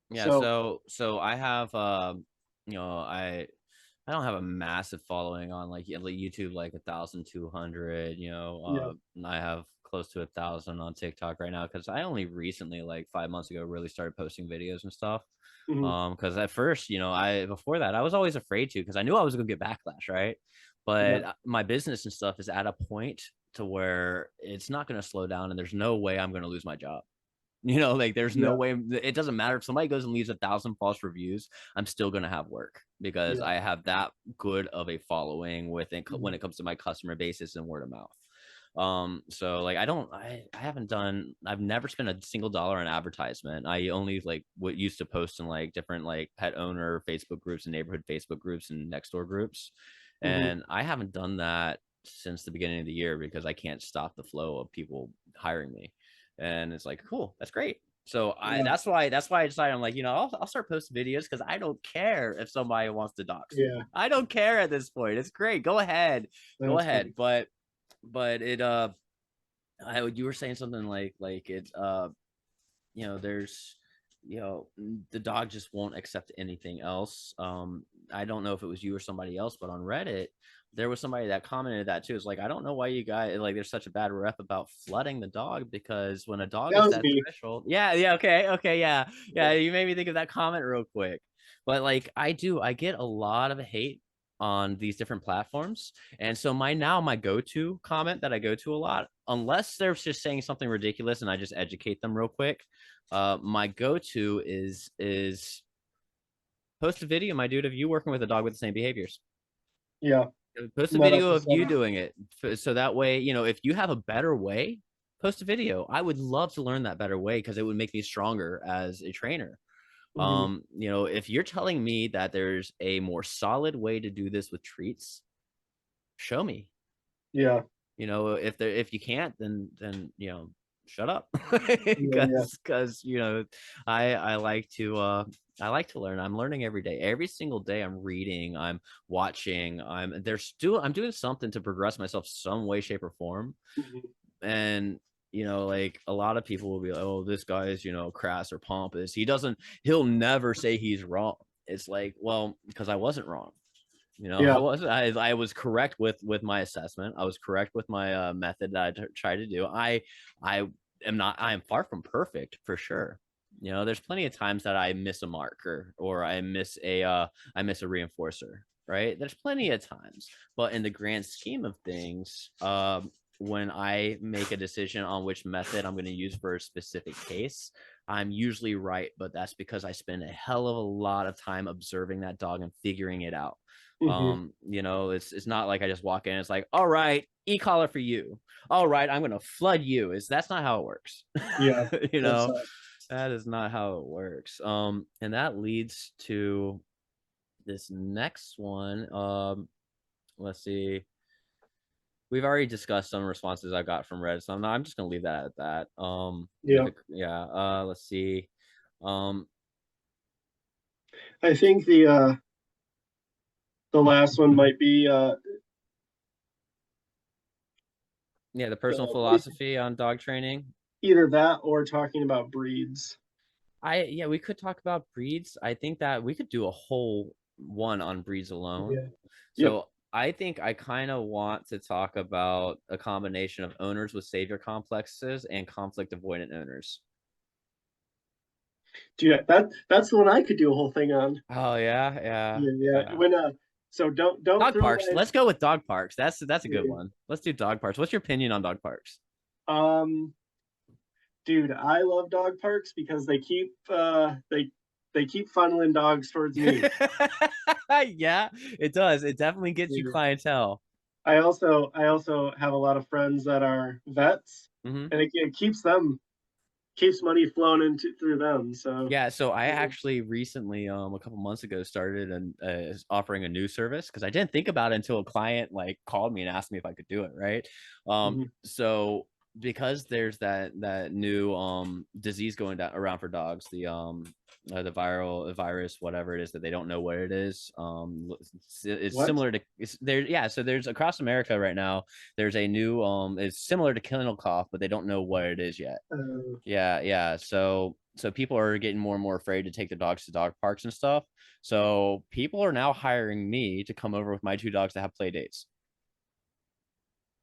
Yeah. So So I have I don't have a massive following on like YouTube, like 1,200. yeah. I have close to 1,000 on TikTok right now because I only recently, like 5 months ago, really started posting videos and stuff. Mhm. Because at first, I before that I was always afraid to because I knew I was gonna get backlash, right? Yeah. But my business and stuff is at a point to where it's not gonna slow down, and there's no way I'm gonna lose my job. Like there's no Yeah. way. It doesn't matter if somebody goes and leaves 1,000 false reviews. I'm still gonna have work because Yeah. I have that good of a following with it when Mhm. it comes to my customer basis and word of mouth. So like I haven't done, I've never spent a single dollar on advertisement. I only like what used to post in like different like pet owner Facebook groups and neighborhood Facebook groups and next door groups. Mhm. And I haven't done that since the beginning of the year because I can't stop the flow of people hiring me. And it's like, cool, that's great. So Yeah, that's why I decided I'm like, I'll start posting videos because I don't care if somebody wants to dox me. yeah, I don't care at this point. It's great. Go ahead. Go that's ahead. funny. But it you were saying something like it there's the dog just won't accept anything else. I don't know if it was you or somebody else, but on Reddit there was somebody that commented that too. It's like, I don't know why you guys like there's such a bad rep about flooding the dog, because when a dog That is was that me. threshold. Yeah, okay, yeah, Yeah. you made me think of that comment real quick. But like, I get a lot of hate on these different platforms. And so my go-to comment that I go to a lot, unless they're just saying something ridiculous and I just educate them real quick, my go-to is post a video, my dude, of you working with a dog with the same behaviors. Yeah. Post a No, that's video a of you setup. doing it, so that way, if you have a better way, post a video. I would love to learn that better way because it would make me stronger as a trainer. Hmm. If you're telling me that there's a more solid way to do this with treats, show me. Yeah. If you can't, then shut up. Yeah. Yeah. Because I like to learn. I'm learning every day. Every single day I'm reading, I'm watching, I'm doing something to progress myself some way, shape, or form. Hmm. And like, a lot of people will be like, oh, this guy is crass or pompous. He'll never say he's wrong. It's like, well, because I wasn't wrong. I Yeah. wasn't. I was correct with my assessment. I was correct with my method that tried to do. I am not. I am far from perfect, for sure. There's plenty of times that I miss a marker, or I miss a reinforcer. Right? There's plenty of times, but in the grand scheme of things, when I make a decision on which method I'm going to use for a specific case, I'm usually right. But that's because I spend a hell of a lot of time observing that dog and figuring it out. Hmm. It's not like I just walk in and it's like, all right, e-collar for you. All right, I'm gonna flood you. That's not how it works. Yeah. you That's know, that is not how it works. And that leads to this next one. Let's see. We've already discussed some responses I got from Reddit, so I'm just gonna leave that at that. yeah. Yeah. Let's see. Um, I think the last one might be yeah, the personal what is it? philosophy on dog training. Either that or talking about breeds. Yeah, we could talk about breeds. I think that we could do a whole one on breeds alone. Yeah. Yep. So I think I kind of want to talk about a combination of owners with savior complexes and conflict avoidant owners. Dude, that's the one I could do a whole thing on. Oh yeah, yeah, Yeah, yeah. yeah. When so don't Dog throw parks. away. Let's go with dog parks. That's a good Yeah. one. Let's do dog parks. What's your opinion on dog parks? Um, dude, I love dog parks because they keep funneling dogs towards me. Yeah, it does. It definitely gets you Yeah. clientele. I also have a lot of friends that are vets, Hmm. and it keeps money flowing into through them. So Yeah, so I actually recently, a couple months ago, started and offering a new service because I didn't think about it until a client like called me and asked me if I could do it. Right. mhm. So because there's that new disease going down around for dogs, the virus, whatever it is, that they don't know what it is. It's What? similar to there. Yeah, so there's across America right now. There's a new it's similar to kennel cough, but they don't know what it is yet. Uh, Yeah. So people are getting more and more afraid to take the dogs to dog parks and stuff. So people are now hiring me to come over with my two dogs to have play dates.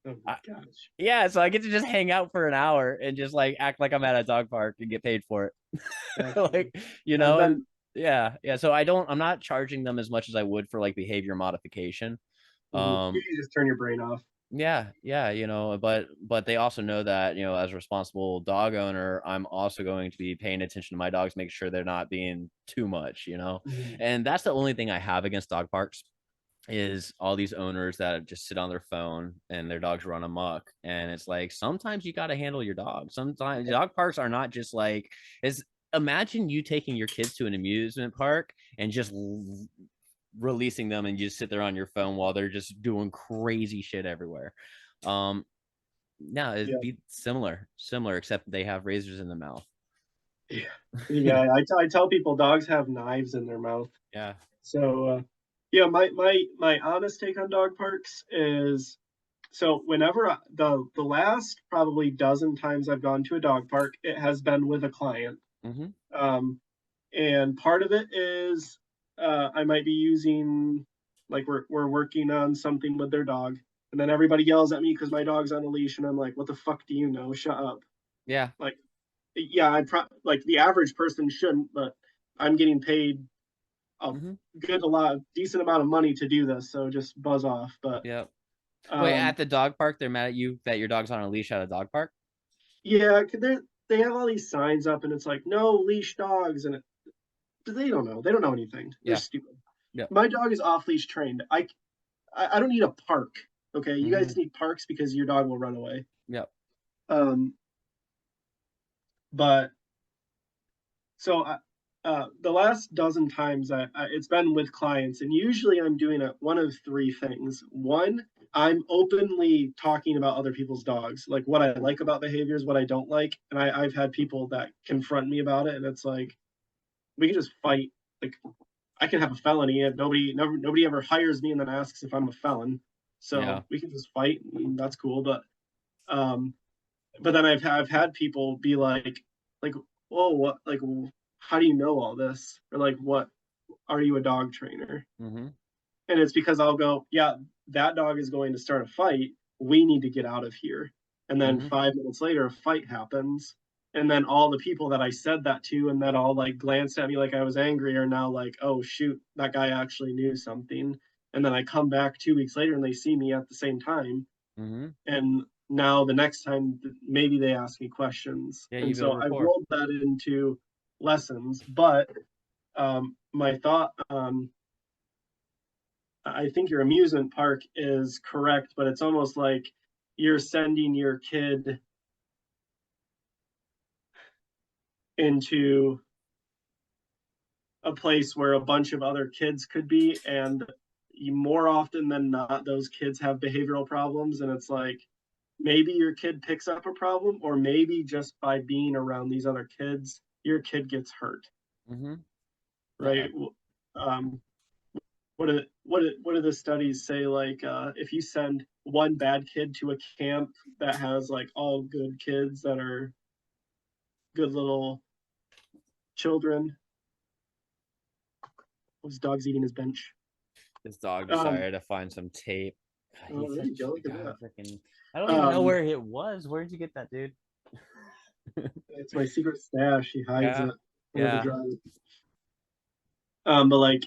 oh my I, gosh, yeah, so I get to just hang out for an hour and just like act like I'm at a dog park and get paid for it. that's funny. like, I've and been. yeah. So I'm not charging them as much as I would for like behavior modification. Mhm. Um, You just turn your brain off. yeah, but they also know that, as a responsible dog owner, I'm also going to be paying attention to my dogs, make sure they're not being too much. Mhm. And that's the only thing I have against dog parks is all these owners that just sit on their phone and their dogs run amok. And it's like, sometimes you got to handle your dog. Sometimes dog parks are not just like, is imagine you taking your kids to an amusement park and just releasing them and you just sit there on your phone while they're just doing crazy shit everywhere. Um, no, it'd Yeah. be similar, except they have razors in the mouth. Yeah. Yeah. I tell people dogs have knives in their mouth. Yeah. So, yeah, my honest take on dog parks is so whenever the last probably dozen times I've gone to a dog park, it has been with a client. Mm-hmm. Um, and part of it is I might be using like we're working on something with their dog, and then everybody yells at me because my dog's on a leash, and I'm like, "What the fuck do you know? Shut up!" Yeah. Like, yeah, like the average person shouldn't, but I'm getting paid a Mm-hmm. decent amount of money to do this, so just buzz off. But Yeah. Wait, um, at the dog park, they're mad at you that your dog's on a leash at a dog park? yeah, they have all these signs up, and it's like no leash dogs, and they don't know. They don't know anything. They're Yeah. stupid. Yeah. My dog is off leash trained. I don't need a park. Okay, you Mm-hmm. guys need parks because your dog will run away. Yeah. Um, but so the last dozen times it's been with clients, and usually I'm doing one of three things. One, I'm openly talking about other people's dogs, like what I like about behaviors, what I don't like, and I've had people that confront me about it, and it's like we can just fight. Like I can have a felony, and nobody ever hires me and then asks if I'm a felon, Yeah. so we can just fight, and that's cool. Um, but then I've had people be like, oh, what, like, how do you know all this? Or like, what, are you a dog trainer? Mm-hmm. And it's because I'll go, yeah, that dog is going to start a fight. We need to get out of here. And then Mm-hmm. 5 minutes later, a fight happens. And then all the people that I said that to and that all like glanced at me like I was angry are now like, oh, shoot, that guy actually knew something. And then I come back 2 weeks later and they see me at the same time. Mm-hmm. And now the next time, maybe they ask me questions. Yeah, you And build so I rapport. rolled that into lessons. But my thought on I think your amusement park is correct, but it's almost like you're sending your kid into a place where a bunch of other kids could be, and more often than not, those kids have behavioral problems, and it's like maybe your kid picks up a problem, or maybe just by being around these other kids, your kid gets hurt, Mm-hmm. Yeah. right? Um, what do the studies say? Like, if you send one bad kid to a camp that has like all good kids that are good little children, his dog's eating his bench. This dog Um, decided to find some tape. God, oh, he's there you such go. a Look at god that. freaking. I don't even know Um, where it was. Where'd you get that, dude? it's my secret stash. He hides Yeah. it under the Yeah. drum. But like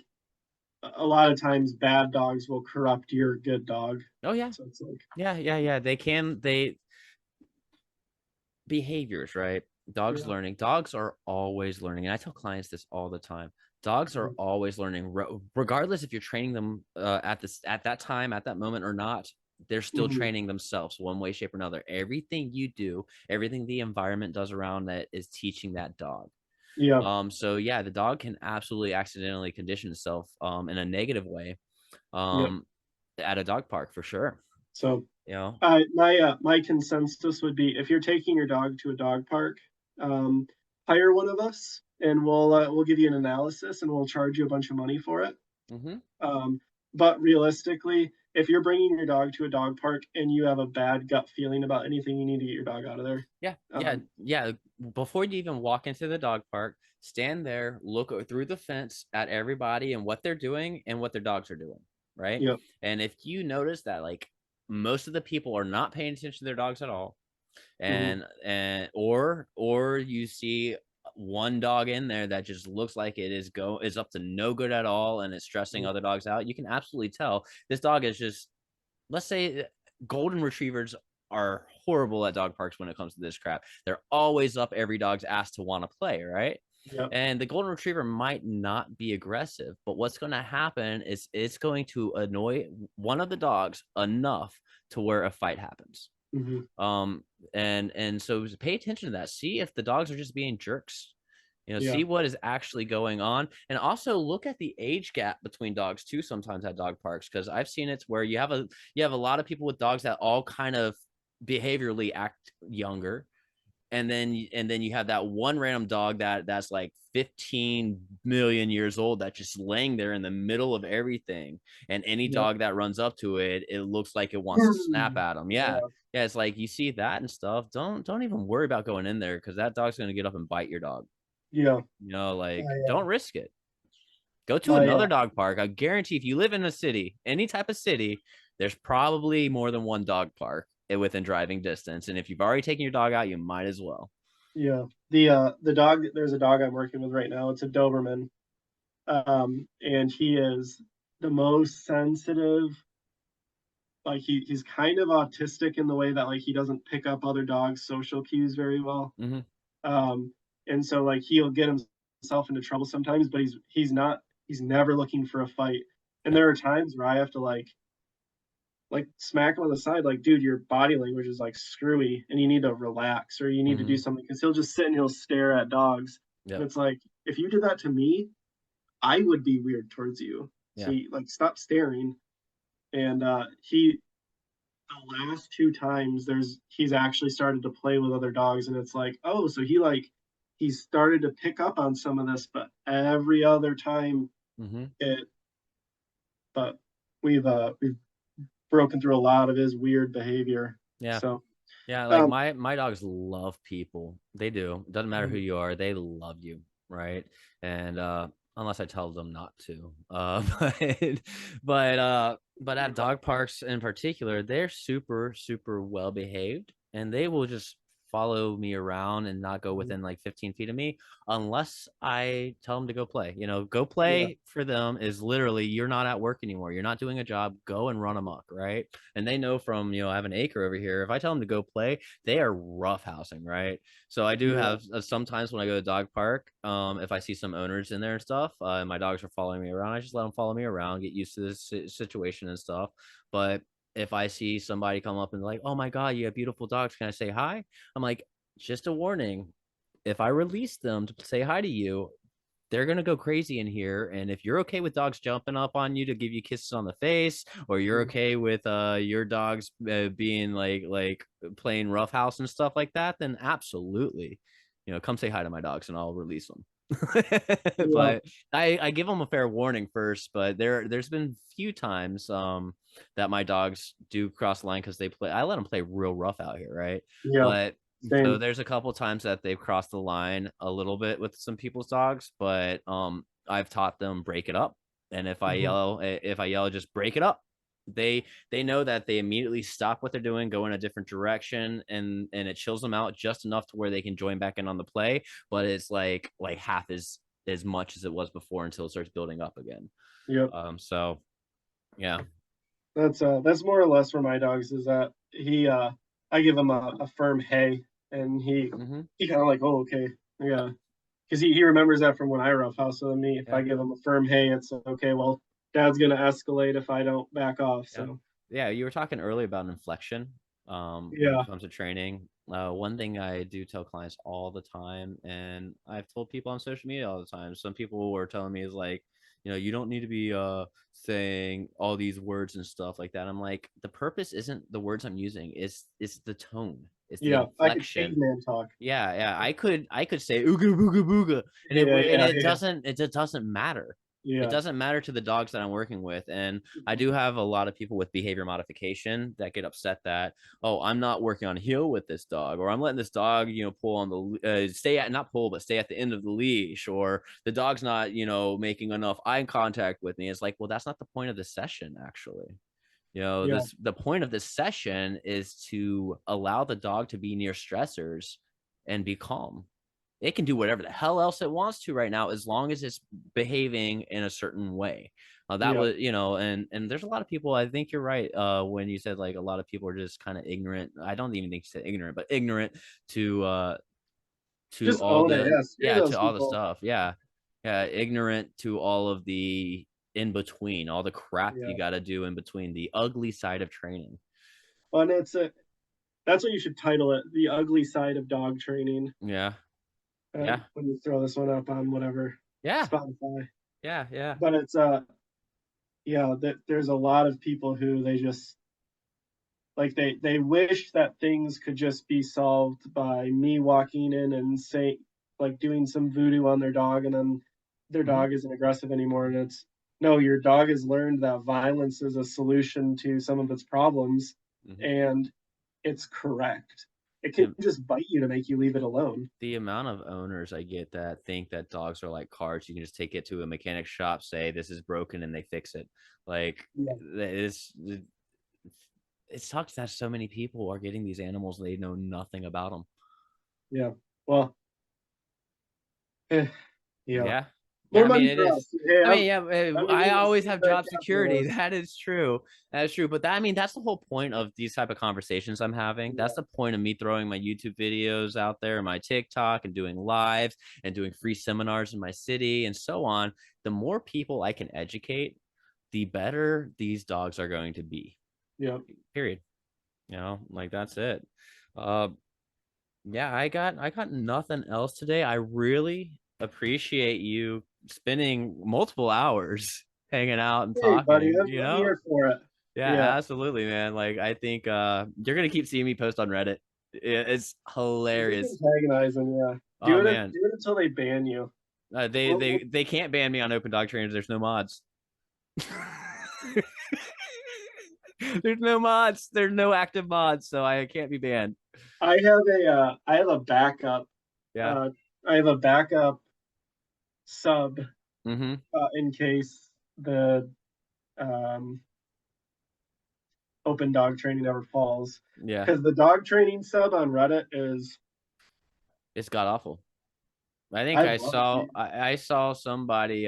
a lot of times, bad dogs will corrupt your good dog. Oh yeah. So it's like, Yeah. Yeah. Yeah. They behaviors, right? Dogs yeah, learning. Dogs are always learning. And I tell clients this all the time. Dogs are mhm, always learning, regardless if you're training them at that time, at that moment or not. They're still mhm, training themselves one way, shape, or another. Everything you do, everything the environment does around that is teaching that dog. yeah, So yeah, the dog can absolutely accidentally condition itself in a negative way yeah. um at a dog park for sure. So You know? my consensus would be if you're taking your dog to a dog park, um, hire one of us, and we'll give you an analysis, and we'll charge you a bunch of money for it. Mm-hmm. Um, but realistically, if you're bringing your dog to a dog park and you have a bad gut feeling about anything, you need to get your dog out of there. Yeah, yeah, Um, yeah. Before you even walk into the dog park, stand there, look through the fence at everybody and what they're doing and what their dogs are doing, right? yep. And if you notice that like most of the people are not paying attention to their dogs at all, Hmm. or you see one dog in there that just looks like it is up to no good at all and it's stressing other dogs out, you can absolutely tell this dog is just, let's say, golden retrievers are horrible at dog parks when it comes to this crap. They're always up every dog's ass to want to play, right? Yep. And the golden retriever might not be aggressive, but what's going to happen is it's going to annoy one of the dogs enough to where a fight happens. Hmm. Um, and so pay attention to that. See if the dogs are just being jerks. Yeah. See what is actually going on, and also look at the age gap between dogs too. Sometimes at dog parks, because I've seen it where you have a lot of people with dogs that all kind of behaviorally act younger, and then you have that one random dog that's like 15 million years old that's just laying there in the middle of everything, and any Yep. dog that runs up to it, it looks like it wants to snap at them. Yeah. Yeah. Yeah, it's like you see that and stuff. Don't even worry about going in there, because that dog's going to get up and bite your dog. Yeah. Like, I don't risk it. Go to my another dog park. I guarantee if you live in a city, any type of city, there's probably more than one dog park within driving distance, and if you've already taken your dog out, you might as well. Yeah. The dog, there's a dog I'm working with right now. It's a Doberman. And he is the most sensitive. Like he's kind of autistic in the way that like he doesn't pick up other dogs' social cues very well. Hmm. Um, and so like he'll get himself into trouble sometimes, but he's never looking for a fight. And Yeah. there are times where I have to like smack him on the side, like, dude, your body language is like screwy and you need to relax or you need to do Hmm. something because he'll just sit and he'll stare at dogs. And Yep. it's like, if you did that to me, I would be weird towards you. So Yeah. you, like stop staring. And he the last two times he's actually started to play with other dogs and it's like, oh, so he started to pick up on some of this, but every other time Hmm. it but we've broken through a lot of his weird behavior. Yeah. So Yeah, like um my dogs love people. They do. Doesn't matter who you are, they love you, right? And unless I tell them not to. But at dog parks in particular, they're super super well behaved, and they will just follow me around and not go within like 15 feet of me unless I tell them to go play. Go yeah, play for them is literally, you're not at work anymore. You're not doing a job. Go and run amok, right? And they know from, I have an acre over here. If I tell them to go play, they are roughhousing, right? So I do yeah, have sometimes when I go to dog park, if I see some owners in there and stuff, and my dogs are following me around, I just let them follow me around, get used to this situation and stuff. But if I see somebody come up and like, oh my God, you have beautiful dogs, can I say hi? I'm like, just a warning. If I release them to say hi to you, they're going to go crazy in here. And if you're okay with dogs jumping up on you to give you kisses on the face, or you're okay with your dogs being like playing roughhouse and stuff like that, then absolutely, come say hi to my dogs and I'll release them. yeah, But I give them a fair warning first. But there's been few times that my dogs do cross the line, because I let them play real rough out here, right? yeah, But so same. there's a couple times that they've crossed the line a little bit with some people's dogs, but I've taught them break it up. And Mhm. if I yell, just break it up. They know that they immediately stop what they're doing, go in a different direction, and it chills them out just enough to where they can join back in on the play, but it's like half as much as it was before until it starts building up again. Yep. So yeah. That's more or less where my dogs is at. I give him a firm hey, and Hmm. he kind of like, oh, okay, yeah, because he remembers that from when I roughhouse with me. If Yeah. I give him a firm hey, it's okay. Well, Dad's gonna escalate if I don't back off. Yeah. So Yeah, you were talking earlier about inflection. When it yeah, comes to training, one thing I do tell clients all the time, and I've told people on social media all the time. Some people were telling me is like, you don't need to be saying all these words and stuff like that. I'm like, the purpose isn't the words I'm using, it's the tone, it's the yeah, I could inflection. caveman talk. Yeah, I could say ooga booga booga, and Yeah, yeah, it yeah, doesn't matter. It yeah, doesn't matter to the dogs that I'm working with. And I do have a lot of people with behavior modification that get upset that, oh, I'm not working on heel with this dog, or I'm letting this dog, pull on the stay at not pull, but stay at the end of the leash, or the dog's not, making enough eye contact with me. It's like, well, that's not the point of the session, actually. yeah, The point of this session is to allow the dog to be near stressors and be calm. It can do whatever the hell else it wants to right now, as long as it's behaving in a certain way. That yeah, was, and there's a lot of people. I think you're right when you said like a lot of people are just kind of ignorant. I don't even think you said ignorant, but ignorant to just all own it. the, Yeah, screw yeah, to those all the people. stuff. Yeah, yeah, ignorant to all of the in between, all the crap Yeah, you got to do in between, the ugly side of training. and that's what you should title it: the ugly side of dog training. Yeah. Yeah. when you throw this one up on whatever Yeah. Spotify. Yeah. Yeah. But it's yeah, there's a lot of people who they just like they wish that things could just be solved by me walking in and say like doing some voodoo on their dog, and then their Hmm. dog isn't aggressive anymore. And it's no, your dog has learned that violence is a solution to some of its problems, Hmm. and it's correct. It can The, just bite you to make you leave it alone. the amount of owners I get that think that dogs are like cars, you can just take it to a mechanic shop, say this is broken, and they fix it. Like Yeah, it's it sucks that so many people are getting these animals they know nothing about them. yeah. Well, yeah. Yeah. Yeah, More I mean money it for is. us. Hey, I mean, yeah, I'm I beginning to always see have where job capital security. is. That is true. That is true. But that, I mean, that's the whole point of these type of conversations I'm having. That's Yeah, the point of me throwing my YouTube videos out there, my TikTok, and doing lives and doing free seminars in my city and so on. The more people I can educate, the better these dogs are going to be. yeah. Period. Like that's it. Uh, yeah, I got nothing else today. I really appreciate you spending multiple hours hanging out and Hey, buddy, talking, I'm here for it. Yeah, Yeah. absolutely, man. Like I think you're gonna keep seeing me post on Reddit. It's We'll keep hilarious. antagonizing, yeah. Oh man. Do it until they ban you. They We'll, they we'll, they can't ban me on open dog trainers. There's no mods. There's no mods. There's no active mods, so I can't be banned. I have a backup. Yeah. Uh, I have a backup sub Mm-hmm. in case the um, open dog training ever falls. Yeah. Because the dog training sub on Reddit is, It's god awful. I think I I love it, saw dude. I saw somebody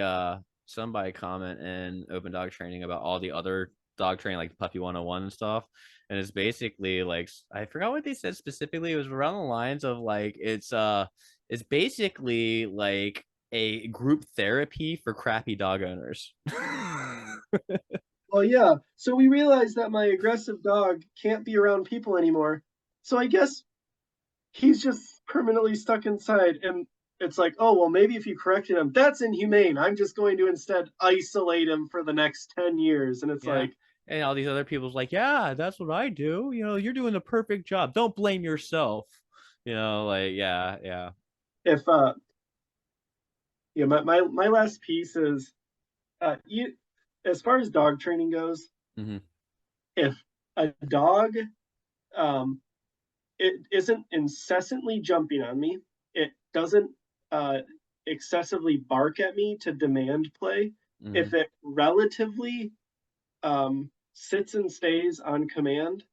comment in open dog training about all the other dog training like puppy 101 and stuff. And it's basically like I forgot what they said specifically. It was around the lines of like it's basically like a group therapy for crappy dog owners. Well, yeah. So we realized that my aggressive dog can't be around people anymore. So I guess he's just permanently stuck inside. And it's like, oh, well, maybe if you corrected him, that's inhumane. I'm just going to instead isolate him for the next 10 years. And it's Yeah. like, And all these other people's like, yeah, that's what I do. You're doing the perfect job. Don't blame yourself. Like, yeah, yeah. if, yeah, my last piece is, you, as far as dog training goes, Hmm. if a dog, um, it isn't incessantly jumping on me, it doesn't, uh, excessively bark at me to demand play, Hmm. if it relatively sits and stays on command.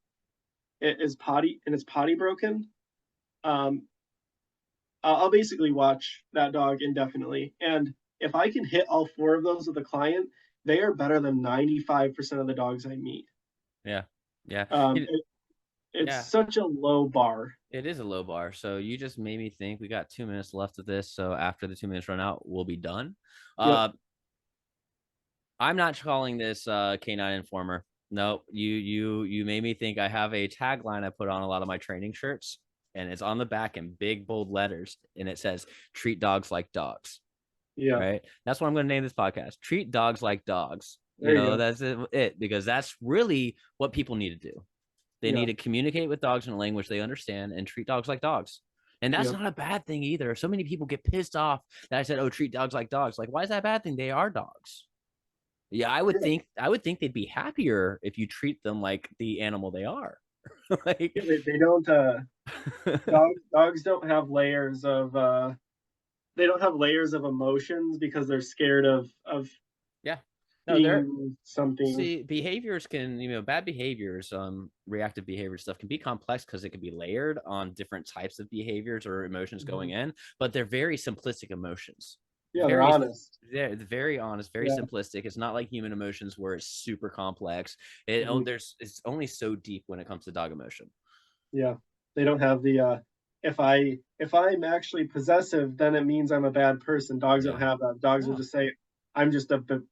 It is potty and it's potty broken. Um, I'll basically watch that dog indefinitely, and if I can hit all four of those with a client, they are better than 95% of the dogs I meet. Yeah. Yeah. Um, It, it, it's yeah. such a low bar. It is a low bar. So you just made me think we got 2 minutes left of this. So after the 2 minutes run out, we'll be done. Yep. Uh, I'm not calling this Canine Informer. No, you made me think. I have a tagline I put on a lot of my training shirts, and it's on the back in big bold letters, and it says "Treat dogs like dogs." Yeah. Right? That's what I'm going to name this podcast. Treat dogs like dogs. There you go. That's it because that's really what people need to do. They need Yeah. to communicate with dogs in a language they understand and treat dogs like dogs. And that's Yeah. not a bad thing either. So many people get pissed off that I said, "Oh, treat dogs like dogs." Like, why is that a bad thing? They are dogs. Yeah, Yeah. I would think they'd be happier if you treat them like the animal they are. Like, Yeah, they don't. Dogs don't have layers of. They don't have layers of emotions because they're scared of yeah, no, they're being something. see behaviors can bad behaviors, reactive behavior stuff can be complex because it can be layered on different types of behaviors or emotions going Mhm. in, but they're very simplistic emotions. Yeah, they're Very honest. they're very honest, very Yeah. simplistic. It's not like human emotions where it's super complex. Mhm. It's only so deep when it comes to dog emotion. Yeah, they don't have the if I'm actually possessive, then it means I'm a bad person. Dogs don't Yeah. have that. Dogs will No, just say, I'm just a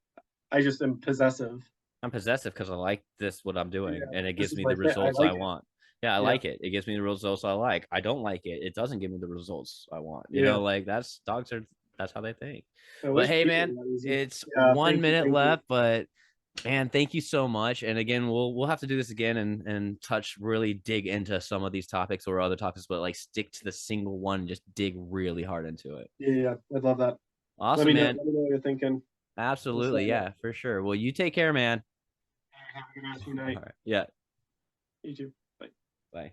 I just am possessive. I'm possessive because I like this what I'm Yeah, doing and it this gives is me my the thing. I results I like it. want. Yeah, I Yeah, like it. It gives me the results I like. I don't like it. It doesn't give me the results I want. yeah. Like that's dogs are that's how they think. I But wish hey, people man, were that easy. it's Yeah, 1 minute thank you. left, but man, thank you so much. And again, we'll have to do this again and touch really dig into some of these topics or other topics, but like stick to the single one and just dig really hard into it. Yeah, yeah, I'd love that. Awesome, man. Let me know what you're thinking. We'll set Absolutely. it up. Yeah, for sure. Well, you take care, man. Have a good rest of your All night. right. Yeah. You too. Bye. Bye.